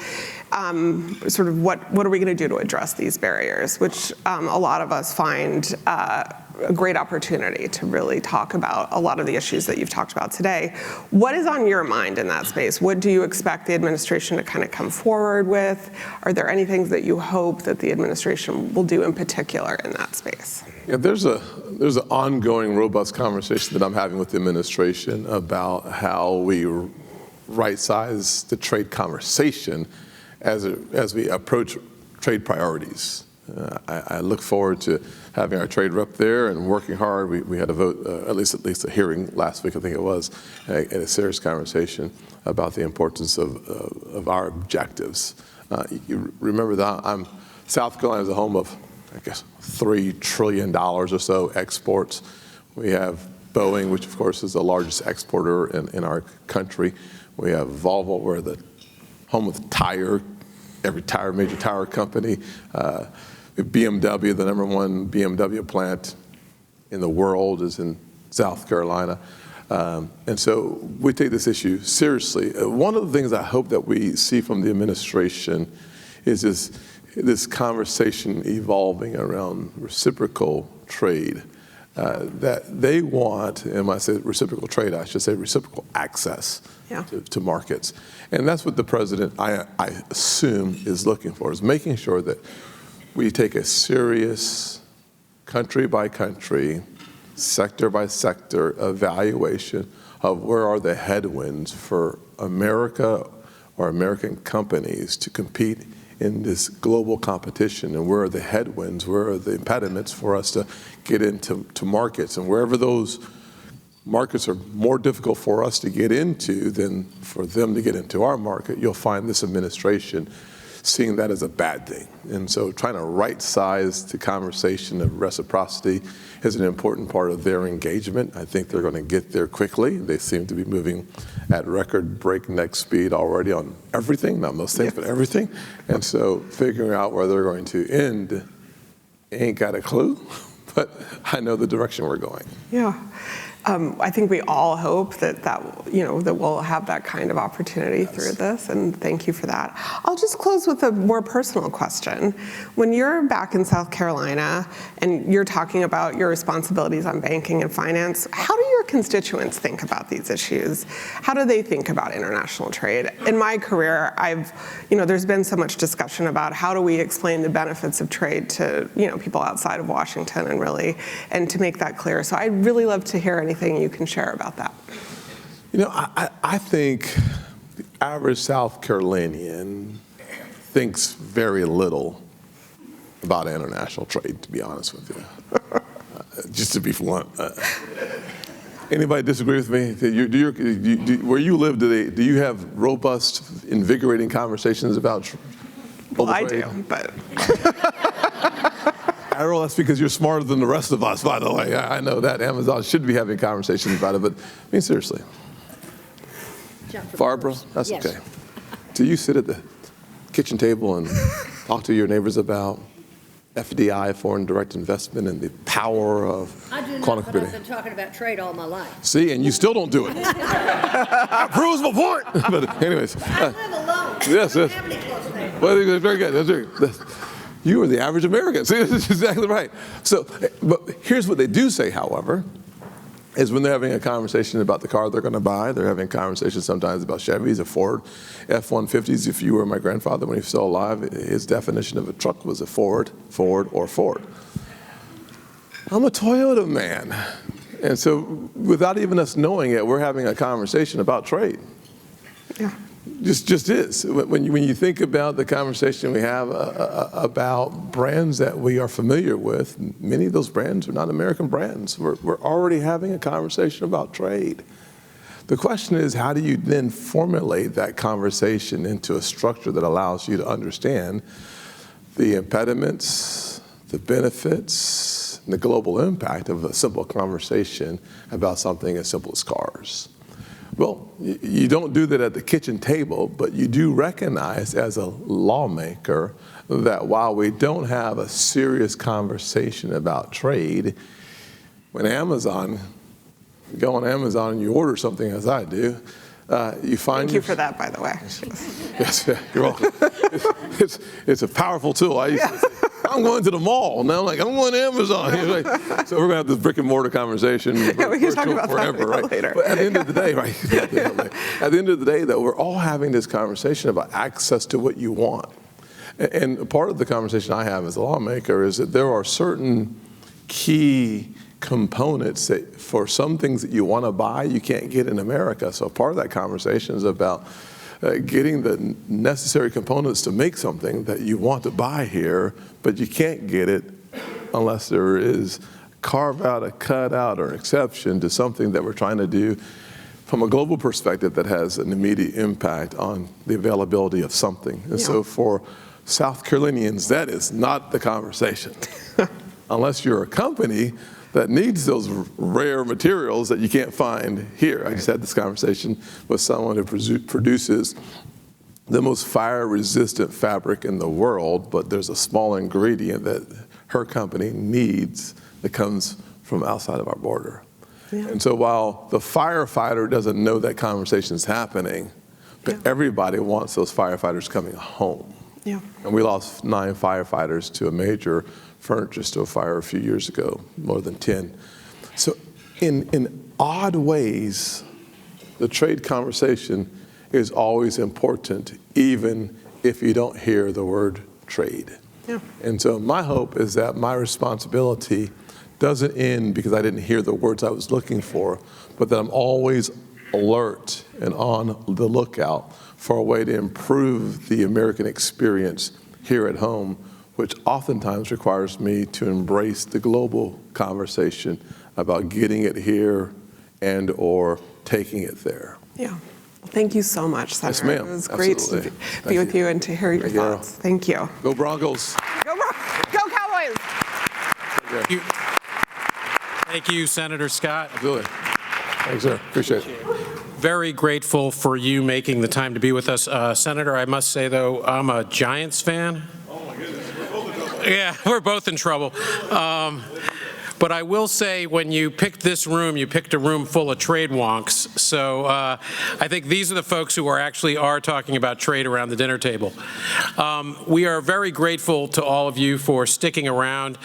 Sort of what are we going to do to address these barriers, which a lot of us find a great opportunity to really talk about a lot of the issues that you've talked about today. What is on your mind in that space? What do you expect the administration to kind of come forward with? Are there any things that you hope that the administration will do in particular in that space? Yeah, there's an ongoing, robust conversation that I'm having with the administration about how we right-size the trade conversation as we approach trade priorities. I look forward to having our trade rep there and working hard. We had a vote, at least a hearing last week, I think it was, and a serious conversation about the importance of our objectives. You remember that South Carolina is the home of, I guess, $3 trillion or so exports. We have Boeing, which of course is the largest exporter in our country. We have Volvo, we're the home of every major tire company. BMW, the #1 BMW plant in the world is in South Carolina. And so we take this issue seriously. One of the things I hope that we see from the administration is this conversation evolving around reciprocal trade. That they want, and when I say reciprocal trade, I should say reciprocal access to markets. And that's what the president, I assume, is looking for, is making sure that we take a serious country by country, sector by sector evaluation of where are the headwinds for America or American companies to compete in this global competition, and where are the headwinds, where are the impediments for us to get into markets, and wherever those markets are more difficult for us to get into than for them to get into our market, you'll find this administration seeing that as a bad thing. And so trying to right-size the conversation of reciprocity is an important part of their engagement. I think they're going to get there quickly. They seem to be moving at record breakneck speed already on everything, not most things, but everything. And so figuring out where they're going to end, ain't got a clue, but I know the direction we're going. Yeah. I think we all hope that we'll have that kind of opportunity through this, and thank you for that. I'll just close with a more personal question. When you're back in South Carolina and you're talking about your responsibilities on banking and finance, how do your constituents think about these issues? How do they think about international trade? In my career, there's been so much discussion about how do we explain the benefits of trade to people outside of Washington and to make that clear. So I'd really love to hear anything you can share about that. I think the average South Carolinian thinks very little about international trade, to be honest with you. Just to be blunt. Anybody disagree with me? Where you live, do you have robust, invigorating conversations about trade? Well, I do, but... Errol, that's because you're smarter than the rest of us, by the way. I know that. Amazon should be having conversations about it, but I mean, seriously. Barbara, that's Yes. okay. Do you sit at the kitchen table and talk to your neighbors about FDI, foreign direct investment, and the power of I do not, quantum but computing? I've been talking about trade all my life. See, and you still don't do it. That proves my point. But anyways. I live alone. Yes, I yes. don't have any close neighbors. Well, that's very good. That's very good. You are the average American. See, that's exactly right. So, but here's what they do say, however, is when they're having a conversation about the car they're going to buy, they're having conversations sometimes about Chevys or Ford F-150s. If you were my grandfather when he was still alive, his definition of a truck was a Ford, or Ford. I'm a Toyota man. And so without even us knowing it, we're having a conversation about trade. Yeah. Just is. When you think about the conversation we have about brands that we are familiar with, many of those brands are not American brands. We're already having a conversation about trade. The question is, how do you then formulate that conversation into a structure that allows you to understand the impediments, the benefits, and the global impact of a simple conversation about something as simple as cars? Well, you don't do that at the kitchen table, but you do recognize as a lawmaker that while we don't have a serious conversation about trade, when you go on Amazon and you order something, as I do, you find... Thank you for that, by the way. Yes, you're welcome. It's a powerful tool. I used to say, I'm going to the mall. Now I'm like, I'm going to Amazon. So we're going to have this brick and mortar conversation. Yeah, we can talk about forever, that right? later. But at the end of the day, right? At the end of the day, though, we're all having this conversation about access to what you want. And part of the conversation I have as a lawmaker is that there are certain key components that for some things that you want to buy, you can't get in America. So part of that conversation is about getting the necessary components to make something that you want to buy here, but you can't get it unless there is carve out, a cut out, or exception to something that we're trying to do from a global perspective that has an immediate impact on the availability of something. And so for South Carolinians, that is not the conversation. Unless you're a company that needs those rare materials that you can't find here. I just had this conversation with someone who produces the most fire-resistant fabric in the world, but there's a small ingredient that her company needs that comes from outside of our border. Yeah. And so while the firefighter doesn't know that conversation's happening, but everybody wants those firefighters coming home. Yeah. And we lost 9 firefighters to a major furniture store fire a few years ago, more than 10. So in odd ways, the trade conversation is always important, even if you don't hear the word trade. Yeah. And so my hope is that my responsibility doesn't end because I didn't hear the words I was looking for, but that I'm always alert and on the lookout for a way to improve the American experience here at home, which oftentimes requires me to embrace the global conversation about getting it here and or taking it there. Yeah. Well, thank you so much, Senator. Yes, ma'am. It was great to be with you and to hear your thoughts. Thank you. Go Broncos. Go Cowboys. Thank you. Thank you, Senator Scott. Absolutely. Thanks, sir. Appreciate it. Very grateful for you making the time to be with us. Senator, I must say, though, I'm a Giants fan. Yeah, we're both in trouble. But I will say, when you picked this room, you picked a room full of trade wonks. So I think these are the folks who are talking about trade around the dinner table. We are very grateful to all of you for sticking around.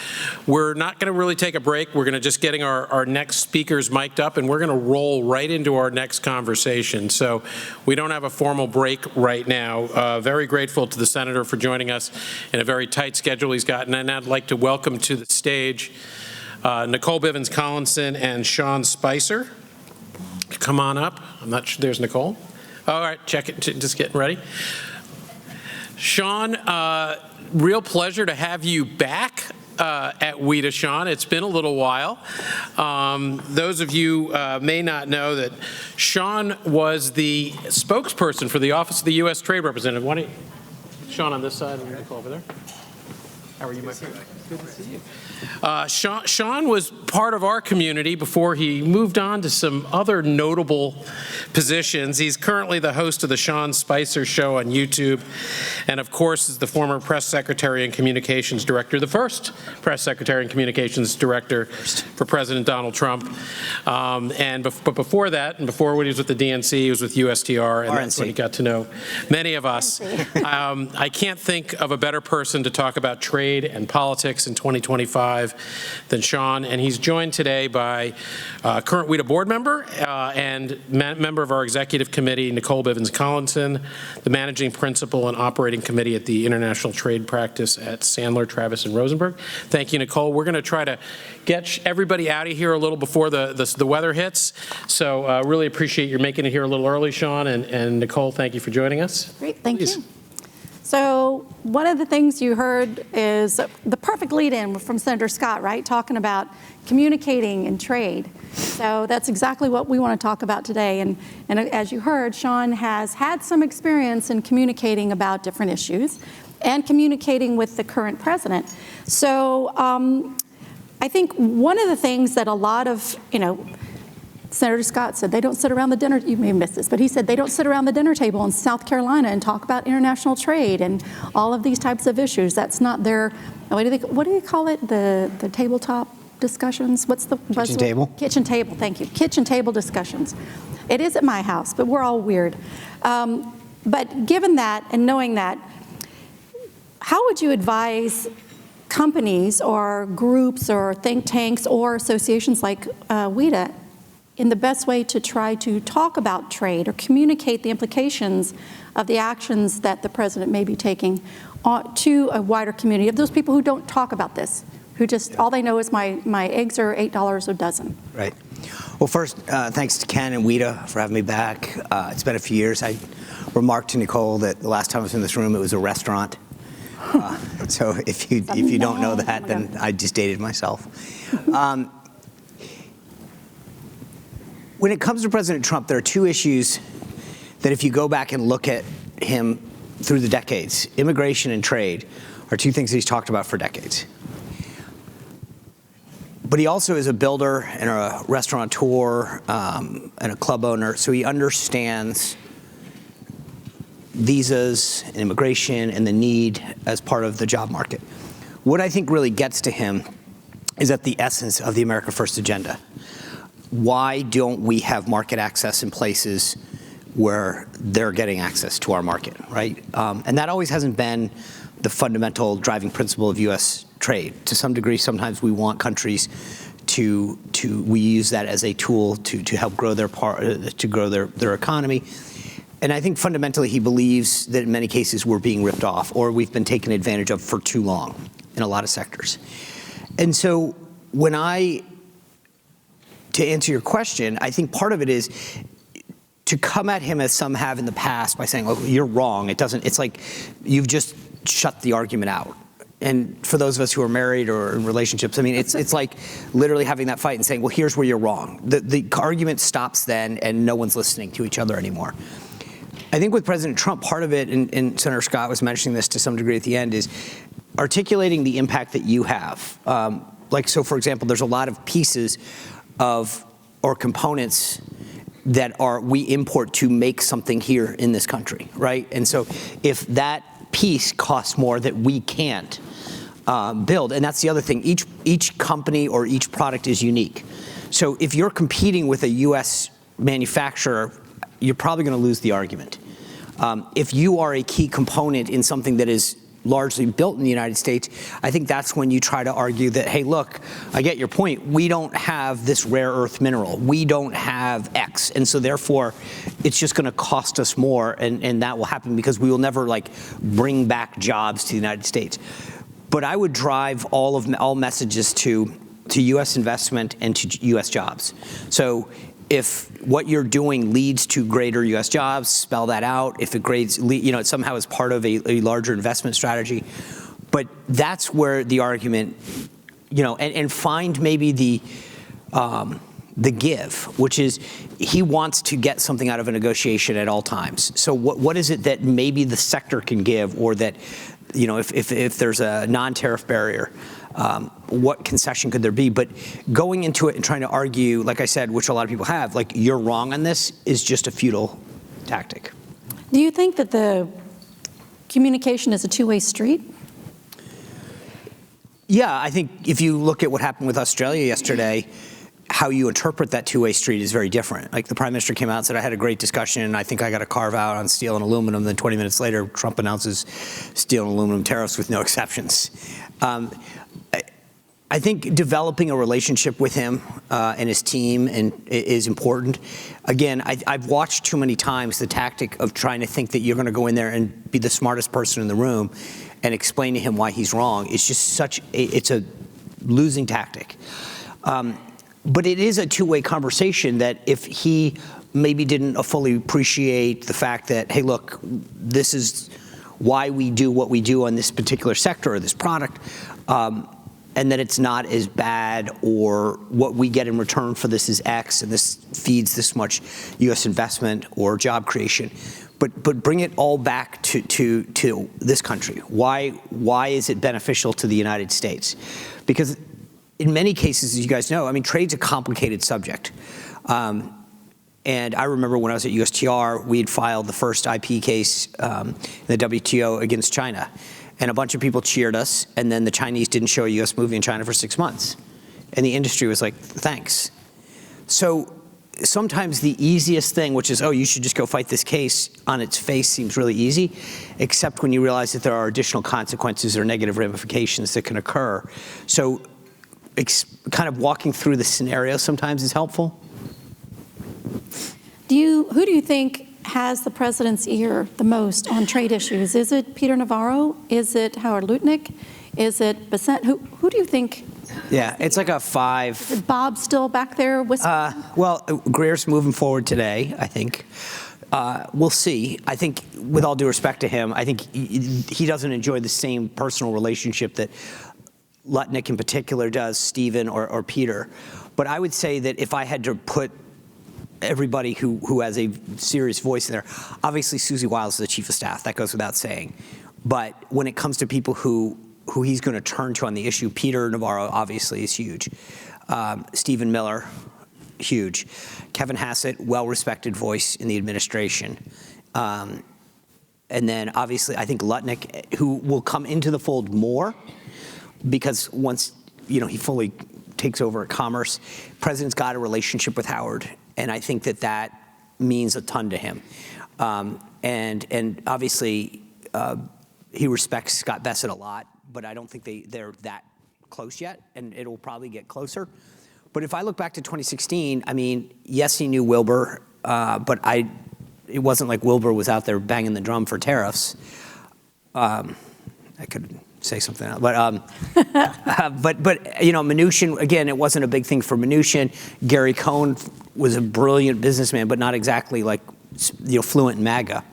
We're not going to really take a break. We're going to just getting our next speakers mic'd up, and we're going to roll right into our next conversation. So we don't have a formal break right now. Very grateful to the Senator for joining us in a very tight schedule he's gotten. And I'd like to welcome to the stage Nicole Bivens-Collinson and Sean Spicer. Come on up. I'm not sure. There's Nicole. All right, check it. Just getting ready. Sean, real pleasure to have you back at WIDA, Sean. It's been a little while. Those of you may not know that Sean was the spokesperson for the Office of the U.S. Trade Representative. Why don't you, Sean on this side and Nicole over there. How are you, my friend? Good to see you. Sean was part of our community before he moved on to some other notable positions. He's currently the host of the Sean Spicer Show on YouTube, and of course is the former press secretary and communications director, the first press secretary and communications director for President Donald Trump. But before that, and before when he was with the DNC, he was with USTR, and that's when he got to know many of us. I can't think of a better person to talk about trade trade and politics in 2025 than Sean. And he's joined today by current WIDA board member and member of our executive committee, Nicole Bivens-Collinson, the managing principal and operating committee at the International Trade Practice at Sandler, Travis, and Rosenberg. Thank you, Nicole. We're going to try to get everybody out of here a little before the weather hits. So really appreciate your making it here a little early, Sean. And Nicole, thank you for joining us. Great, thank you. So one of the things you heard is the perfect lead-in from Senator Scott, right? Talking about communicating and trade. So that's exactly what we want to talk about today. And as you heard, Sean has had some experience in communicating about different issues and communicating with the current president. So I think one of the things that a lot of, Senator Scott said they don't sit around the dinner, you may have missed this, but he said they don't sit around the dinner table in South Carolina and talk about international trade and all of these types of issues. That's not their, what do you call it? The tabletop discussions? What's the buzzword? Kitchen table. Kitchen table, thank you. Kitchen table discussions. It is at my house, but we're all weird. But given that and knowing that, how would you advise companies or groups or think tanks or associations like WIDA in the best way to try to talk about trade or communicate the implications of the actions that the president may be taking to a wider community of those people who don't talk about this, who just, all they know is my eggs are $8 a dozen? Right. Well, first, thanks to Ken and WIDA for having me back. It's been a few years. I remarked to Nicole that the last time I was in this room, it was a restaurant. So if you don't know that, then I just dated myself. When it comes to President Trump, there are two issues that if you go back and look at him through the decades, immigration and trade are two things that he's talked about for decades. But he also is a builder and a restaurateur and a club owner, so he understands visas and immigration and the need as part of the job market. What I think really gets to him is at the essence of the America First agenda. Why don't we have market access in places where they're getting access to our market, right? And that always hasn't been the fundamental driving principle of U.S. trade. To some degree, sometimes we want countries we use that as a tool to help grow their economy. And I think fundamentally he believes that in many cases we're being ripped off or we've been taken advantage of for too long in a lot of sectors. And so to answer your question, I think part of it is to come at him as some have in the past by saying, oh, you're wrong. It's like you've just shut the argument out. And for those of us who are married or in relationships, I mean, it's like literally having that fight and saying, well, here's where you're wrong. The argument stops then and no one's listening to each other anymore. I think with President Trump, part of it, and Senator Scott was mentioning this to some degree at the end, is articulating the impact that you have. So for example, there's a lot of pieces or components that we import to make something here in this country, right? And so if that piece costs more that we can't build, and that's the other thing, each company or each product is unique. So if you're competing with a U.S. manufacturer, you're probably going to lose the argument. If you are a key component in something that is largely built in the United States, I think that's when you try to argue that, hey, look, I get your point. We don't have this rare earth mineral. We don't have X. And so therefore, it's just going to cost us more. And that will happen because we will never bring back jobs to the United States. But I would drive all messages to U.S. investment and to U.S. jobs. So if what you're doing leads to greater U.S. jobs, spell that out. If it somehow is part of a larger investment strategy. But that's where the argument, and find maybe the give, which is he wants to get something out of a negotiation at all times. So what is it that maybe the sector can give, or that, if there's a non-tariff barrier, what concession could there be? But going into it and trying to argue, like I said, which a lot of people have, you're wrong on this, is just a futile tactic. Do you think that the communication is a two-way street? Yeah, I think if you look at what happened with Australia yesterday, how you interpret that two-way street is very different. Like the prime minister came out and said, I had a great discussion and I think I got a carve out on steel and aluminum. Then 20 minutes later, Trump announces steel and aluminum tariffs with no exceptions. I think developing a relationship with him and his team is important. Again, I've watched too many times the tactic of trying to think that you're going to go in there and be the smartest person in the room and explain to him why he's wrong. It's just it's a losing tactic. But it is a two-way conversation that if he maybe didn't fully appreciate the fact that, hey, look, this is why we do what we do on this particular sector or this product, and that it's not as bad, or what we get in return for this is X, and this feeds this much U.S. investment or job creation. But bring it all back to this country. Why is it beneficial to the United States? Because in many cases, as you guys know, I mean, trade's a complicated subject. And I remember when I was at USTR, we had filed the first IP case in the WTO against China. And a bunch of people cheered us, and then the Chinese didn't show a US movie in China for 6 months. And the industry was like, thanks. So sometimes the easiest thing, which is, oh, you should just go fight this case, on its face seems really easy, except when you realize that there are additional consequences or negative ramifications that can occur. So kind of walking through the scenario sometimes is helpful. Who do you think has the president's ear the most on trade issues? Is it Peter Navarro? Is it Howard Lutnick? Is it Bessent? Who do you think? Yeah, it's like a 5. Is Bob still back there whispering? Well, Greer's moving forward today, I think. We'll see. I think, with all due respect to him, I think he doesn't enjoy the same personal relationship that Lutnick in particular does, Stephen or Peter. But I would say that if I had to put everybody who has a serious voice in there, obviously Susie Wiles is the chief of staff. That goes without saying. But when it comes to people who he's going to turn to on the issue, Peter Navarro obviously is huge. Stephen Miller, huge. Kevin Hassett, well-respected voice in the administration. And then obviously I think Lutnick, who will come into the fold more, because once he fully takes over at Commerce, President's got a relationship with Howard, and I think that means a ton to him. And obviously he respects Scott Bessent a lot, but I don't think they're that close yet, and it'll probably get closer. But if I look back to 2016, I mean, yes, he knew Wilbur, but it wasn't like Wilbur was out there banging the drum for tariffs. I could say something else, but Mnuchin, again, it wasn't a big thing for Mnuchin. Gary Cohn was a brilliant businessman, but not exactly like fluent in MAGA.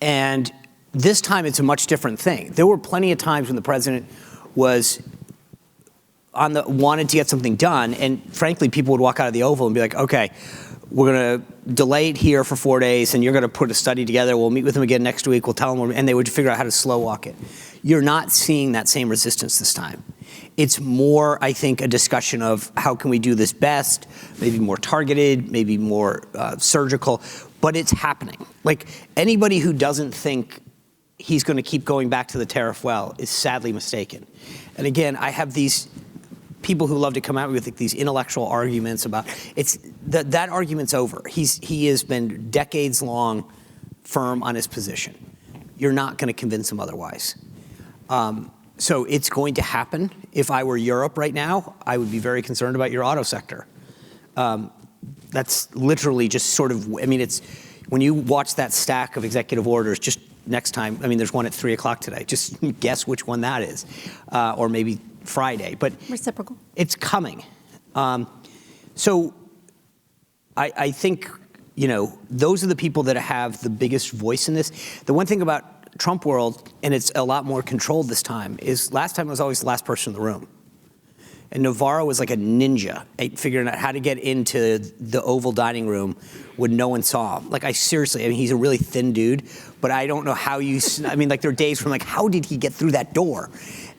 And this time it's a much different thing. There were plenty of times when the president was wanted to get something done, and frankly, people would walk out of the Oval and be like, okay, we're going to delay it here for 4 days, and you're going to put a study together. We'll meet with them again next week. We'll tell them, and they would figure out how to slow walk it. You're not seeing that same resistance this time. It's more, I think, a discussion of how can we do this best, maybe more targeted, maybe more surgical, but it's happening. Like, anybody who doesn't think he's going to keep going back to the tariff well is sadly mistaken. And again, I have these people who love to come at me with these intellectual arguments about that argument's over. He has been decades long firm on his position. You're not going to convince him otherwise. So it's going to happen. If I were Europe right now, I would be very concerned about your auto sector. That's literally just sort of, I mean, it's when you watch that stack of executive orders, just next time, I mean, there's one at 3 o'clock today. Just guess which one that is, or maybe Friday, but reciprocal. It's coming. So I think, those are the people that have the biggest voice in this. The one thing about Trump world, and it's a lot more controlled this time, is last time I was always the last person in the room. And Navarro was like a ninja at figuring out how to get into the Oval dining room when no one saw him. Like, he's a really thin dude, but I don't know how there are days where I'm like, how did he get through that door?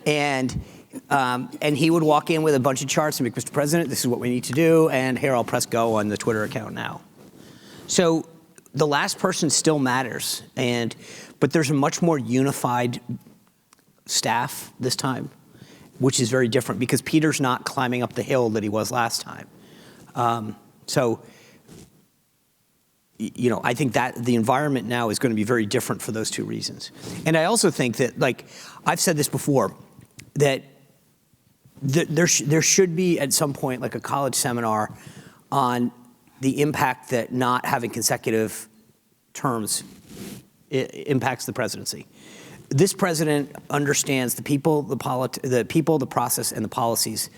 And he would walk in with a bunch of charts and be like, Mr. President, this is what we need to do, and here, I'll press go on the Twitter account now. So the last person still matters, but there's a much more unified staff this time. which is very different because Peter's not climbing up the hill that he was last time. I think that the environment now is going to be very different for those two reasons. And I also think that, like, I've said this before, that there should be at some point like a college seminar on the impact that not having consecutive terms impacts the presidency. This president understands the people, the process, and the policies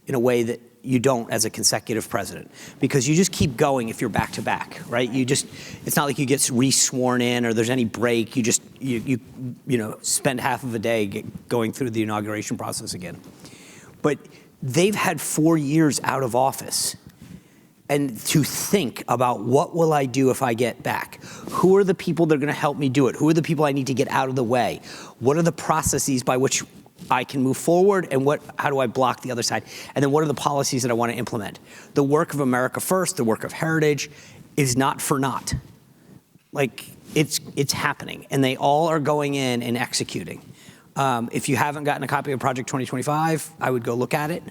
in a way that you don't as a consecutive president, because you just keep going if you're back to back, right? It's not like you get re-sworn in or there's any break. You just spend half of a day going through the inauguration process again. But they've had 4 years out of office, and to think about what will I do if I get back? Who are the people that are going to help me do it? Who are the people I need to get out of the way? What are the processes by which I can move forward, and how do I block the other side? And then what are the policies that I want to implement? The work of America First, the work of Heritage, is not for naught. Like, it's happening, and they all are going in and executing. If you haven't gotten a copy of Project 2025, I would go look at it.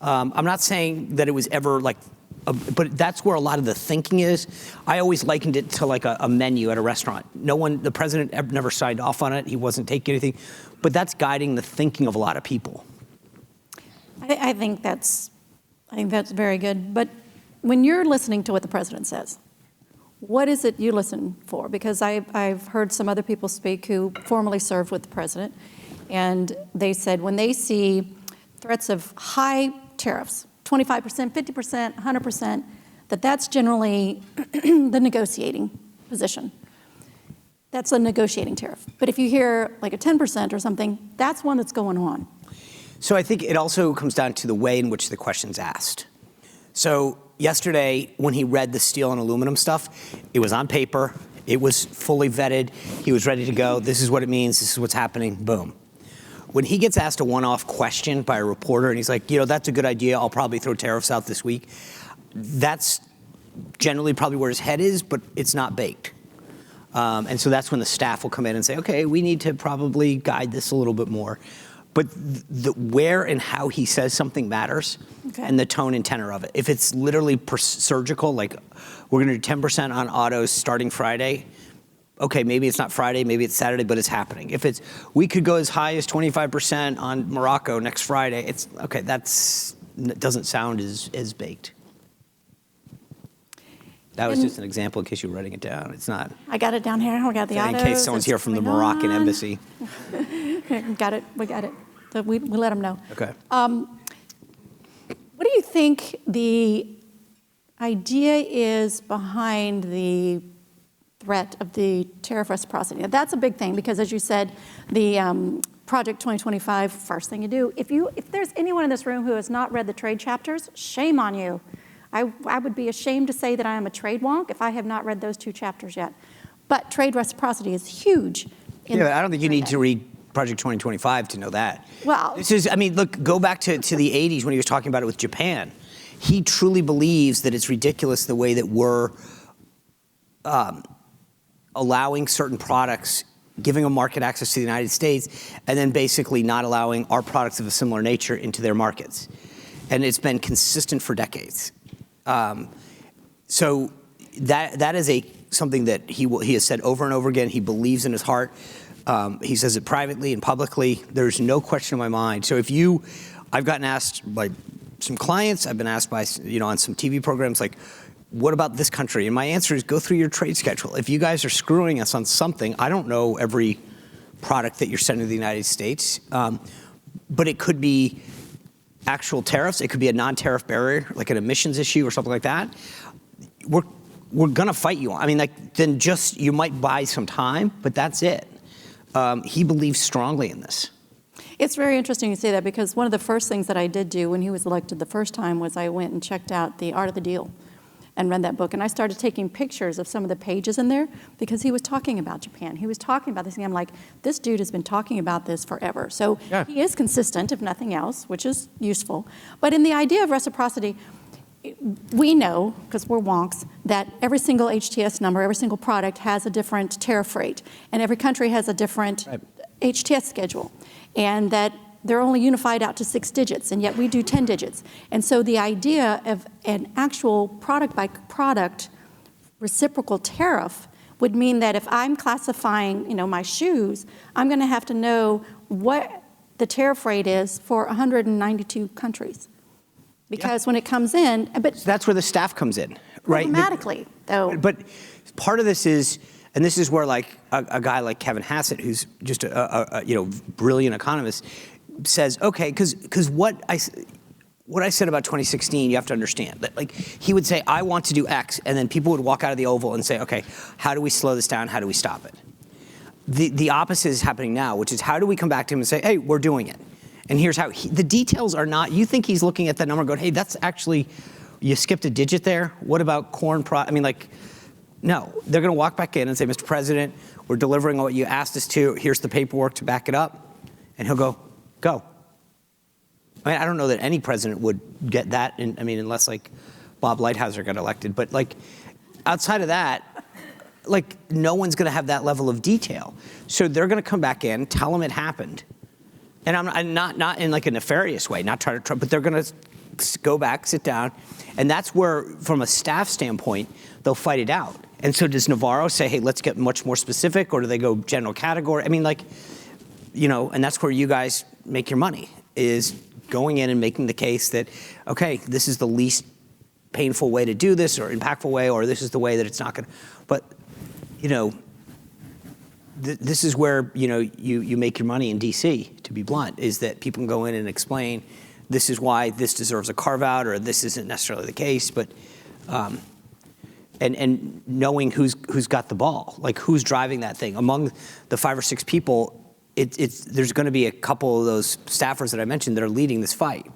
I'm not saying that it was ever like, but that's where a lot of the thinking is. I always likened it to like a menu at a restaurant. The president never signed off on it. He wasn't taking anything, but that's guiding the thinking of a lot of people. I think that's very good. But when you're listening to what the president says, what is it you listen for? Because I've heard some other people speak who formerly served with the president, and they said when they see threats of high tariffs, 25%, 50%, 100%, that's generally the negotiating position. That's a negotiating tariff. But if you hear like a 10% or something, that's one that's going on. So I think it also comes down to the way in which the question's asked. So yesterday, when he read the steel and aluminum stuff, it was on paper, it was fully vetted, he was ready to go, this is what it means, this is what's happening, boom. When he gets asked a one-off question by a reporter and he's like, that's a good idea, I'll probably throw tariffs out this week, that's generally probably where his head is, but it's not baked. And so that's when the staff will come in and say, okay, we need to probably guide this a little bit more. But the where and how he says something matters, and the tone and tenor of it. If it's literally surgical, like we're going to do 10% on autos starting Friday, okay, maybe it's not Friday, maybe it's Saturday, but it's happening. If we could go as high as 25% on Morocco next Friday, it's okay, that doesn't sound as baked. That was just an example in case you were writing it down. It's not. I got it down here. We got the autos. In case someone's here from the Moroccan embassy. Got it. We got it. So we let them know. Okay. What do you think the idea is behind the threat of the tariff reciprocity? Now, that's a big thing because, as you said, the Project 2025, first thing you do, if there's anyone in this room who has not read the trade chapters, shame on you. I would be ashamed to say that I am a trade wonk if I have not read those 2 chapters yet. But trade reciprocity is huge. I don't think you need to read Project 2025 to know that. Well, look, go back to the 80s when he was talking about it with Japan. He truly believes that it's ridiculous the way that we're allowing certain products, giving them market access to the United States, and then basically not allowing our products of a similar nature into their markets. And it's been consistent for decades. So that is something that he has said over and over again. He believes in his heart. He says it privately and publicly. There's no question in my mind. So I've gotten asked by some clients, I've been asked by, on some TV programs, like, what about this country? And my answer is go through your trade schedule. If you guys are screwing us on something, I don't know every product that you're sending to the United States, but it could be actual tariffs. It could be a non-tariff barrier, like an emissions issue or something like that. We're going to fight you on. Then just, you might buy some time, but that's it. He believes strongly in this. It's very interesting you say that because one of the first things that I did do when he was elected the first time was I went and checked out The Art of the Deal and read that book. And I started taking pictures of some of the pages in there because he was talking about Japan. He was talking about this thing. I'm like, this dude has been talking about this forever. So He is consistent, if nothing else, which is useful. But in the idea of reciprocity, we know, because we're wonks, that every single HTS number, every single product has a different tariff rate. And every country has a different HTS schedule. And that they're only unified out to 6 digits, and yet we do 10 digits. And so the idea of an actual product by product reciprocal tariff would mean that if I'm classifying, my shoes, I'm going to have to know what the tariff rate is for 192 countries. Because when it comes in, but So that's where the staff comes in, right? automatically, though. But part of this is, and this is where like a guy like Kevin Hassett, who's just a brilliant economist, says, okay, because what I said about 2016, you have to understand that like he would say, I want to do X, and then people would walk out of the Oval and say, okay, how do we slow this down? How do we stop it? The opposite is happening now, which is how do we come back to him and say, hey, we're doing it. And here's how, the details are not, you think he's looking at that number and going, hey, that's actually, you skipped a digit there. What about corn no, they're going to walk back in and say, Mr. President, we're delivering what you asked us to. Here's the paperwork to back it up. And he'll go. I mean, I don't know that any president would get that, unless like Bob Lighthizer got elected. But like outside of that, like no one's going to have that level of detail. So they're going to come back in, tell them it happened. And I'm not in like a nefarious way, not trying to, but they're going to go back, sit down. And that's where, from a staff standpoint, they'll fight it out. And so does Navarro say, hey, let's get much more specific, or do they go general category? I mean, like, and that's where you guys make your money, is going in and making the case that, okay, this is the least painful way to do this, or impactful way, or this is the way that it's not going to. But, this is where, you make your money in D.C., to be blunt, is that people can go in and explain, this is why this deserves a carve-out, or this isn't necessarily the case, but, and knowing who's got the ball, like who's driving that thing. Among the 5 or 6 people, there's going to be a couple of those staffers that I mentioned that are leading this fight.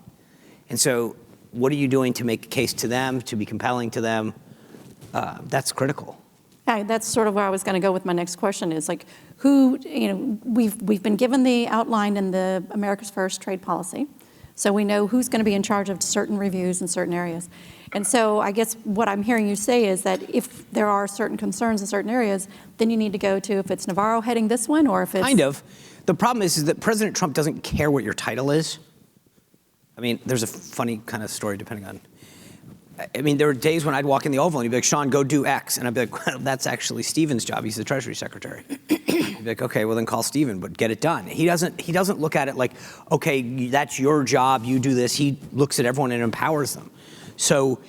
And so what are you doing to make a case to them, to be compelling to them? That's critical. Yeah, that's sort of where I was going to go with my next question is like who, we've been given the outline in the America's First trade policy. So we know who's going to be in charge of certain reviews in certain areas. And so I guess what I'm hearing you say is that if there are certain concerns in certain areas, then you need to go to if it's Navarro heading this one or if it's... Kind of. The problem is that President Trump doesn't care what your title is. I mean, there's a funny kind of story depending on... I mean, there were days when I'd walk in the Oval and he'd be like, Sean, go do X. And I'd be like, well, that's actually Stephen's job. He's the Treasury Secretary. He'd be like, okay, well then call Stephen, but get it done. He doesn't look at it like, okay, that's your job, you do this. He looks at everyone and empowers them. So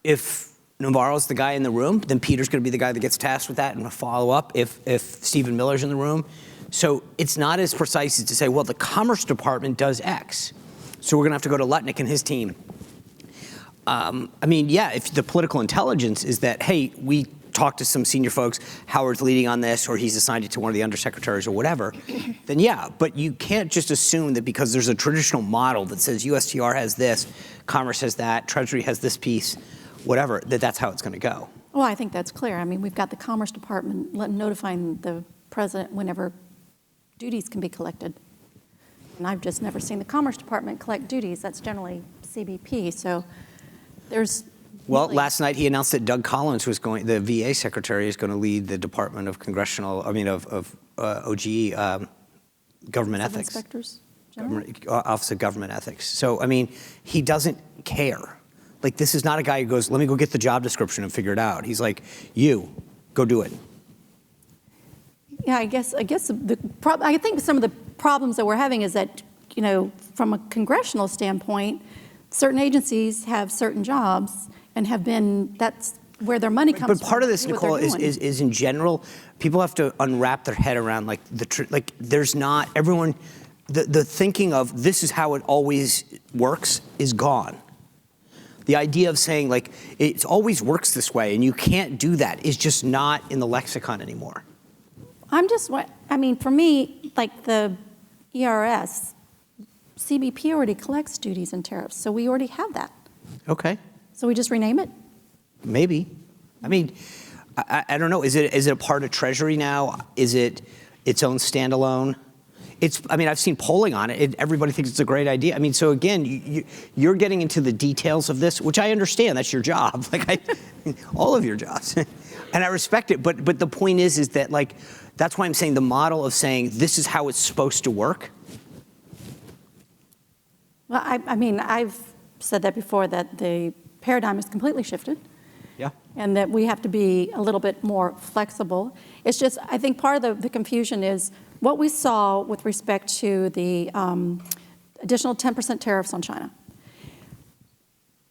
if Navarro's the guy in the room, then Peter's going to be the guy that gets tasked with that and follow up if Stephen Miller's in the room. So it's not as precise as to say, well, the Commerce Department does X. So we're going to have to go to Lutnick and his team. I mean, yeah, if the political intelligence is that, hey, we talked to some senior folks, Howard's leading on this, or he's assigned it to one of the undersecretaries or whatever, then yeah, but you can't just assume that because there's a traditional model that says USTR has this, Commerce has that, Treasury has this piece, whatever, that's how it's going to go. Well, I think that's clear. I mean, we've got the Commerce Department notifying the president whenever duties can be collected. And I've just never seen the Commerce Department collect duties. That's generally CBP. So there's... Well, really last night he announced that Doug Collins was going, the VA secretary is going to lead the Department of OGE, government ethics. Inspectors Office of Government Ethics. So, I mean, he doesn't care. Like, this is not a guy who goes, let me go get the job description and figure it out. He's like, you, go do it. Yeah, I guess I think some of the problems that we're having is that, from a congressional standpoint, certain agencies have certain jobs and that's where their money comes from. But part of this, Nicole, is in general, people have to unwrap their head around there's not everyone, the thinking of this is how it always works is gone. The idea of saying it always works this way and you can't do that is just not in the lexicon anymore. For me, the ERS, CBP already collects duties and tariffs, so we already have that. Okay. So we just rename it? Maybe. I mean, I don't know. Is it a part of Treasury now? Is it its own standalone? I've seen polling on it. Everybody thinks it's a great idea. I mean, so again, you're getting into the details of this, which I understand. That's your job. All of your jobs. And I respect it. But the point is that that's why I'm saying the model of saying this is how it's supposed to work Well, I mean, I've said that before, that the paradigm has completely shifted. Yeah. And that we have to be a little bit more flexible. It's just, I think part of the confusion is what we saw with respect to the additional 10% tariffs on China.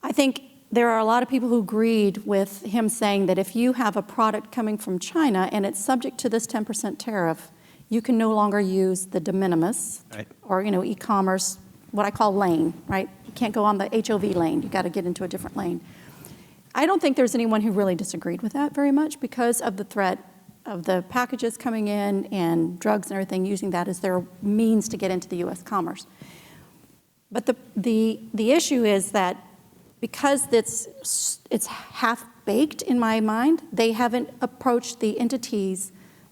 I think there are a lot of people who agreed with him saying that if you have a product coming from China and it's subject to this 10% tariff, you can no longer use the de minimis, right, or e-commerce, what I call lane, right? You can't go on the HOV lane. You got to get into a different lane. I don't think there's anyone who really disagreed with that very much because of the threat of the packages coming in and drugs and everything, using that as their means to get into the U.S. commerce. But the issue is that because it's half-baked in my mind, they haven't approached the entities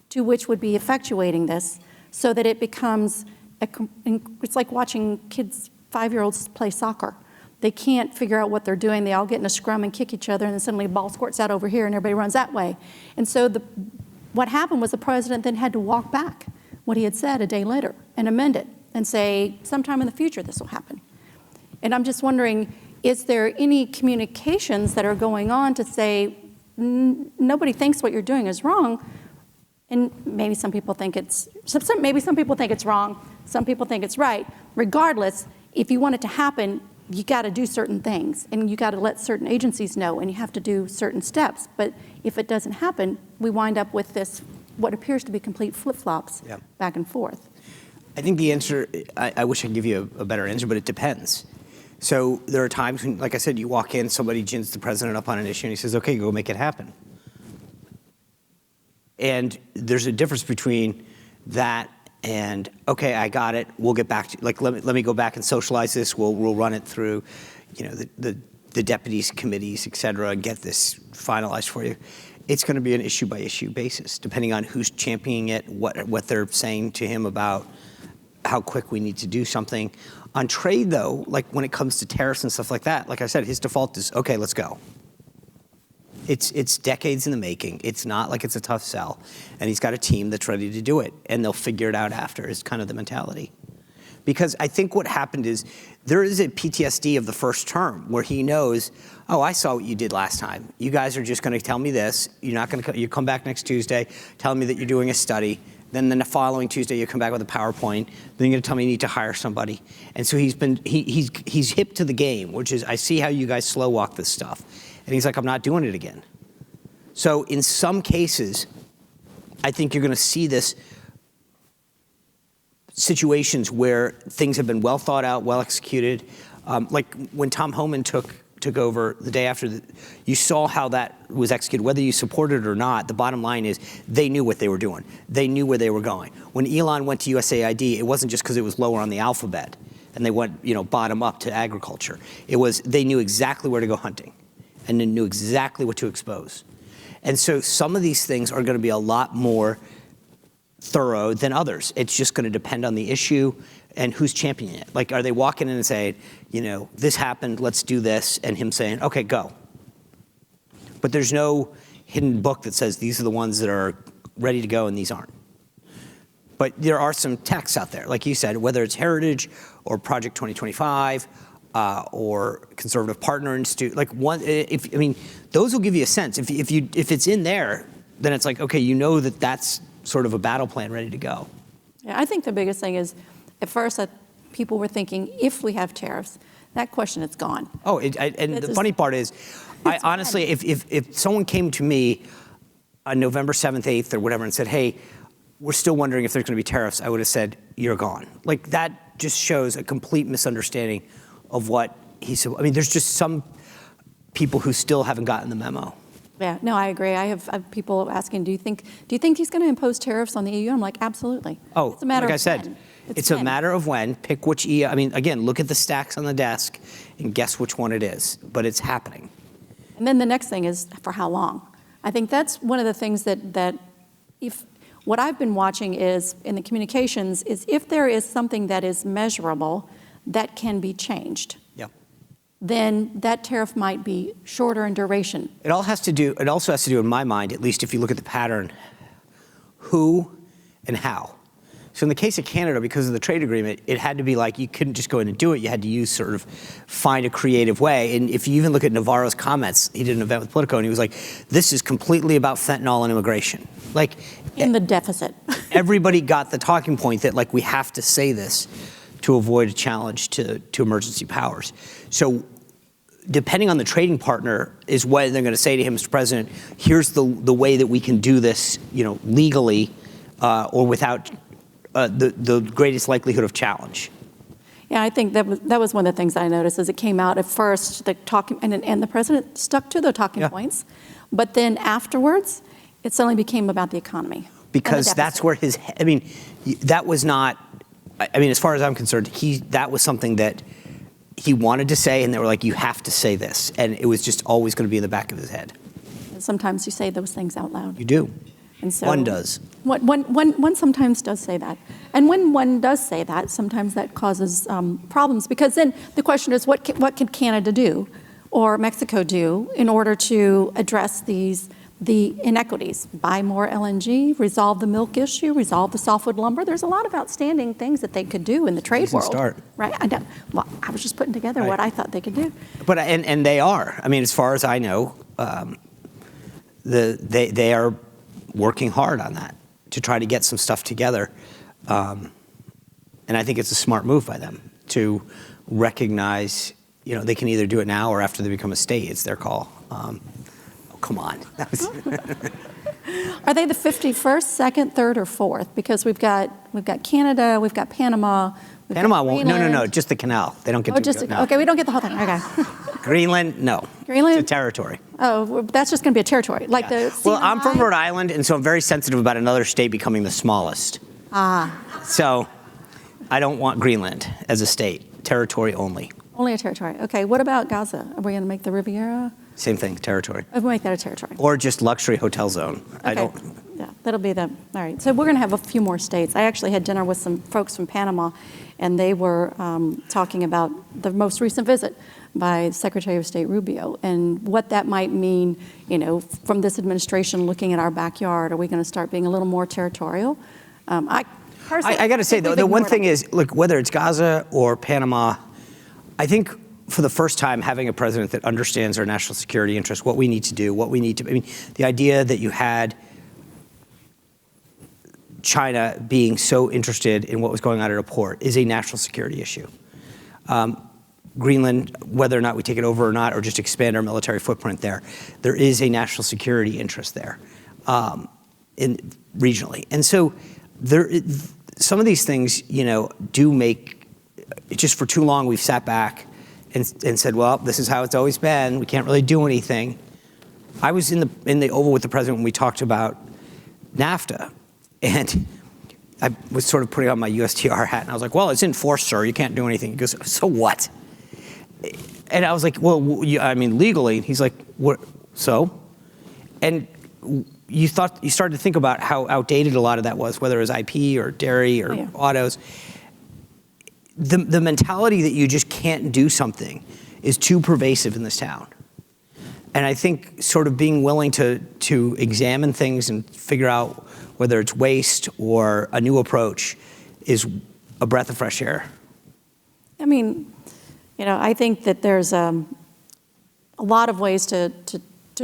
to which would be effectuating this so that it becomes, it's like watching kids, 5-year-olds play soccer. They can't figure out what they're doing. They all get in a scrum and kick each other, and then suddenly a ball squirts out over here and everybody runs that way. And so what happened was the president then had to walk back what he had said a day later and amend it and say, sometime in the future this will happen. And I'm just wondering, is there any communications that are going on to say, nobody thinks what you're doing is wrong, and maybe some people think maybe some people think it's wrong, some people think it's right. Regardless, if you want it to happen, you got to do certain things, and you got to let certain agencies know, and you have to do certain steps. But if it doesn't happen, we wind up with this, what appears to be complete flip-flops back and forth. I think the answer, I wish I could give you a better answer, but it depends. So there are times when, like I said, you walk in, somebody gins the president up on an issue, and he says, okay, go make it happen. And there's a difference between that and, okay, I got it, we'll get back to, like, let me go back and socialize this, we'll run it through, the deputies, committees, et cetera, and get this finalized for you. It's going to be an issue-by-issue basis, depending on who's championing it, what they're saying to him about how quick we need to do something. On trade, though, like when it comes to tariffs and stuff like that, like I said, his default is, okay, let's go. It's decades in the making. It's not like it's a tough sell. And he's got a team that's ready to do it, and they'll figure it out after, is kind of the mentality. Because I think what happened is there is a PTSD of the first term where he knows, oh, I saw what you did last time. You guys are just going to tell me this. You're not going to, you come back next Tuesday, telling me that you're doing a study. Then the following Tuesday, you come back with a PowerPoint. Then you're going to tell me you need to hire somebody. And so he's hip to the game, which is, I see how you guys slow walk this stuff. And he's like, I'm not doing it again. So in some cases, I think you're going to see this situations where things have been well thought out, well executed. Like when Tom Homan took over the day after, you saw how that was executed. Whether you supported it or not, the bottom line is they knew what they were doing. They knew where they were going. When Elon went to USAID, it wasn't just because it was lower on the alphabet and they went bottom up to agriculture. It was they knew exactly where to go hunting and they knew exactly what to expose. And so some of these things are going to be a lot more thorough than others. It's just going to depend on the issue and who's championing it. Like, are they walking in and saying, this happened, let's do this, and him saying, okay, go. But there's no hidden book that says these are the ones that are ready to go and these aren't. But there are some texts out there, like you said, whether it's Heritage or Project 2025 or Conservative Partner Institute. Like those will give you a sense. If it's in there, then it's like, okay, that's sort of a battle plan ready to go. Yeah, I think the biggest thing is, at first, people were thinking, if we have tariffs, that question is gone. Oh, and the funny part is, I honestly, if someone came to me on November 7th, 8th, or whatever, and said, hey, we're still wondering if there's going to be tariffs, I would have said, you're gone. Like, that just shows a complete misunderstanding of what he said. I mean, there's just some people who still haven't gotten the memo. Yeah, no, I agree. I have people asking, do you think he's going to impose tariffs on the EU? I'm like, absolutely. Oh, it's a matter like of I said, when. It's a matter of when. Pick which EU. I mean, again, look at the stacks on the desk and guess which one it is. But it's happening. And then the next thing is for how long. I think that's one of the things that what I've been watching is in the communications is if there is something that is measurable that can be changed. Then that tariff might be shorter in duration. It also has to do, in my mind, at least if you look at the pattern, who and how. So in the case of Canada, because of the trade agreement, it had to be like you couldn't just go in and do it. You had to use sort of find a creative way. And if you even look at Navarro's comments, he did an event with Politico, and he was like, "This is completely about fentanyl and immigration." Like in the deficit. Everybody got the talking point that like we have to say this to avoid a challenge to emergency powers. So depending on the trading partner is what they're going to say to him, Mr. President, here's the way that we can do this, legally or without the greatest likelihood of challenge. Yeah, I think that was one of the things I noticed as it came out at first, the talking, and the president stuck to the talking points, but then afterwards, it suddenly became about the economy. Because that's where that was not, as far as I'm concerned, that was something that he wanted to say, and they were like, you have to say this. And it was just always going to be in the back of his head. And sometimes you say those things out loud. You do. And so one does. One sometimes does say that. And when one does say that, sometimes that causes problems, because then the question is, what can Canada do or Mexico do in order to address the inequities? Buy more LNG, resolve the milk issue, resolve the softwood lumber. There's a lot of outstanding things that they could do in the trade world. Start. Right? I was just putting together what I thought they could do. But and they are. As far as I know, they are working hard on that to try to get some stuff together. And I think it's a smart move by them to recognize, they can either do it now or after they become a state. It's their call. Come on. Are they the 51st, 2nd, 3rd, or 4th? Because we've got Canada, we've got Panama. Panama won't. No. Just the canal. They don't get to no. Okay, we don't get the whole thing. Okay. Greenland, no. Greenland? It's a territory. Oh, that's just going to be a territory. Like Well, I'm from Rhode Island, and so I'm very sensitive about another state becoming the smallest. So I don't want Greenland as a state. Territory only. Only a territory. Okay, what about Gaza? Are we going to make the Riviera? Same thing, territory. We'll make that a territory. Or just luxury hotel zone. Okay. Yeah, that'll be all right. So we're going to have a few more states. I actually had dinner with some folks from Panama, and they were talking about the most recent visit by Secretary of State Rubio and what that might mean, from this administration looking at our backyard. Are we going to start being a little more territorial? I got to say, though, the one thing is, look, whether it's Gaza or Panama, I think for the first time, having a president that understands our national security interests, what we need to do, the idea that you had China being so interested in what was going on at a port is a national security issue. Greenland, whether or not we take it over or not, or just expand our military footprint there is a national security interest there, regionally. And so some of these things, do make, just for too long we've sat back and said, well, this is how it's always been. We can't really do anything. I was in the Oval with the president when we talked about NAFTA, and I was sort of putting on my USTR hat, and I was like, well, it's in force, sir. You can't do anything. He goes, so what? And I was like, well, legally. He's like, what? So? And you started to think about how outdated a lot of that was, whether it was IP or dairy or autos. The mentality that you just can't do something is too pervasive in this town. And I think sort of being willing to examine things and figure out whether it's waste or a new approach is a breath of fresh air. I think that there's a lot of ways to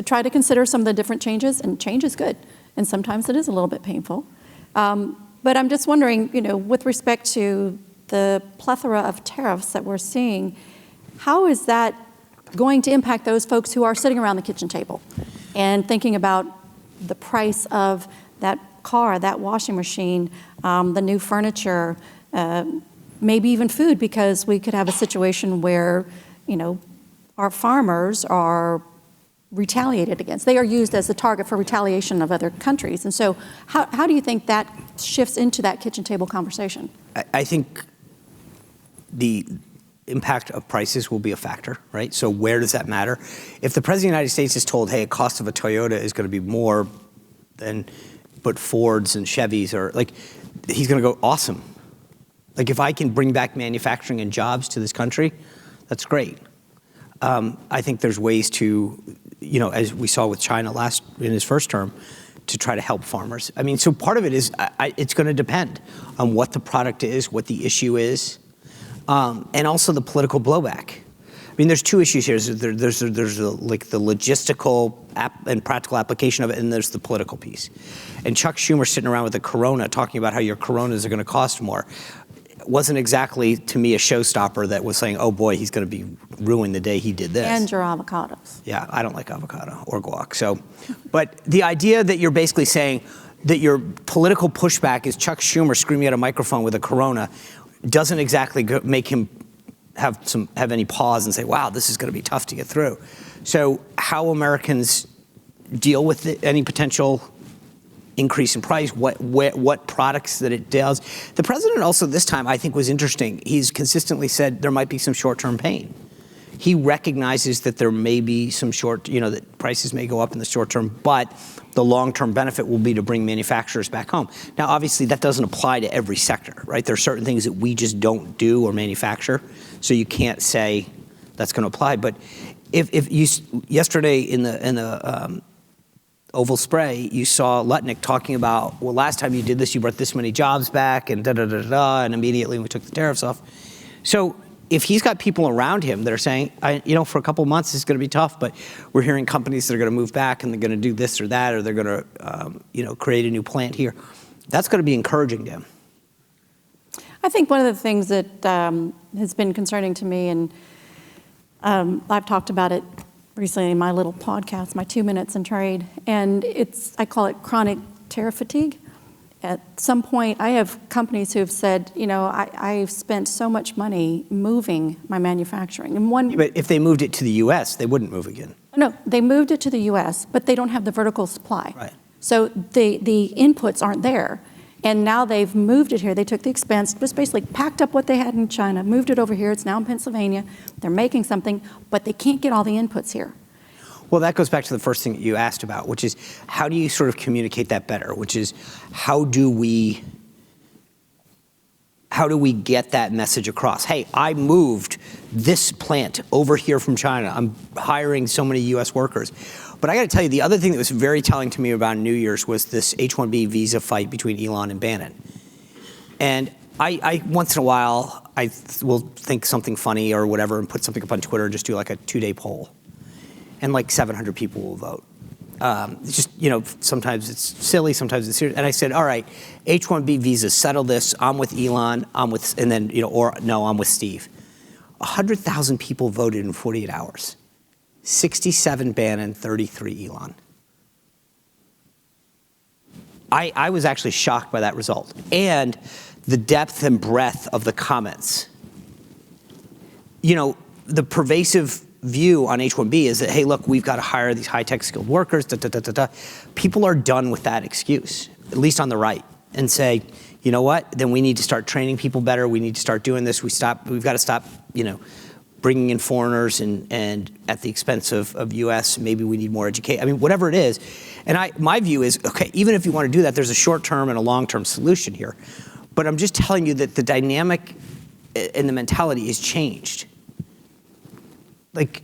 try to consider some of the different changes, and change is good. And sometimes it is a little bit painful. But I'm just wondering, with respect to the plethora of tariffs that we're seeing, how is that going to impact those folks who are sitting around the kitchen table and thinking about the price of that car, that washing machine, the new furniture, maybe even food, because we could have a situation where, our farmers are retaliated against. They are used as a target for retaliation of other countries. And so how do you think that shifts into that kitchen table conversation? I think the impact of prices will be a factor, right? So where does that matter? If the President of the United States is told, hey, the cost of a Toyota is going to be more than but Fords and Chevys, or he's going to go, awesome. If I can bring back manufacturing and jobs to this country, that's great. I think there's ways to, as we saw with China in his first term, to try to help farmers. I mean, so part of it is it's going to depend on what the product is, what the issue is, and also the political blowback. I mean, there's two issues here. There's the logistical and practical application of it, and there's the political piece. And Chuck Schumer sitting around with a Corona talking about how your Coronas are going to cost more wasn't exactly, to me, a showstopper that was saying, oh boy, he's going to be ruined the day he did this. And your avocados. Yeah, I don't like avocado or guac. So, but the idea that you're basically saying that your political pushback is Chuck Schumer screaming at a microphone with a Corona doesn't exactly make him have any pause and say, wow, this is going to be tough to get through. So how Americans deal with any potential increase in price, what products that it does. The president also this time, I think, was interesting. He's consistently said there might be some short-term pain. He recognizes that there may be some that prices may go up in the short term, but the long-term benefit will be to bring manufacturers back home. Now, obviously, that doesn't apply to every sector, right? There are certain things that we just don't do or manufacture, so you can't say that's going to apply. But if you yesterday in the Oval Spray, you saw Lutnick talking about, well, last time you did this, you brought this many jobs back, and da-da-da-da, and immediately we took the tariffs off. So if he's got people around him that are saying, for a couple of months it's going to be tough, but we're hearing companies that are going to move back and they're going to do this or that, or they're going to, create a new plant here, that's going to be encouraging to him. I think one of the things that has been concerning to me, and I've talked about it recently in my little podcast, my 2 minutes in trade, and I call it chronic tariff fatigue. At some point, I have companies who have said, I've spent so much money moving my manufacturing. And But if they moved it to the U.S., they wouldn't move again. No, they moved it to the U.S., but they don't have the vertical supply. Right. So the inputs aren't there. And now they've moved it here. They took the expense, just basically packed up what they had in China, moved it over here. It's now in Pennsylvania. They're making something, but they can't get all the inputs here. Well, that goes back to the first thing that you asked about, which is how do you sort of communicate that better, which is how do we get that message across? Hey, I moved this plant over here from China. I'm hiring so many U.S. workers. But I got to tell you, the other thing that was very telling to me about New Year's was this H-1B visa fight between Elon and Bannon. And I once in a while, I will think something funny or whatever and put something up on Twitter and just do like a 2-day poll. And like 700 people will vote. It's just, sometimes it's silly, sometimes it's serious. And I said, all right, H-1B visas, settle this. I'm with Elon, I'm with Steve. 100,000 people voted in 48 hours. 67 Bannon, 33 Elon. I was actually shocked by that result. And the depth and breadth of the comments. The pervasive view on H-1B is that, hey, look, we've got to hire these high-tech skilled workers, People are done with that excuse, at least on the right, and say, you know what, then we need to start training people better. We need to start doing this. We've got to stop, bringing in foreigners and at the expense of U.S., maybe we need more education. I mean, whatever it is. And my view is, okay, even if you want to do that, there's a short-term and a long-term solution here. But I'm just telling you that the dynamic and the mentality has changed. Like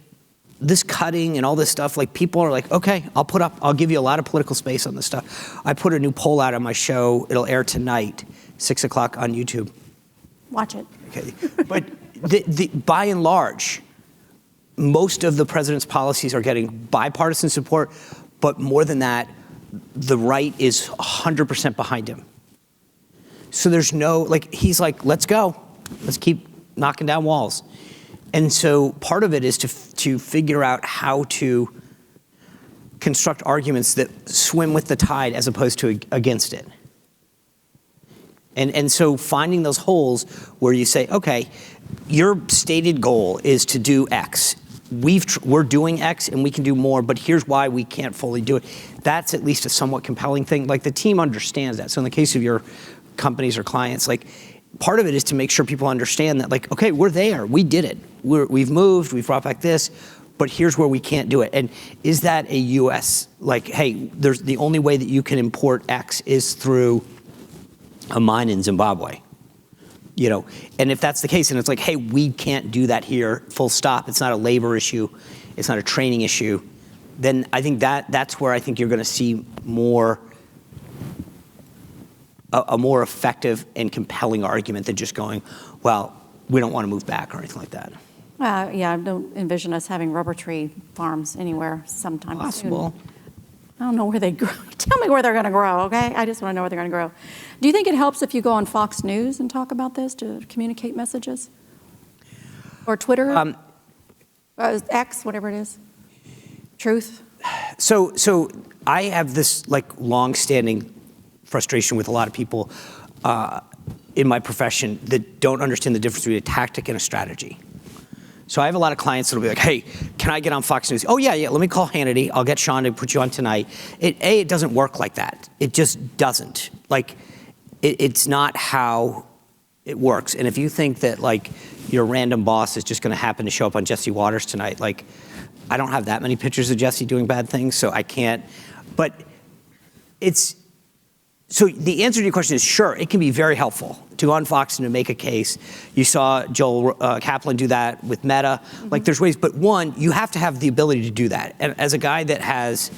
this cutting and all this stuff, like people are like, okay, I'll give you a lot of political space on this stuff. I put a new poll out on my show. It'll air tonight, 6 o'clock on YouTube. Watch it. Okay, but by and large, most of the president's policies are getting bipartisan support, but more than that, the right is 100% behind him. So there's he's like, let's go. Let's keep knocking down walls. And so part of it is to figure out how to construct arguments that swim with the tide as opposed to against it. And so finding those holes where you say, okay, your stated goal is to do X. We're doing X and we can do more, but here's why we can't fully do it. That's at least a somewhat compelling thing. Like the team understands that. So in the case of your companies or clients, part of it is to make sure people understand that, okay, we're there, we did it. We've moved, we've brought back this, but here's where we can't do it. And is that a U.S., hey, there's the only way that you can import X is through a mine in Zimbabwe. And if that's the case, and it's like, hey, we can't do that here, full stop. It's not a labor issue. It's not a training issue. then I think that's where I think you're going to see a more effective and compelling argument than just going, well, we don't want to move back or anything like that. Yeah, I don't envision us having rubber tree farms anywhere sometime Possible. soon. I don't know where they grow. Tell me where they're going to grow, okay? I just want to know where they're going to grow. Do you think it helps if you go on Fox News and talk about this to communicate messages? Or Twitter? X, whatever it is? Truth? So I have this like long-standing frustration with a lot of people in my profession that don't understand the difference between a tactic and a strategy. So I have a lot of clients that'll be like, hey, can I get on Fox News? Oh, yeah, let me call Hannity. I'll get Sean to put you on tonight. It doesn't work like that. It just doesn't. Like, it's not how it works. And if you think that, like, your random boss is just going to happen to show up on Jesse Waters tonight, like, I don't have that many pictures of Jesse doing bad things, so I can't. But so the answer to your question is sure, it can be very helpful to go on Fox and to make a case. You saw Joel Kaplan do that with Meta. Mm-hmm. Like there's ways, but one, you have to have the ability to do that. And as a guy that has,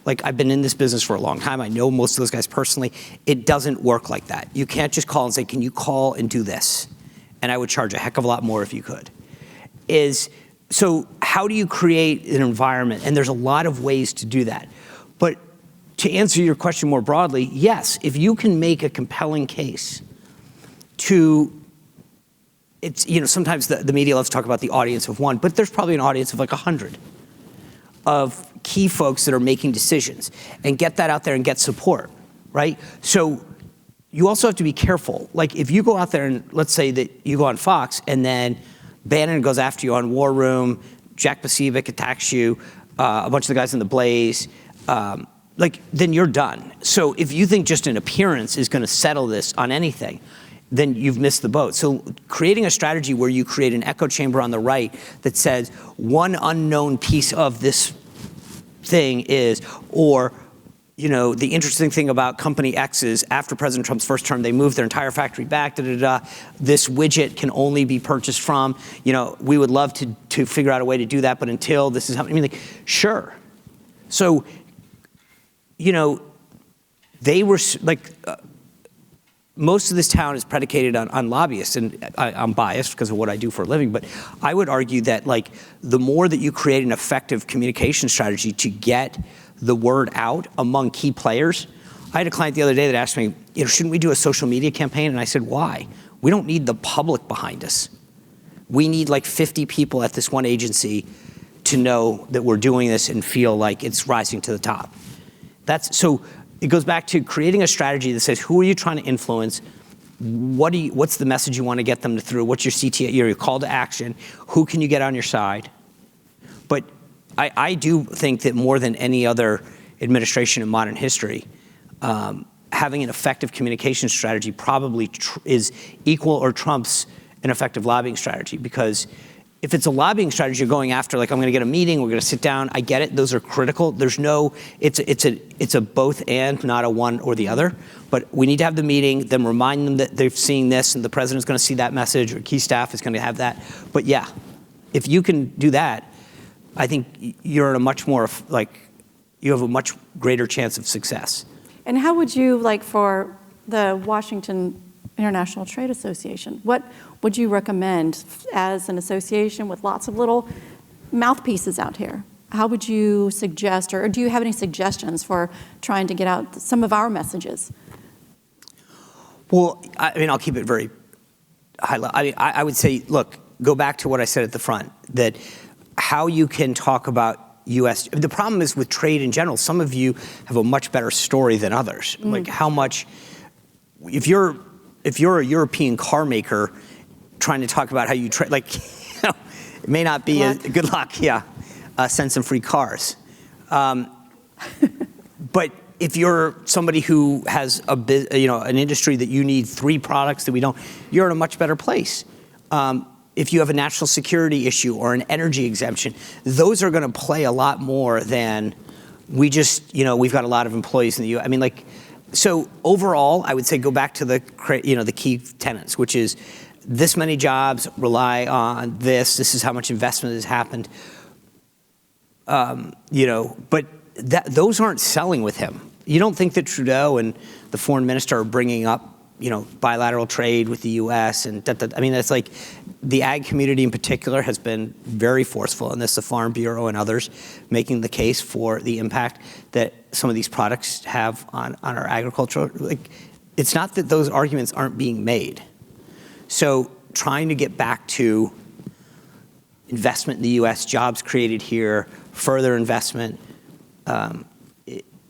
like I've been in this business for a long time, I know most of those guys personally, it doesn't work like that. You can't just call and say, can you call and do this? And I would charge a heck of a lot more if you could. So how do you create an environment? And there's a lot of ways to do that. But to answer your question more broadly, yes, if you can make a compelling case sometimes the media loves to talk about the audience of one, but there's probably an audience of like 100 of key folks that are making decisions, and get that out there and get support, right? So you also have to be careful. Like if you go out there and let's say that you go on Fox and then Bannon goes after you on War Room, Jack Pacific attacks you, a bunch of the guys in the Blaze, then you're done. So if you think just an appearance is going to settle this on anything, then you've missed the boat. So creating a strategy where you create an echo chamber on the right that says one unknown piece of this thing is, or the interesting thing about company X is after President Trump's first term, they moved their entire factory back, This widget can only be purchased from, we would love to figure out a way to do that, but until this is how, sure. So, they were most of this town is predicated on lobbyists, and I'm biased because of what I do for a living, but I would argue that the more that you create an effective communication strategy to get the word out among key players. I had a client the other day that asked me, shouldn't we do a social media campaign? And I said, why? We don't need the public behind us. We need 50 people at this one agency to know that we're doing this and feel like it's rising to the top. So it goes back to creating a strategy that says, who are you trying to influence? What's the message you want to get them through? What's your CTA, your call to action? Who can you get on your side? But I do think that more than any other administration in modern history, having an effective communication strategy probably is equal or trumps an effective lobbying strategy. Because if it's a lobbying strategy, you're going after, I'm going to get a meeting, we're going to sit down. I get it; those are critical. It's a both and, not a one or the other. But we need to have the meeting, then remind them that they're seeing this, and the president's going to see that message, or key staff is going to have that. But yeah, if you can do that, I think you're in a much more, you have a much greater chance of success. And how would you, for the Washington International Trade Association, what would you recommend as an association with lots of little mouthpieces out here? How would you suggest, or do you have any suggestions for trying to get out some of our messages? Well, I'll keep it very high level. I would say, look, go back to what I said at the front, that how you can talk about U.S. The problem is with trade in general, some of you have a much better story than others. How much, if you're a European car maker trying to talk about how you trade, it may not be good luck, yeah. Send some free cars. But if you're somebody who has an industry that you need 3 products that we don't, you're in a much better place. If you have a national security issue or an energy exemption, those are going to play a lot more than we've got a lot of employees in the U.S. So overall, I would say go back to the key tenets, which is this many jobs rely on this. This is how much investment has happened. But those aren't selling with him. You don't think that Trudeau and the foreign minister are bringing up, bilateral trade with the U.S. and that's like the ag community in particular has been very forceful in this, the Farm Bureau and others making the case for the impact that some of these products have on our agriculture. Like, it's not that those arguments aren't being made. So trying to get back to investment in the U.S., jobs created here, further investment,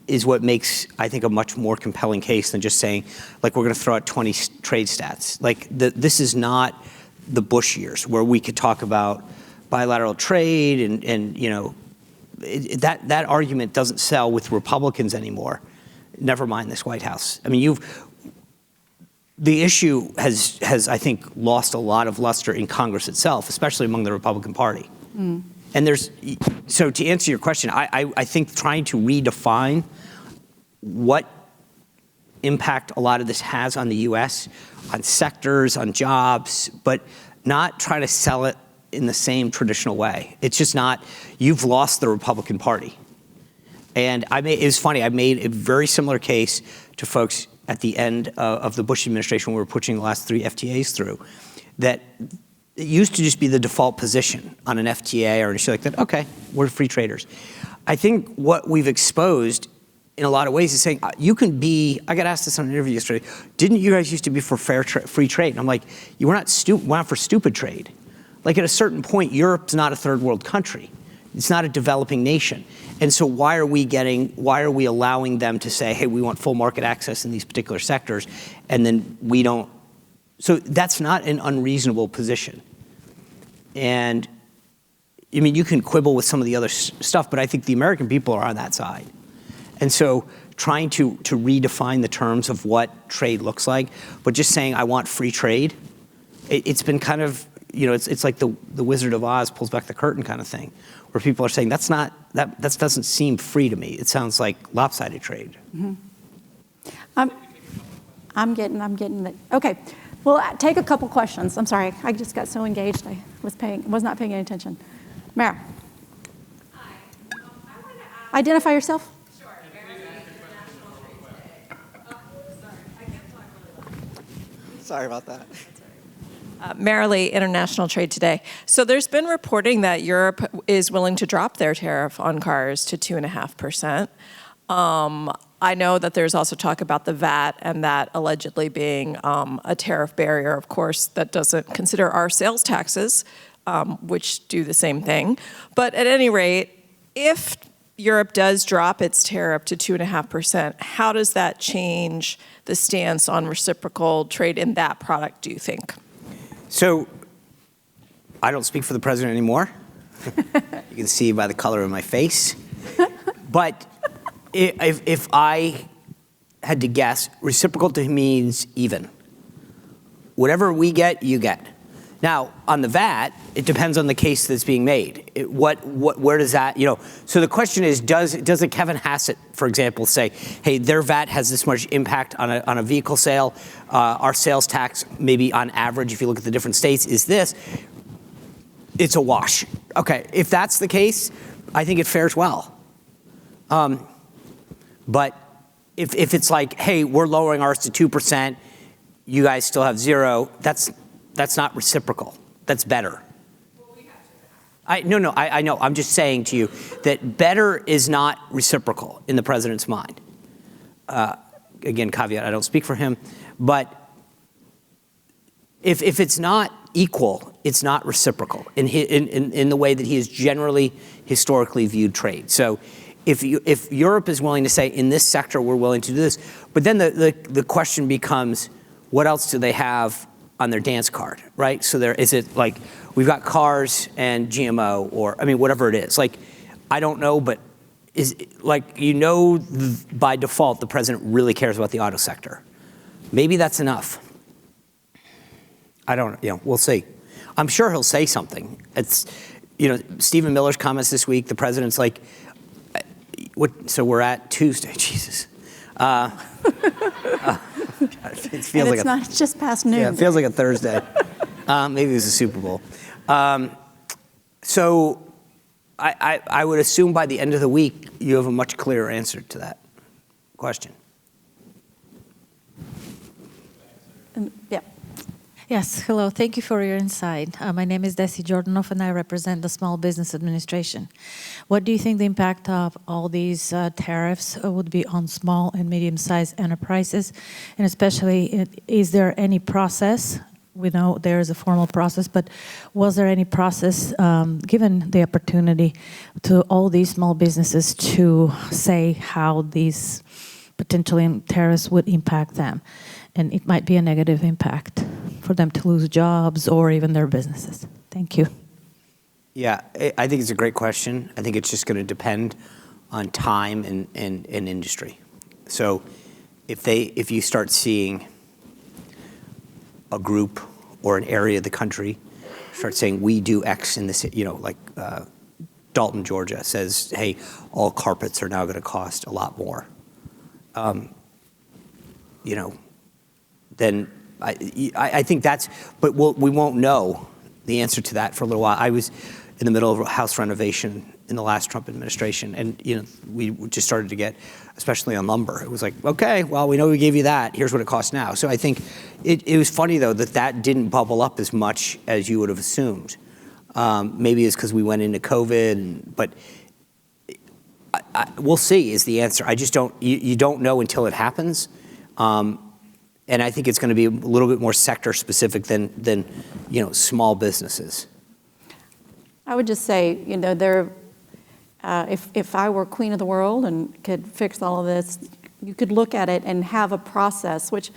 is what makes, I think, a much more compelling case than just saying, like, we're going to throw out 20 trade stats. Like, this is not the Bush years where we could talk about bilateral trade and that argument doesn't sell with Republicans anymore. Never mind this White House. I mean, the issue has, I think, lost a lot of luster in Congress itself, especially among the Republican Party. Mm. And so to answer your question, I think trying to redefine what impact a lot of this has on the U.S., on sectors, on jobs, but not try to sell it in the same traditional way. It's just not, you've lost the Republican Party. And it was funny, I made a very similar case to folks at the end of the Bush administration when we were pushing the last 3 FTAs through, that it used to just be the default position on an FTA or an issue like that, okay, we're free traders. I think what we've exposed in a lot of ways is saying, you can be, I got asked this on an interview yesterday, didn't you guys used to be for free trade? And I'm like, we're not for stupid trade. Like, at a certain point, Europe's not a third world country. It's not a developing nation. And so why are we allowing them to say, hey, we want full market access in these particular sectors, and then we don't? So that's not an unreasonable position. And I mean, you can quibble with some of the other stuff, but I think the American people are on that side. And so trying to redefine the terms of what trade looks like, but just saying I want free trade, it's been kind of, it's like the Wizard of Oz pulls back the curtain kind of thing, where people are saying that doesn't seem free to me. It sounds like lopsided trade. Mm-hmm. I'm getting it. Okay. Well, take a couple questions. I'm sorry, I just got so engaged. I was not paying any attention. Mara. Hi. I wanted to ask. Identify yourself. Sure. Sorry about that. Marilee, International Trade Today. So there's been reporting that Europe is willing to drop their tariff on cars to 2.5%. I know that there's also talk about the VAT and that allegedly being a tariff barrier, of course, that doesn't consider our sales taxes, which do the same thing. But at any rate, if Europe does drop its tariff to 2.5%, how does that change the stance on reciprocal trade in that product, do you think? So I don't speak for the president anymore. You can see by the color of my face. But if I had to guess, reciprocal to him means even. Whatever we get, you get. Now, on the VAT, it depends on the case that's being made. Where does that, so the question is, does a Kevin Hassett, for example, say, hey, their VAT has this much impact on a vehicle sale, our sales tax, maybe on average, if you look at the different states, is this, it's a wash. Okay, if that's the case, I think it fares well. But if it's like, hey, we're lowering ours to 2%, you guys still have 0, that's not reciprocal. That's better. I know. I'm just saying to you that better is not reciprocal in the president's mind. Again, caveat, I don't speak for him. But if it's not equal, it's not reciprocal in the way that he has generally historically viewed trade. So if Europe is willing to say, in this sector, we're willing to do this, but then the question becomes, what else do they have on their dance card, right? So is it like, we've got cars and GMO, or, whatever it is. Like, I don't know, but by default, the president really cares about the auto sector. Maybe that's enough. I don't, we'll see. I'm sure he'll say something. It's, Stephen Miller's comments this week, the president's like, so we're at Tuesday, Jesus. It feels and it's just past noon. Yeah, it feels like a Thursday. Maybe it was a Super Bowl. So I would assume by the end of the week, you have a much clearer answer to that question. Yeah. Yes, hello. Thank you for your insight. My name is Desi Jordanov, and I represent the Small Business Administration. What do you think the impact of all these tariffs would be on small and medium-sized enterprises? And especially, is there any process? We know there is a formal process, but was there any process given the opportunity to all these small businesses to say how these potentially tariffs would impact them? And it might be a negative impact for them to lose jobs or even their businesses. Thank you. Yeah, I think it's a great question. I think it's just going to depend on time and industry. So if you start seeing a group or an area of the country start saying, we do X in this, like Dalton, Georgia says, hey, all carpets are now going to cost a lot more. Then I think that's, but we won't know the answer to that for a little while. I was in the middle of a house renovation in the last Trump administration, and we just started to get, especially on lumber, it was like, okay, well, we know we gave you that. Here's what it costs now. So I think it was funny, though, that didn't bubble up as much as you would have assumed. Maybe it's because we went into COVID, but we'll see is the answer. I just don't, you don't know until it happens. And I think it's going to be a little bit more sector specific than small businesses. I would just say, if I were queen of the world and could fix all of this, you could look at it and have a process, which,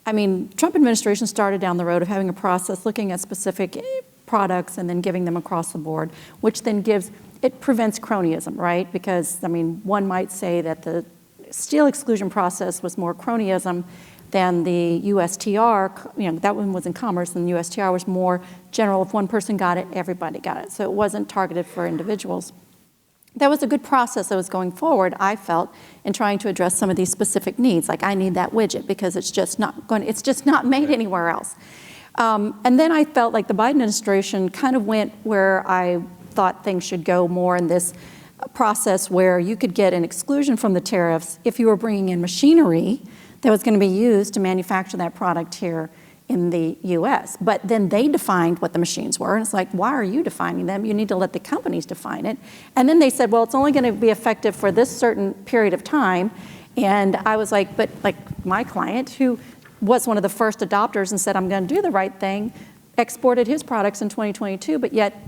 Trump administration started down the road of having a process looking at specific products and then giving them across the board, which then it prevents cronyism, right? Because, one might say that the steel exclusion process was more cronyism than the USTR, that one was in commerce, and the USTR was more general. If one person got it, everybody got it. So it wasn't targeted for individuals. That was a good process that was going forward, I felt, in trying to address some of these specific needs. Like, I need that widget because it's just not made anywhere else. And then I felt like the Biden administration kind of went where I thought things should go more in this process where you could get an exclusion from the tariffs if you were bringing in machinery that was going to be used to manufacture that product here in the U.S. But then they defined what the machines were, and it's like, why are you defining them? You need to let the companies define it. And then they said, well, it's only going to be effective for this certain period of time. And I was like, but like my client, who was one of the first adopters and said, I'm going to do the right thing, exported his products in 2022, but yet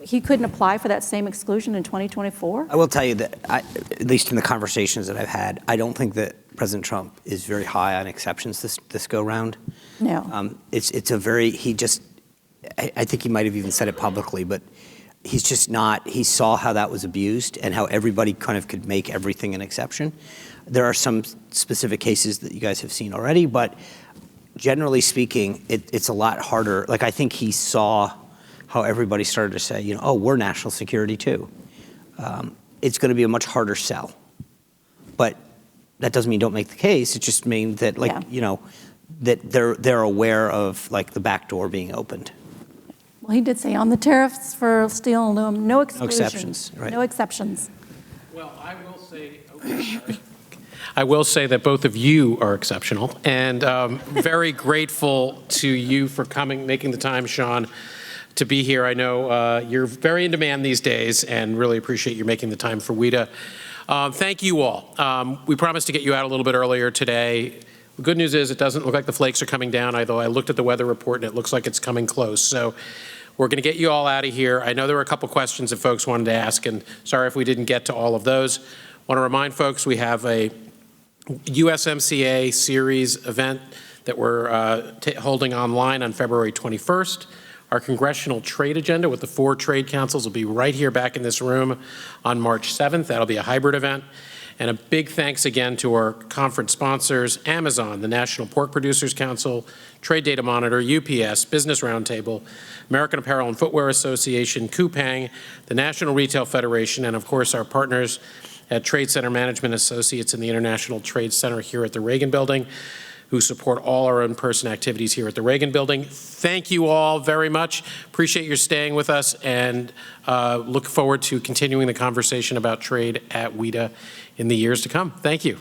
he couldn't apply for that same exclusion in 2024? I will tell you that, at least in the conversations that I've had, I don't think that President Trump is very high on exceptions this go round. No. It's a very, I think he might have even said it publicly, but he's just not, he saw how that was abused and how everybody kind of could make everything an exception. There are some specific cases that you guys have seen already, but generally speaking, it's a lot harder. Like, I think he saw how everybody started to say, oh, we're national security too. It's going to be a much harder sell. But that doesn't mean don't make the case. It just means that, that they're aware of, the back door being opened. Well, he did say on the tariffs for steel and aluminum, no exclusions. No exceptions, right. No exceptions. Well, I will say that both of you are exceptional, and very grateful to you for coming, making the time, Sean, to be here. I know you're very in demand these days, and really appreciate you making the time for WIDA. Thank you all. We promised to get you out a little bit earlier today. The good news is it doesn't look like the flakes are coming down, although I looked at the weather report and it looks like it's coming close. So we're going to get you all out of here. I know there were a couple questions that folks wanted to ask, and sorry if we didn't get to all of those. I want to remind folks we have a USMCA series event that we're holding online on February 21st. Our congressional trade agenda with the 4 trade councils will be right here back in this room on March 7th. That'll be a hybrid event. And a big thanks again to our conference sponsors, Amazon, the National Pork Producers Council, Trade Data Monitor, UPS, Business Roundtable, American Apparel and Footwear Association, Coupang, the National Retail Federation, and of course our partners at Trade Center Management Associates in the International Trade Center here at the Reagan Building, who support all our in-person activities here at the Reagan Building. Thank you all very much. Appreciate your staying with us, and look forward to continuing the conversation about trade at WIDA in the years to come. Thank you.